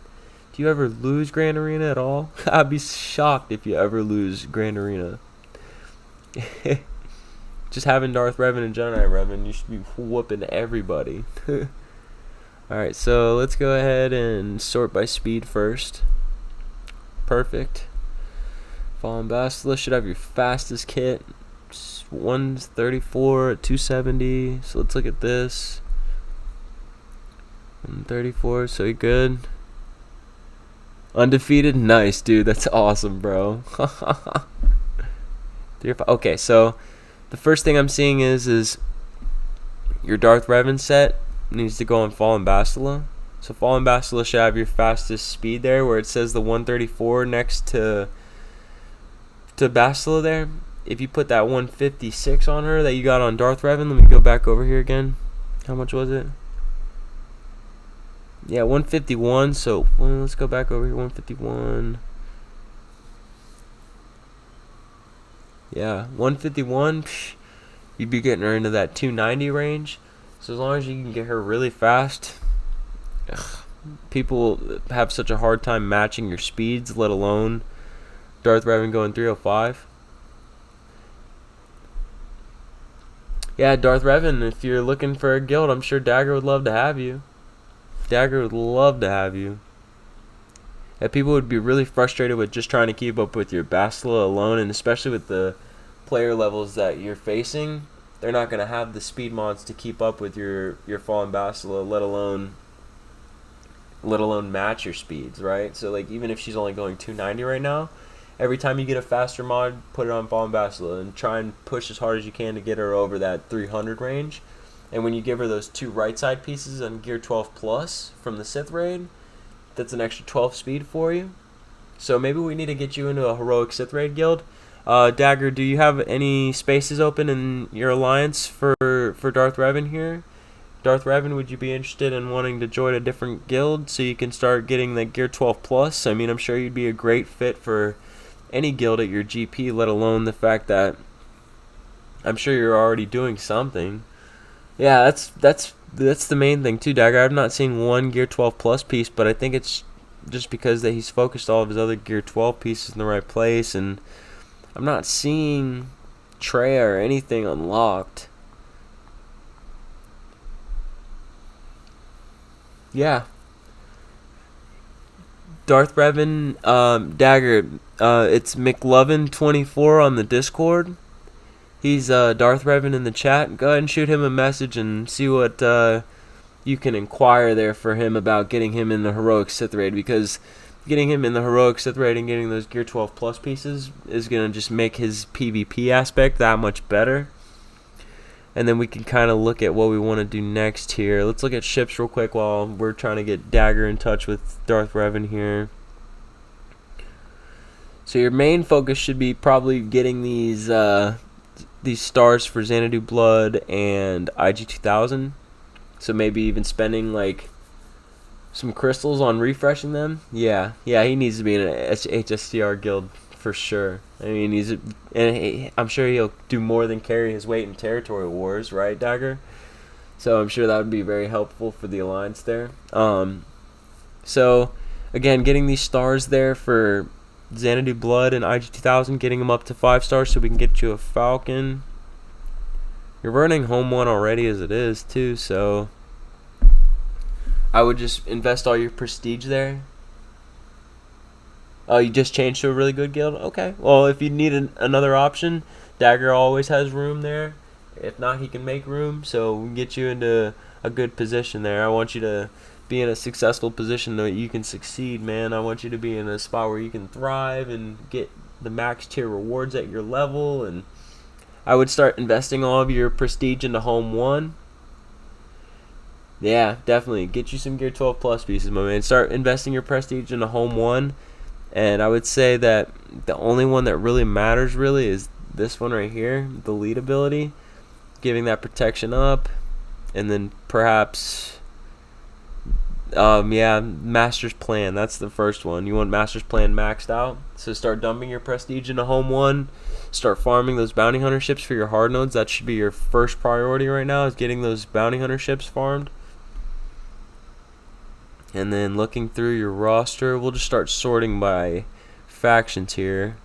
Do you ever lose Grand Arena at all? I'd be shocked if you ever lose Grand Arena. Just having Darth Revan and Jedi Revan, you should be whooping everybody. Alright, so let's go ahead and sort by speed first. Perfect. Fallen Basilisk should have your fastest kit. 134 at 270. So let's look at this. 134, so you're good. Undefeated? Nice, dude. That's awesome, bro. Okay, so the first thing I'm seeing is your Darth Revan set needs to go on Fallen Bastila. So Fallen Bastila should have your fastest speed there, where it says the 134 next to Bastila there. If you put that 156 on her that you got on Darth Revan, let me go back over here again. How much was it? Yeah, 151. So let's go back over here. 151. Yeah, 151. You'd be getting her into that 290 range. So as long as you can get her really fast, people have such a hard time matching your speeds, let alone Darth Revan going 305. Yeah, Darth Revan, if you're looking for a guild, I'm sure Dagger would love to have you. Dagger would love to have you. And people would be really frustrated with just trying to keep up with your Bastila alone, and especially with the player levels that you're facing, they're not going to have the speed mods to keep up with your Fallen Bastila, let alone match your speeds, right? So like even if she's only going 290 right now, every time you get a faster mod, put it on Fallen Bastila and try and push as hard as you can to get her over that 300 range. And when you give her those 2 right side pieces on Gear 12 Plus from the Sith Raid, that's an extra 12 speed for you. So maybe we need to get you into a Heroic Sith Raid guild. Dagger, do you have any spaces open in your alliance for Darth Revan here? Darth Revan, would you be interested in wanting to join a different guild so you can start getting the Gear 12 Plus? I mean, I'm sure you'd be a great fit for any guild at your GP, let alone the fact that I'm sure you're already doing something. Yeah, that's the main thing too, Dagger. I've not seen one Gear 12 Plus piece, but I think it's just because that he's focused all of his other Gear 12 pieces in the right place, and I'm not seeing Trey or anything unlocked. Yeah. Darth Revan, Dagger, it's McLovin24 on the Discord. He's Darth Revan in the chat. Go ahead and shoot him a message and see what you can inquire there for him about getting him in the Heroic Sith Raid, because getting him in the Heroic Sith Raid and getting those Gear 12 Plus pieces is going to just make his PvP aspect that much better. And then we can kind of look at what we want to do next here. Let's look at ships real quick while we're trying to get Dagger in touch with Darth Revan here. So your main focus should be probably getting these stars for Xanadu Blood and IG-2000. So maybe even spending like some crystals on refreshing them. Yeah, he needs to be in an HSTR guild for sure. I mean, I'm sure he'll do more than carry his weight in territory wars, right, Dagger? So I'm sure that would be very helpful for the alliance there. So again, getting these stars there for Xanadu Blood and IG-2000, getting them up to 5 stars so we can get you a Falcon. You're running home 1 already as it is too, so I would just invest all your prestige there. Oh, you just changed to a really good guild? Okay. Well, if you need another option, Dagger always has room there. If not, he can make room, so we can get you into a good position there. I want you to be in a successful position that you can succeed, man. I want you to be in a spot where you can thrive and get the max tier rewards at your level. And I would start investing all of your prestige into Home 1. Yeah, definitely. Get you some Gear 12 Plus pieces, my man. Start investing your prestige into Home 1. And I would say that the only one that really matters is this one right here, the lead ability, giving that protection up, and then perhaps, Master's Plan. That's the first one. You want Master's Plan maxed out, so start dumping your prestige into Home 1, start farming those bounty hunter ships for your hard nodes. That should be your first priority right now, is getting those bounty hunter ships farmed. And then looking through your roster, we'll just start sorting by factions here.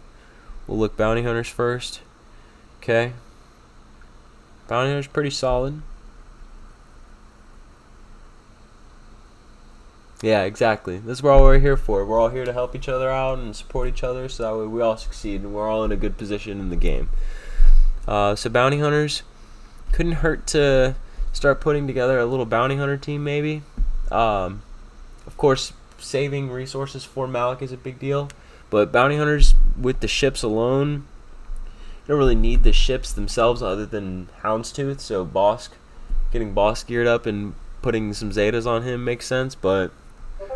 We'll look bounty hunters first. Okay. Bounty hunters pretty solid. Yeah, exactly. This is what we're here for. We're all here to help each other out and support each other, so that way we all succeed and we're all in a good position in the game. So bounty hunters, couldn't hurt to start putting together a little bounty hunter team maybe. Of course, saving resources for Malik is a big deal. But bounty hunters with the ships alone, you don't really need the ships themselves other than Houndstooth. So getting Bosk geared up and putting some Zetas on him makes sense. But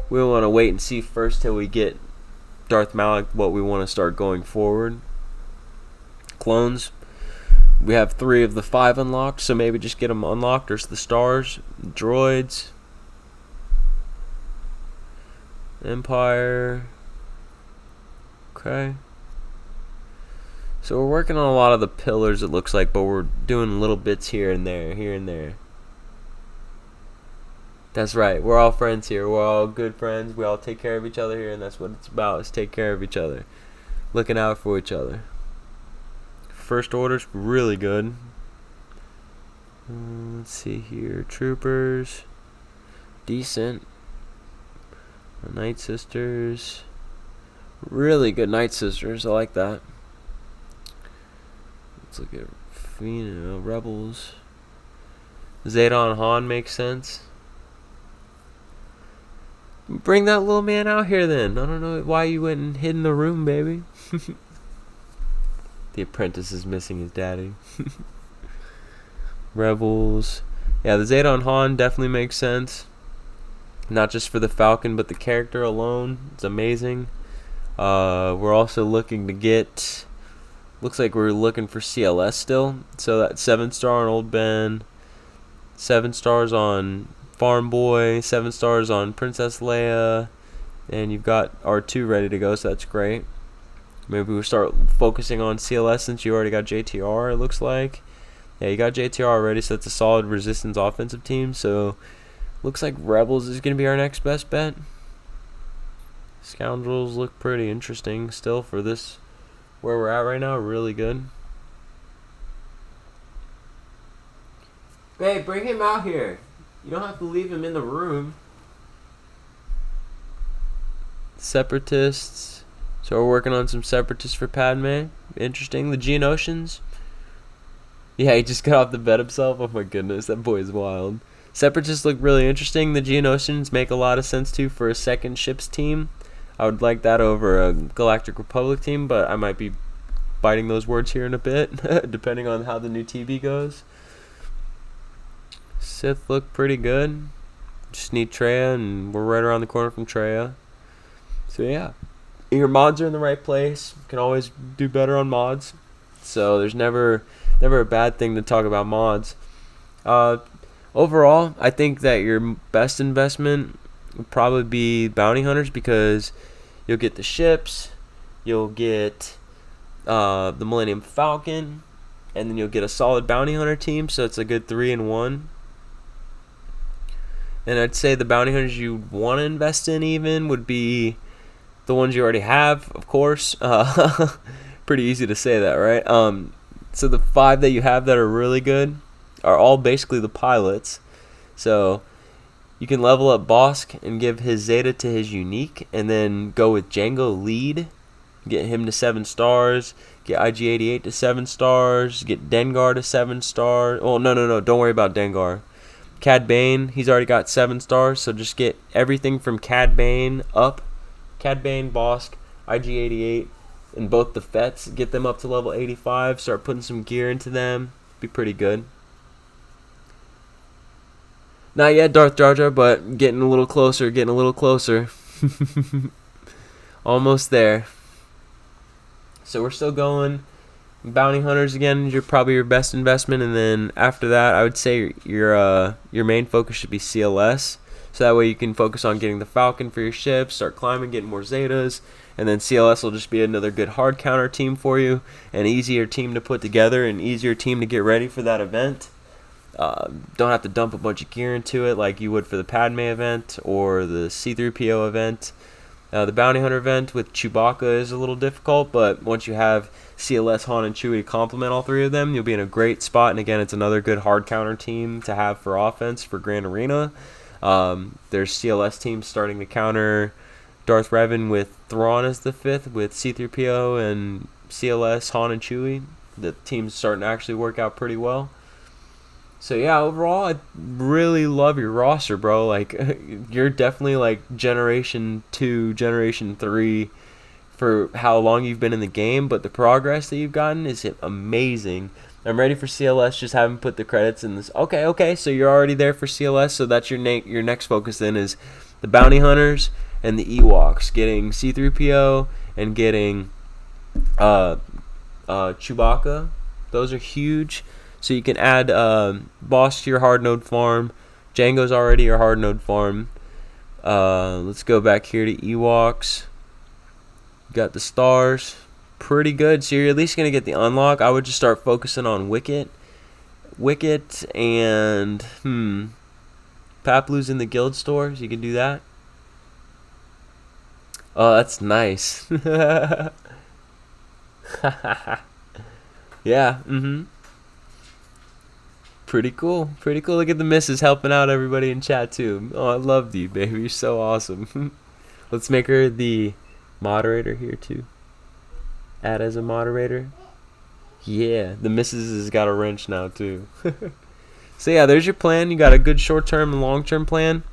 we want to wait and see first till we get Darth Malik what we want to start going forward. Clones. We have 3 of the 5 unlocked, so maybe just get them unlocked. There's the stars, droids, Empire. Okay. So we're working on a lot of the pillars, it looks like, but we're doing little bits here and there. That's right. We're all friends here. We're all good friends. We all take care of each other here, and that's what it's about, is take care of each other. Looking out for each other. First Order's really good. Let's see here. Troopers. Decent. Night Sisters. Really good Night Sisters. I like that. Let's look at Rebels. Zeta on Han makes sense. Bring that little man out here then. I don't know why you went and hid in the room, baby. The apprentice is missing his daddy. Rebels. Yeah, the Zeta on Han definitely makes sense. Not just for the Falcon, but the character alone. It's amazing. We're also looking to get... Looks like we're looking for CLS still. So that 7-star on Old Ben. 7 stars on Farm Boy. 7 stars on Princess Leia. And you've got R2 ready to go, so that's great. Maybe we'll start focusing on CLS since you already got JTR, it looks like. Yeah, you got JTR already, so that's a solid Resistance offensive team. So, looks like Rebels is going to be our next best bet. Scoundrels look pretty interesting still for this, where we're at right now. Really good. Babe, bring him out here. You don't have to leave him in the room. Separatists. So we're working on some Separatists for Padme. Interesting. The Geonosians. Yeah, he just got off the bed himself. Oh my goodness, that boy is wild. Separatists look really interesting. The Geonosians make a lot of sense too for a second ships team. I would like that over a Galactic Republic team, but I might be biting those words here in a bit, depending on how the new TV goes. Sith look pretty good. Just need Traya, and we're right around the corner from Traya. So yeah. Your mods are in the right place. You can always do better on mods. So there's never a bad thing to talk about mods. Overall, I think that your best investment would probably be bounty hunters, because you'll get the ships, you'll get the Millennium Falcon, and then you'll get a solid bounty hunter team. So it's a good 3-in-1. And I'd say the bounty hunters you want to invest in even would be the ones you already have, of course. Pretty easy to say that, right? So the 5 that you have that are really good are all basically the pilots. So you can level up Bosk and give his Zeta to his unique, and then go with Django lead, get him to 7 stars, get IG-88 to 7 stars, get Dengar to 7 stars. Oh, no, don't worry about Dengar. Cad Bane, he's already got 7 stars, so just get everything from Cad Bane up. Cad Bane, Bosk, IG-88, and both the Fets. Get them up to level 85. Start putting some gear into them. Be pretty good. Not yet Darth Jar Jar, but getting a little closer. Almost there. So we're still going. Bounty hunters again, you're probably your best investment, and then after that, I would say your main focus should be CLS. So that way you can focus on getting the Falcon for your ships, start climbing, getting more Zetas, and then CLS will just be another good hard counter team for you, an easier team to put together, an easier team to get ready for that event. Don't have to dump a bunch of gear into it like you would for the Padme event or the C-3PO event. The Bounty Hunter event with Chewbacca is a little difficult, but once you have CLS, Han, and Chewie to complement all 3 of them, you'll be in a great spot. And again, it's another good hard counter team to have for offense for Grand Arena. There's CLS teams starting to counter Darth Revan with Thrawn as the 5th, with C-3PO and CLS, Han, and Chewie. The team's starting to actually work out pretty well. So yeah, overall, I really love your roster, bro. Like, you're definitely like Generation 2, Generation 3 for how long you've been in the game, but the progress that you've gotten is amazing. I'm ready for CLS, just haven't put the credits in this. Okay, so you're already there for CLS, so that's your next focus then is the Bounty Hunters and the Ewoks, getting C-3PO and getting Chewbacca. Those are huge. So you can add Boss to your hard node farm. Django's already your hard node farm. Let's go back here to Ewoks. Got the stars. Pretty good. So you're at least going to get the unlock. I would just start focusing on Wicket. And Paplu's in the guild store, so you can do that. Oh, that's nice. Yeah, Pretty cool. Look at the missus helping out everybody in chat too. Oh, I loved you, baby. You're so awesome. Let's make her the moderator here too. Add as a moderator. Yeah, the missus has got a wrench now too. So yeah, there's your plan. You got a good short-term and long-term plan.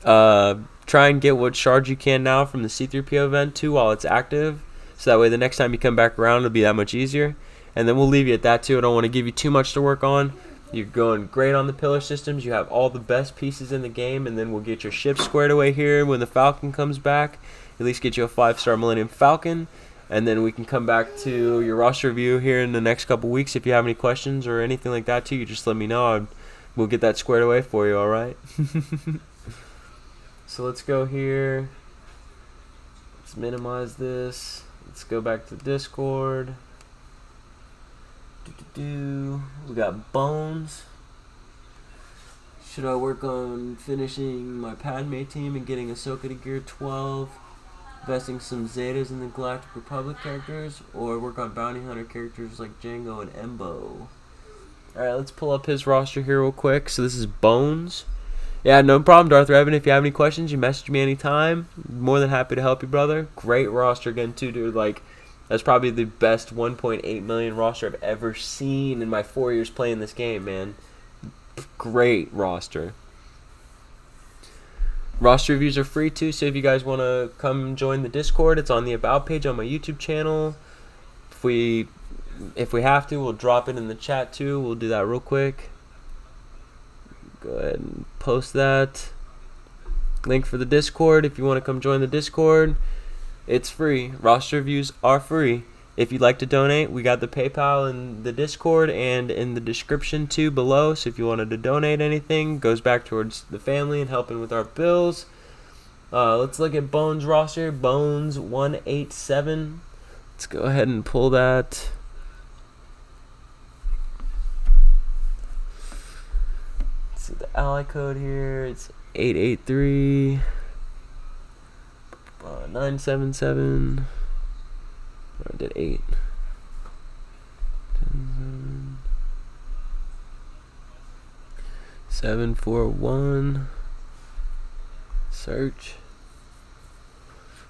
Try and get what shards you can now from the C-3PO event too while it's active. So that way the next time you come back around, it'll be that much easier. And then we'll leave you at that too. I don't want to give you too much to work on. You're going great on the pillar systems. You have all the best pieces in the game. And then we'll get your ship squared away here when the Falcon comes back. At least get you a 5-star Millennium Falcon. And then we can come back to your roster review here in the next couple weeks. If you have any questions or anything like that too, you just let me know. We'll get that squared away for you, alright? So let's go here. Let's minimize this. Let's go back to Discord. We got Bones. Should I work on finishing my Padme team and getting Ahsoka to Gear 12? Investing some Zetas in the Galactic Republic characters? Or work on Bounty Hunter characters like Django and Embo? Alright, let's pull up his roster here real quick. So this is Bones. Yeah, no problem, Darth Revan. If you have any questions, you message me anytime. More than happy to help you, brother. Great roster again, too, dude. Like, that's probably the best 1.8 million roster I've ever seen in my 4 years playing this game, man. Great roster. Roster reviews are free, too, so if you guys want to come join the Discord, it's on the About page on my YouTube channel. If we have to, we'll drop it in the chat, too. We'll do that real quick. Go ahead and post that. Link for the Discord if you want to come join the Discord. It's free. Roster reviews are free. If you'd like to donate, we got the PayPal in the Discord and in the description too below. So if you wanted to donate anything, goes back towards the family and helping with our bills. Let's look at Bones roster. Bones 187. Let's go ahead and pull that. See the ally code here. It's 883 977. I did 8. 741. Search.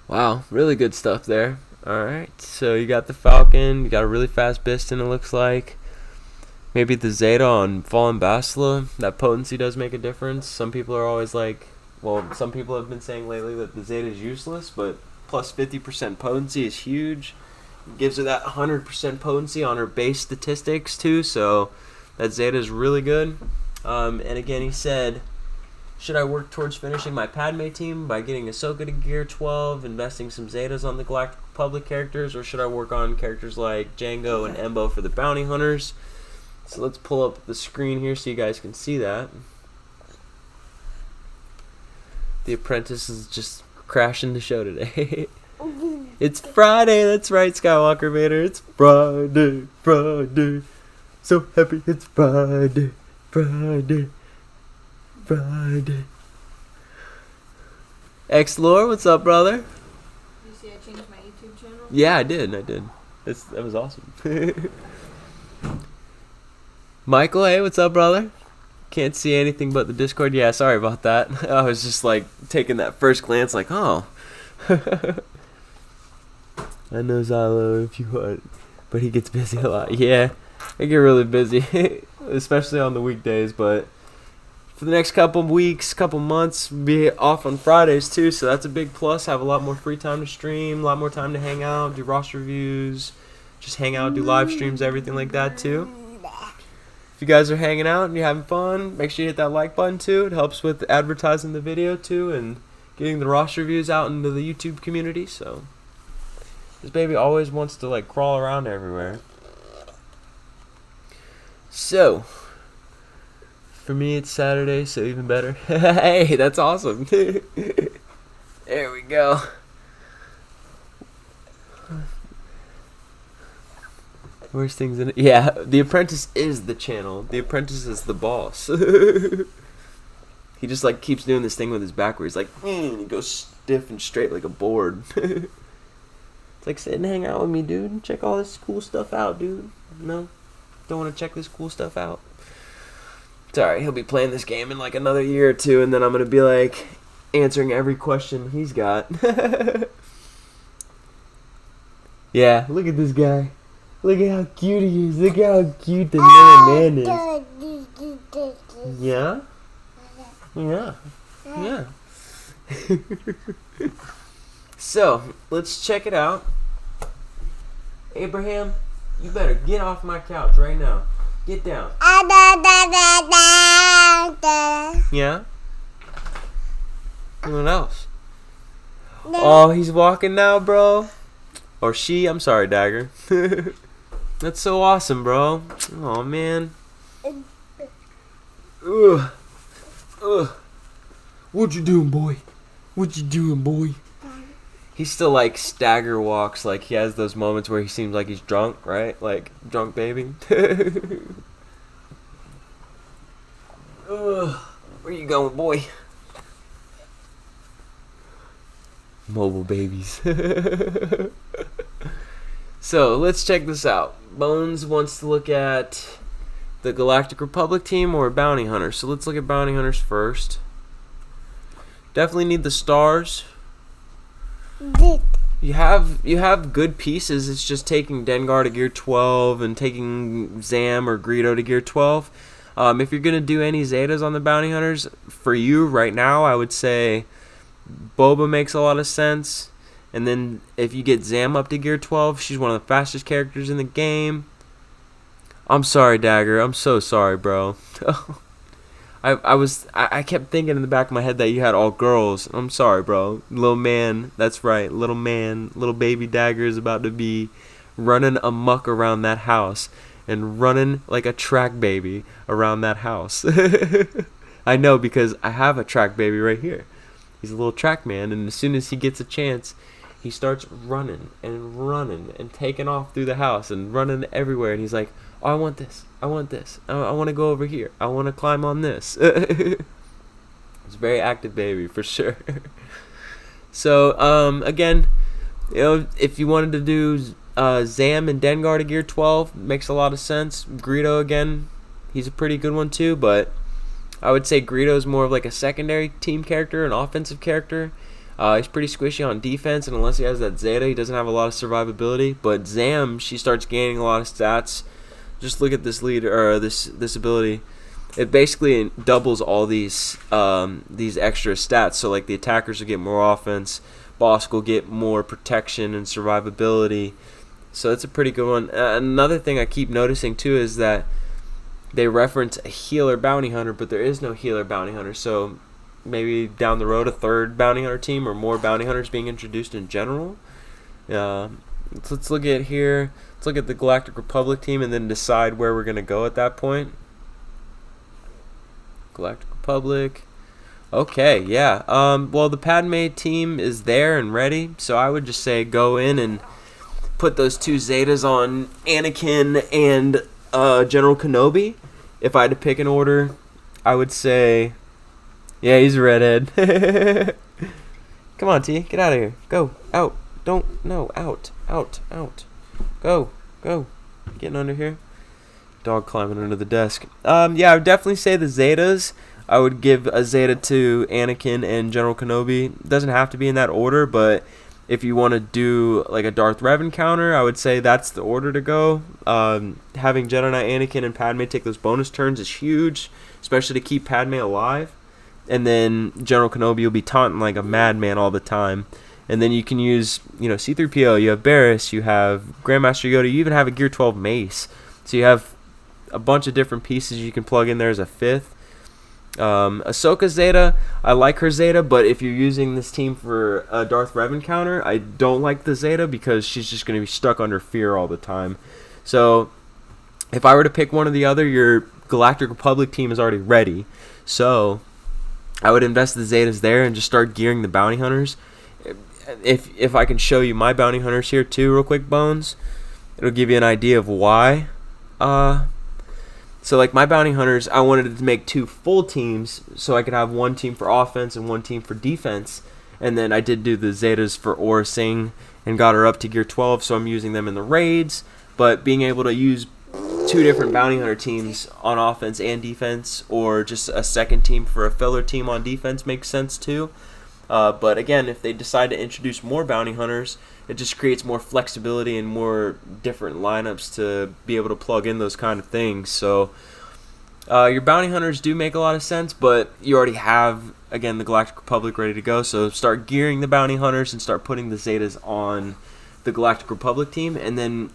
Wow, really good stuff there. Alright, so you got the Falcon. You got a really fast Biston, it looks like. Maybe the Zeta on Fallen Basila. That potency does make a difference. Some people are always like, well, some people have been saying lately that the Zeta is useless, but plus 50% potency is huge. It gives her that 100% potency on her base statistics too, so that Zeta is really good. And again, he said, should I work towards finishing my Padme team by getting Ahsoka to Gear 12, investing some Zetas on the Galactic Republic characters, or should I work on characters like Django and Embo for the Bounty Hunters? So let's pull up the screen here so you guys can see that. The Apprentice is just crashing the show today. It's Friday, that's right, Skywalker Vader. It's Friday. So happy it's Friday. X-Lore, what's up, brother? Did you see I changed my YouTube channel? Yeah, I did. That was awesome. Michael, hey, what's up, brother? Can't see anything but the Discord. Yeah, sorry about that. I was just like taking that first glance like, oh. I know Zylo if you want, but he gets busy a lot. Yeah, I get really busy. especially on the weekdays. But for the next couple weeks, couple months, be off on Fridays too. So that's a big plus. Have a lot more free time to stream, a lot more time to hang out, do roster reviews, just hang out, do live streams, everything like that too. If you guys are hanging out and you're having fun, make sure you hit that like button too. It helps with advertising the video too and getting the roster reviews out into the YouTube community. So this baby always wants to like crawl around everywhere. So for me it's Saturday, so even better. Hey, that's awesome. There we go. Worst things in it. Yeah, The Apprentice is the channel. The Apprentice is the boss. He just like keeps doing this thing with his back where he's like, and he goes stiff and straight like a board. It's like, sit and hang out with me, dude. Check all this cool stuff out, dude. No? Don't want to check this cool stuff out? It's alright, he'll be playing this game in like another year or two, and then I'm going to be like answering every question he's got. Yeah, look at this guy. Look at how cute he is. Look at how cute the man is. Yeah? Yeah. Yeah. So, let's check it out. Abraham, you better get off my couch right now. Get down. Yeah? What else? Oh, he's walking now, bro. Or she, I'm sorry, Dagger. That's so awesome, bro. Oh man. Ugh. Ugh. What you doing, boy? What you doing, boy? He still like stagger walks, like he has those moments where he seems like he's drunk, right? Like drunk baby. Ugh. Where you going, boy? Mobile babies. So let's check this out. Bones wants to look at the Galactic Republic team or Bounty Hunters. So let's look at Bounty Hunters first. Definitely need the stars. You have good pieces. It's just taking Dengar to gear 12 and taking Zam or Greedo to gear 12. If you're gonna do any Zetas on the Bounty Hunters, for you right now, I would say Boba makes a lot of sense. And then if you get Zam up to gear 12, she's one of the fastest characters in the game. I'm sorry, Dagger. I'm so sorry, bro. I kept thinking in the back of my head that you had all girls. I'm sorry, bro. Little man, that's right. Little man, little baby Dagger is about to be running amok around that house and running like a track baby around that house. I know because I have a track baby right here. He's a little track man, and as soon as he gets a chance, he starts running and taking off through the house and running everywhere. And he's like, oh, I want this. I want this. I want to go over here. I want to climb on this. It's a very active baby for sure. So, again, you know, if you wanted to do Zam and Dengar to gear 12, makes a lot of sense. Greedo, again, he's a pretty good one too, but I would say Greedo's more of like a secondary team character, an offensive character. He's pretty squishy on defense, and unless he has that Zeta, he doesn't have a lot of survivability. But Zam, she starts gaining a lot of stats. Just look at this leader or this ability. It basically doubles all these extra stats. So like the attackers will get more offense, Bosk will get more protection and survivability. So that's a pretty good one. Another thing I keep noticing too is that they reference a healer bounty hunter, but there is no healer bounty hunter. So maybe down the road a third bounty hunter team or more bounty hunters being introduced in general. Let's look at here. Let's look at the Galactic Republic team and then decide where we're going to go at that point. Galactic Republic. Okay, yeah. Well, the Padme team is there and ready, so I would just say go in and put those two Zetas on Anakin and General Kenobi. If I had to pick an order, I would say, yeah, he's a redhead. Come on, T, get out of here. Go, out. Don't, no, out. Go. Getting under here. Dog climbing under the desk. Yeah, I would definitely say the Zetas. I would give a Zeta to Anakin and General Kenobi. It doesn't have to be in that order, but if you want to do like a Darth Rev encounter, I would say that's the order to go. Having Jedi Knight Anakin and Padme take those bonus turns is huge, especially to keep Padme alive. And then General Kenobi will be taunting like a madman all the time. And then you can use, C-3PO, you have Barriss, you have Grandmaster Yoda, you even have a Gear 12 mace. So you have a bunch of different pieces you can plug in there as a fifth. Ahsoka Zeta, I like her Zeta, but if you're using this team for a Darth Rev encounter, I don't like the Zeta because she's just going to be stuck under fear all the time. So if I were to pick one or the other, your Galactic Republic team is already ready. So I would invest the Zetas there and just start gearing the bounty hunters. If I can show you my bounty hunters here too real quick, Bones, it'll give you an idea of why. So like my bounty hunters, I wanted to make 2 full teams so I could have one team for offense and one team for defense. And then I did do the Zetas for Aura Singh and got her up to Gear 12, so I'm using them in the raids. But being able to use 2 different bounty hunter teams on offense and defense, or just a second team for a filler team on defense makes sense too. But again, if they decide to introduce more bounty hunters, it just creates more flexibility and more different lineups to be able to plug in those kind of things. So your bounty hunters do make a lot of sense, but you already have, again, the Galactic Republic ready to go. So start gearing the bounty hunters and start putting the Zetas on the Galactic Republic team. And then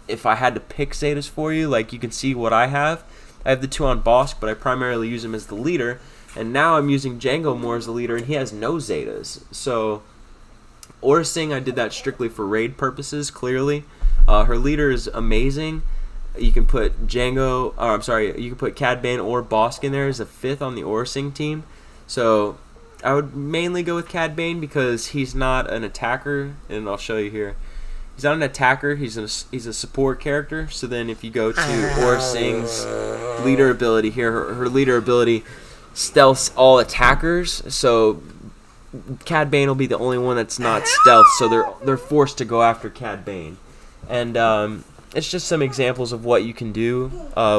if I had to pick Zetas for you, like you can see what I have the 2 on Bosk, but I primarily use him as the leader. And now I'm using Django more as a leader, and he has no Zetas. So Aura Singh, I did that strictly for raid purposes, clearly. Her leader is amazing. You can put you can put Cad Bane or Bosk in there as a 5th on the Aura Singh team. So I would mainly go with Cad Bane because he's not an attacker, and I'll show you here. He's not an attacker, he's a support character. So then if you go to Aura Singh's leader ability here, her leader ability stealths all attackers, so Cad Bane will be the only one that's not stealth, so they're forced to go after Cad Bane. And it's just some examples of what you can do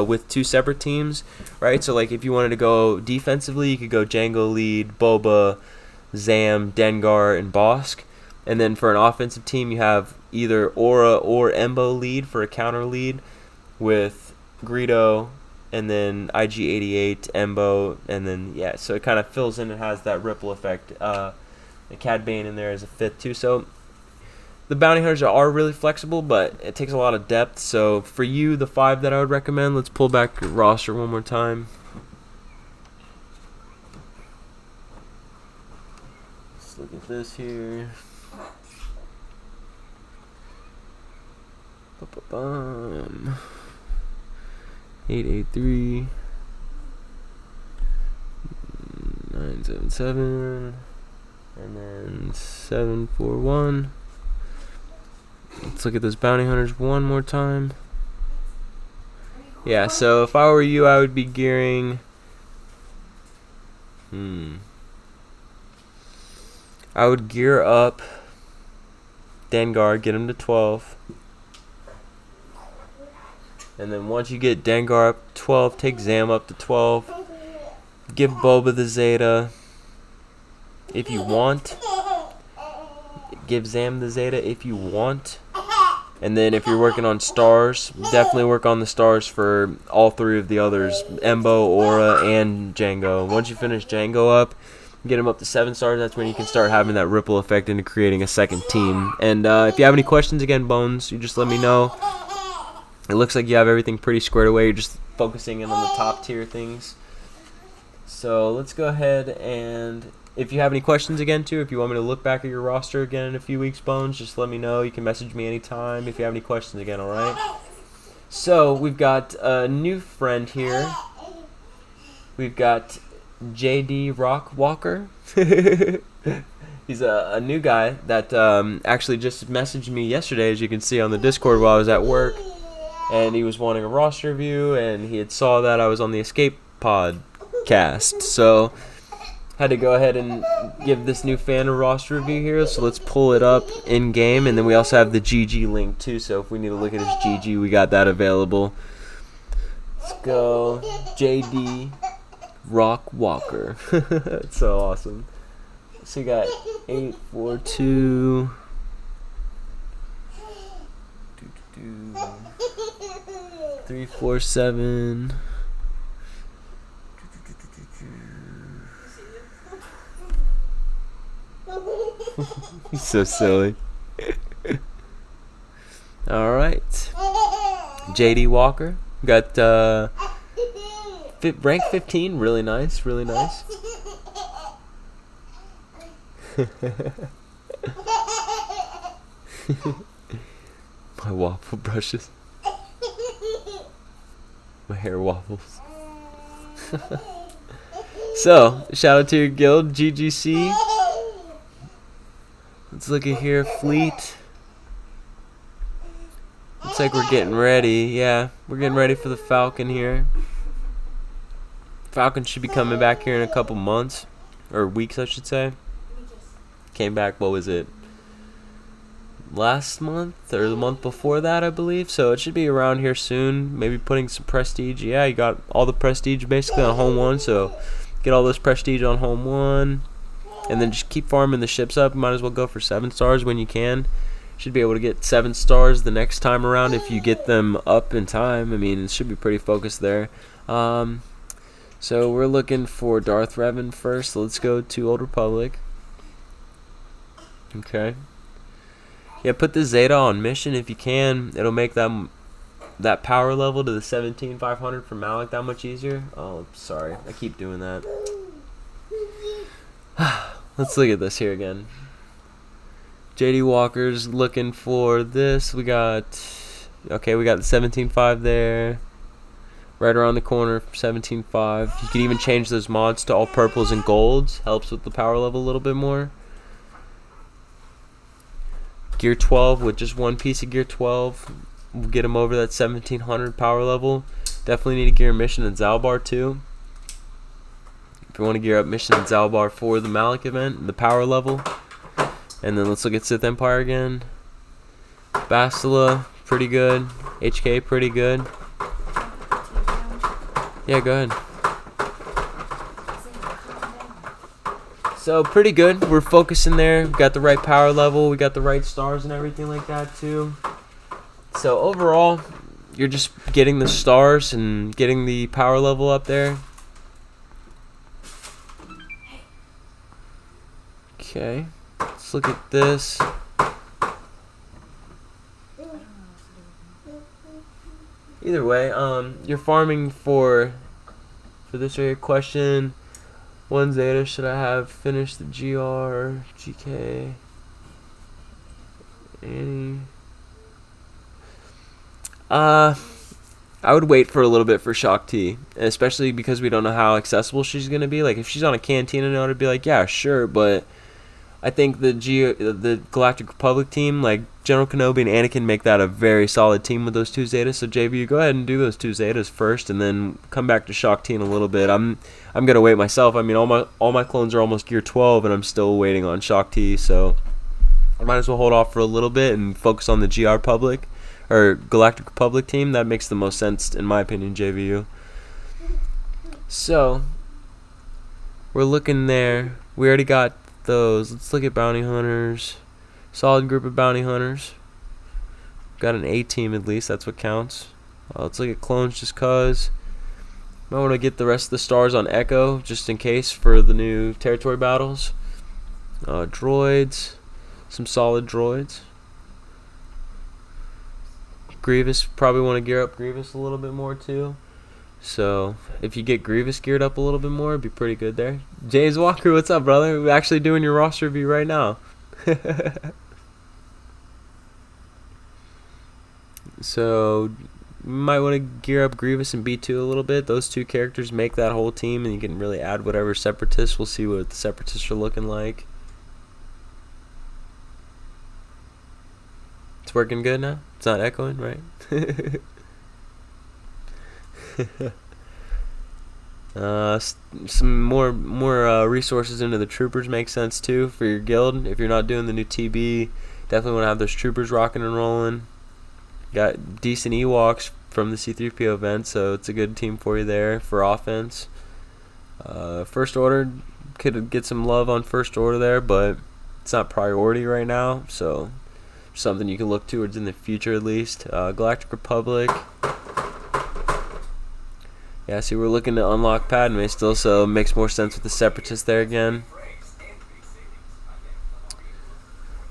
with 2 separate teams, right? So like if you wanted to go defensively, you could go Django lead, Boba, Zam, Dengar, and Bosk. And then for an offensive team, you have either Aura or Embo lead for a counter lead with Greedo, and then IG-88, Embo, and then, so it kind of fills in and has that ripple effect. The Cad Bane in there is a 5th too. So the bounty hunters are really flexible, but it takes a lot of depth. So for you, the 5 that I would recommend, let's pull back your roster one more time. Let's look at this here. 883 977 and then 741. Let's look at those bounty hunters one more time. Yeah, so if I were you, I would be gearing I would gear up Dengar, get him to 12. And then once you get Dengar up to 12, take Zam up to 12. Give Boba the Zeta if you want. Give Zam the Zeta if you want. And then if you're working on stars, definitely work on the stars for all 3 of the others, Embo, Aura, and Django. Once you finish Django up, get him up to 7 stars, that's when you can start having that ripple effect into creating a second team. And if you have any questions, again, Bones, you just let me know. It looks like you have everything pretty squared away. You're just focusing in on the top tier things. So let's go ahead, and if you have any questions again too, if you want me to look back at your roster again in a few weeks, Bones, just let me know. You can message me anytime if you have any questions again, alright? So we've got a new friend here. We've got JD Rock Walker. He's a new guy that actually just messaged me yesterday, as you can see on the Discord, while I was at work. And he was wanting a roster review, and he had saw that I was on the Escape Pod cast. So had to go ahead and give this new fan a roster review here. So let's pull it up in game, and then we also have the GG link too. So if we need to look at his GG, we got that available. Let's go, JD Rock Walker. That's so awesome. So we got 842. 347. He's so silly. All right. JD Walker got rank 15. Really nice. Really nice. My waffle brushes. My hair waffles. So, shout out to your guild, GGC. Let's look at here, Fleet. Looks like we're getting ready. Yeah, we're getting ready for the Falcon here. Falcon should be coming back here in a couple months. Or weeks, I should say. Came back, what was it? Last month or the month before that, I believe. So it should be around here soon. Maybe putting some prestige. Yeah, you got all the prestige basically on home one. So get all this prestige on home one. And then just keep farming the ships up. Might as well go for 7 stars when you can. Should be able to get 7 stars the next time around if you get them up in time. I mean, it should be pretty focused there. So we're looking for Darth Revan first. So let's go to Old Republic. Okay. Yeah, put the Zeta on mission if you can. It'll make that power level to the 17,500 for Malik that much easier. Oh, sorry. I keep doing that. Let's look at this here again. JD Walker's looking for this. We got the 17.5 there. Right around the corner, 17.5. You can even change those mods to all purples and golds. Helps with the power level a little bit more. Gear 12 with just one piece of Gear 12. We'll get him over that 1700 power level. Definitely need to gear mission in Zalbar too. If you want to gear up mission in Zalbar for the Malik event, the power level. And then let's look at Sith Empire again. Bastila, pretty good. HK, pretty good. Yeah, go ahead. So pretty good. We're focusing there. We got the right power level. We got the right stars and everything like that too. So overall, you're just getting the stars and getting the power level up there. Okay. Let's look at this. Either way, you're farming for this right here question. 1 Zeta, should I have finished the GR, GK, Annie? I would wait for a little bit for Shock T, especially because we don't know how accessible she's going to be. Like, if she's on a Cantina note, I'd be like, yeah, sure, but I think the Galactic Republic team, like General Kenobi and Anakin, make that a very solid team with those 2 Zetas. So JV, go ahead and do those 2 Zetas first, and then come back to Shock T in a little bit. I'm gonna wait myself. I mean, all my clones are almost Gear 12, and I'm still waiting on Shock T. So I might as well hold off for a little bit and focus on the GR Public or Galactic Republic team. That makes the most sense in my opinion, JVU. So we're looking there. We already got those. Let's look at bounty hunters. Solid group of bounty hunters. Got an A team at least. That's what counts. Let's look at clones just cause. Might want to get the rest of the stars on Echo just in case for the new territory battles. Droids. Some solid droids. Grievous. Probably want to gear up Grievous a little bit more too. So, if you get Grievous geared up a little bit more, it'd be pretty good there. James Walker, what's up, brother? We're actually doing your roster review right now. So, you might want to gear up Grievous and B2 a little bit. Those 2 characters make that whole team, and you can really add whatever Separatists. We'll see what the Separatists are looking like. It's working good now? It's not echoing, right? Some more resources into the troopers make sense too for your guild. If you're not doing the new TB, definitely want to have those troopers rocking and rolling. Got decent Ewoks from the C3PO event, so it's a good team for you there for offense. First Order could get some love on First Order there, but it's not priority right now, so something you can look towards in the future at least. Galactic Republic. Yeah, see, we're looking to unlock Padme still, so it makes more sense with the Separatists there again.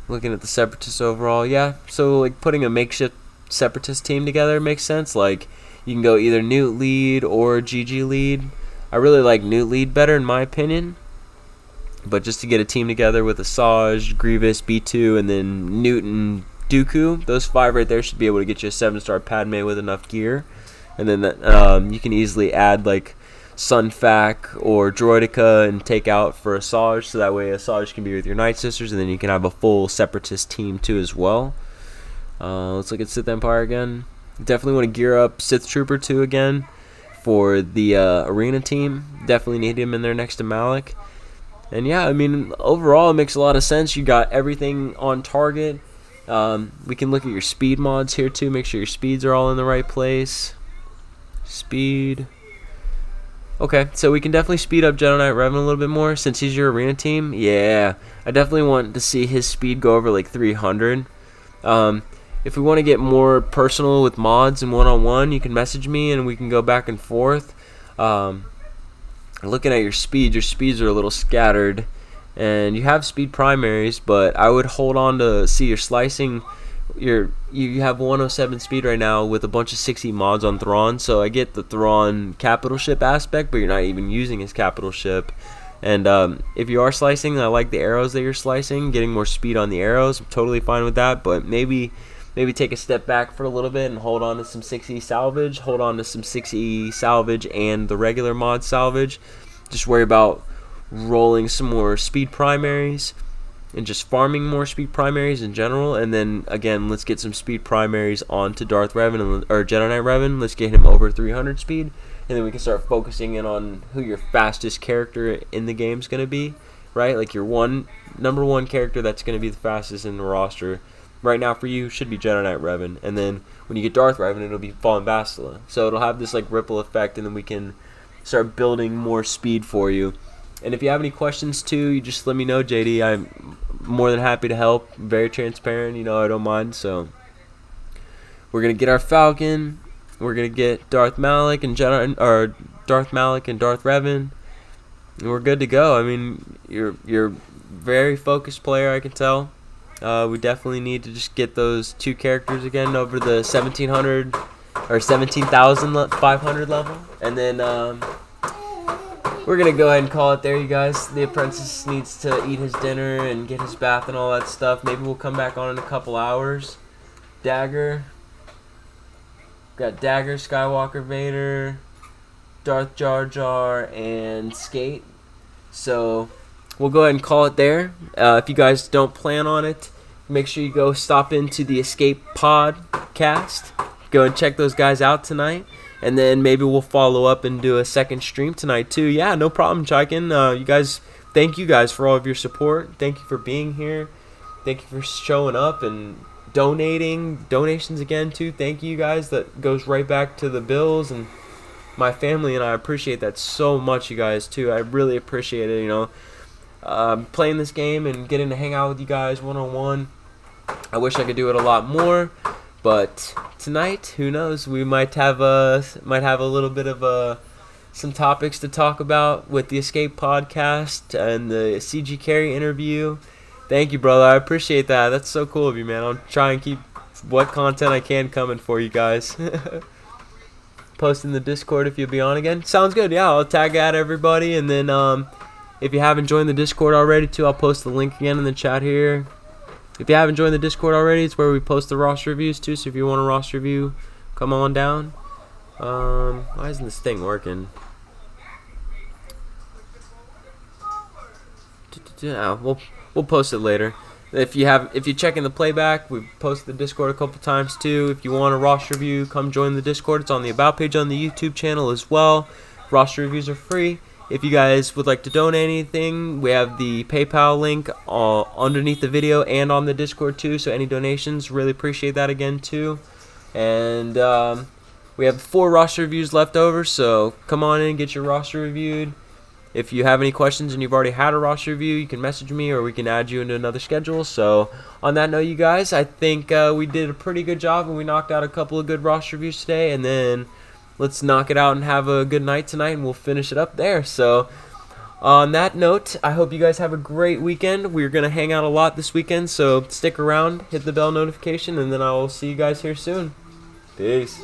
Looking at the Separatists overall, yeah. So, like, putting a makeshift Separatist team together makes sense. Like, you can go either Newt lead or GG lead. I really like Newt lead better, in my opinion. But just to get a team together with Asajj, Grievous, B2, and then Newt and Dooku, those 5 right there should be able to get you a 7-star Padme with enough gear. And then you can easily add like Sunfac or Droideka and take out for Asajj, so that way Asajj can be with your Night Sisters, and then you can have a full Separatist team too as well. Let's look at Sith Empire again. Definitely want to gear up Sith Trooper 2 again for the arena team. Definitely need him in there next to Malik. And yeah, I mean, overall it makes a lot of sense. You got everything on target. We can look at your speed mods here too. Make sure your speeds are all in the right place. Speed. Okay, so we can definitely speed up Jedi Knight Revan a little bit more since he's your arena team. Yeah, I definitely want to see his speed go over like 300. If we want to get more personal with mods and one-on-one, you can message me and we can go back and forth. Looking at your speeds are a little scattered, and you have speed primaries, but I would hold on to see your slicing. You have 107 speed right now with a bunch of 60 mods on Thrawn, so I get the Thrawn capital ship aspect, but you're not even using his capital ship. And if you are slicing, I like the arrows that you're slicing, getting more speed on the arrows. I'm totally fine with that, but maybe take a step back for a little bit and hold on to some 6E salvage, hold on to some 6E salvage and the regular mod salvage. Just worry about rolling some more speed primaries and just farming more speed primaries in general. And then again, let's get some speed primaries onto Darth Revan or Jedi Knight Revan. Let's get him over 300 speed, and then we can start focusing in on who your fastest character in the game is going to be, right? Like your number one character that's going to be the fastest in the roster right now for you should be Jedi Knight Revan, and then when you get Darth Revan, it'll be Fallen Bastila. So it'll have this like ripple effect, and then we can start building more speed for you. And if you have any questions too, you just let me know, JD. I'm more than happy to help. Very transparent, I don't mind. So we're gonna get our Falcon. We're gonna get Darth Malik and Darth Revan, and we're good to go. I mean, you're a very focused player, I can tell. We definitely need to just get those 2 characters again over the 1700 or 17,500 level, and then we're gonna go ahead and call it there, you guys. The apprentice needs to eat his dinner and get his bath and all that stuff. Maybe we'll come back on in a couple hours. Dagger. Got Dagger, Skywalker, Vader, Darth Jar Jar, and Skate. So we'll go ahead and call it there. If you guys don't plan on it, make sure you go stop into the Escape Podcast. Go and check those guys out tonight. And then maybe we'll follow up and do a second stream tonight too. Yeah, no problem, Chaikin. You guys, thank you guys for all of your support. Thank you for being here. Thank you for showing up and donating. Donations again too. Thank you guys. That goes right back to the bills and my family, and I appreciate that so much, you guys too. I really appreciate it. Playing this game and getting to hang out with you guys one-on-one. I wish I could do it a lot more. But tonight, who knows? We might have a little bit of some topics to talk about with the Escape Podcast and the CG Carry interview. Thank you, brother. I appreciate that. That's so cool of you, man. I'll try and keep what content I can coming for you guys. Post in the Discord if you'll be on again. Sounds good. Yeah, I'll tag at everybody, and then if you haven't joined the Discord already, too, I'll post the link again in the chat here. If you haven't joined the Discord already, it's where we post the roster reviews too. So if you want a roster review, come on down. Why isn't this thing working? We'll post it later. If you check in the playback, we've posted the Discord a couple times too. If you want a roster review, come join the Discord. It's on the About page on the YouTube channel as well. Roster reviews are free. If you guys would like to donate anything, we have the PayPal link underneath the video and on the Discord too. So any donations, really appreciate that again too. And we have 4 roster reviews left over, so come on in and get your roster reviewed. If you have any questions and you've already had a roster review, you can message me or we can add you into another schedule. So on that note, you guys, I think we did a pretty good job and we knocked out a couple of good roster reviews today. And then let's knock it out and have a good night tonight, and we'll finish it up there. So on that note, I hope you guys have a great weekend. We're going to hang out a lot this weekend, so stick around, hit the bell notification, and then I will see you guys here soon. Peace.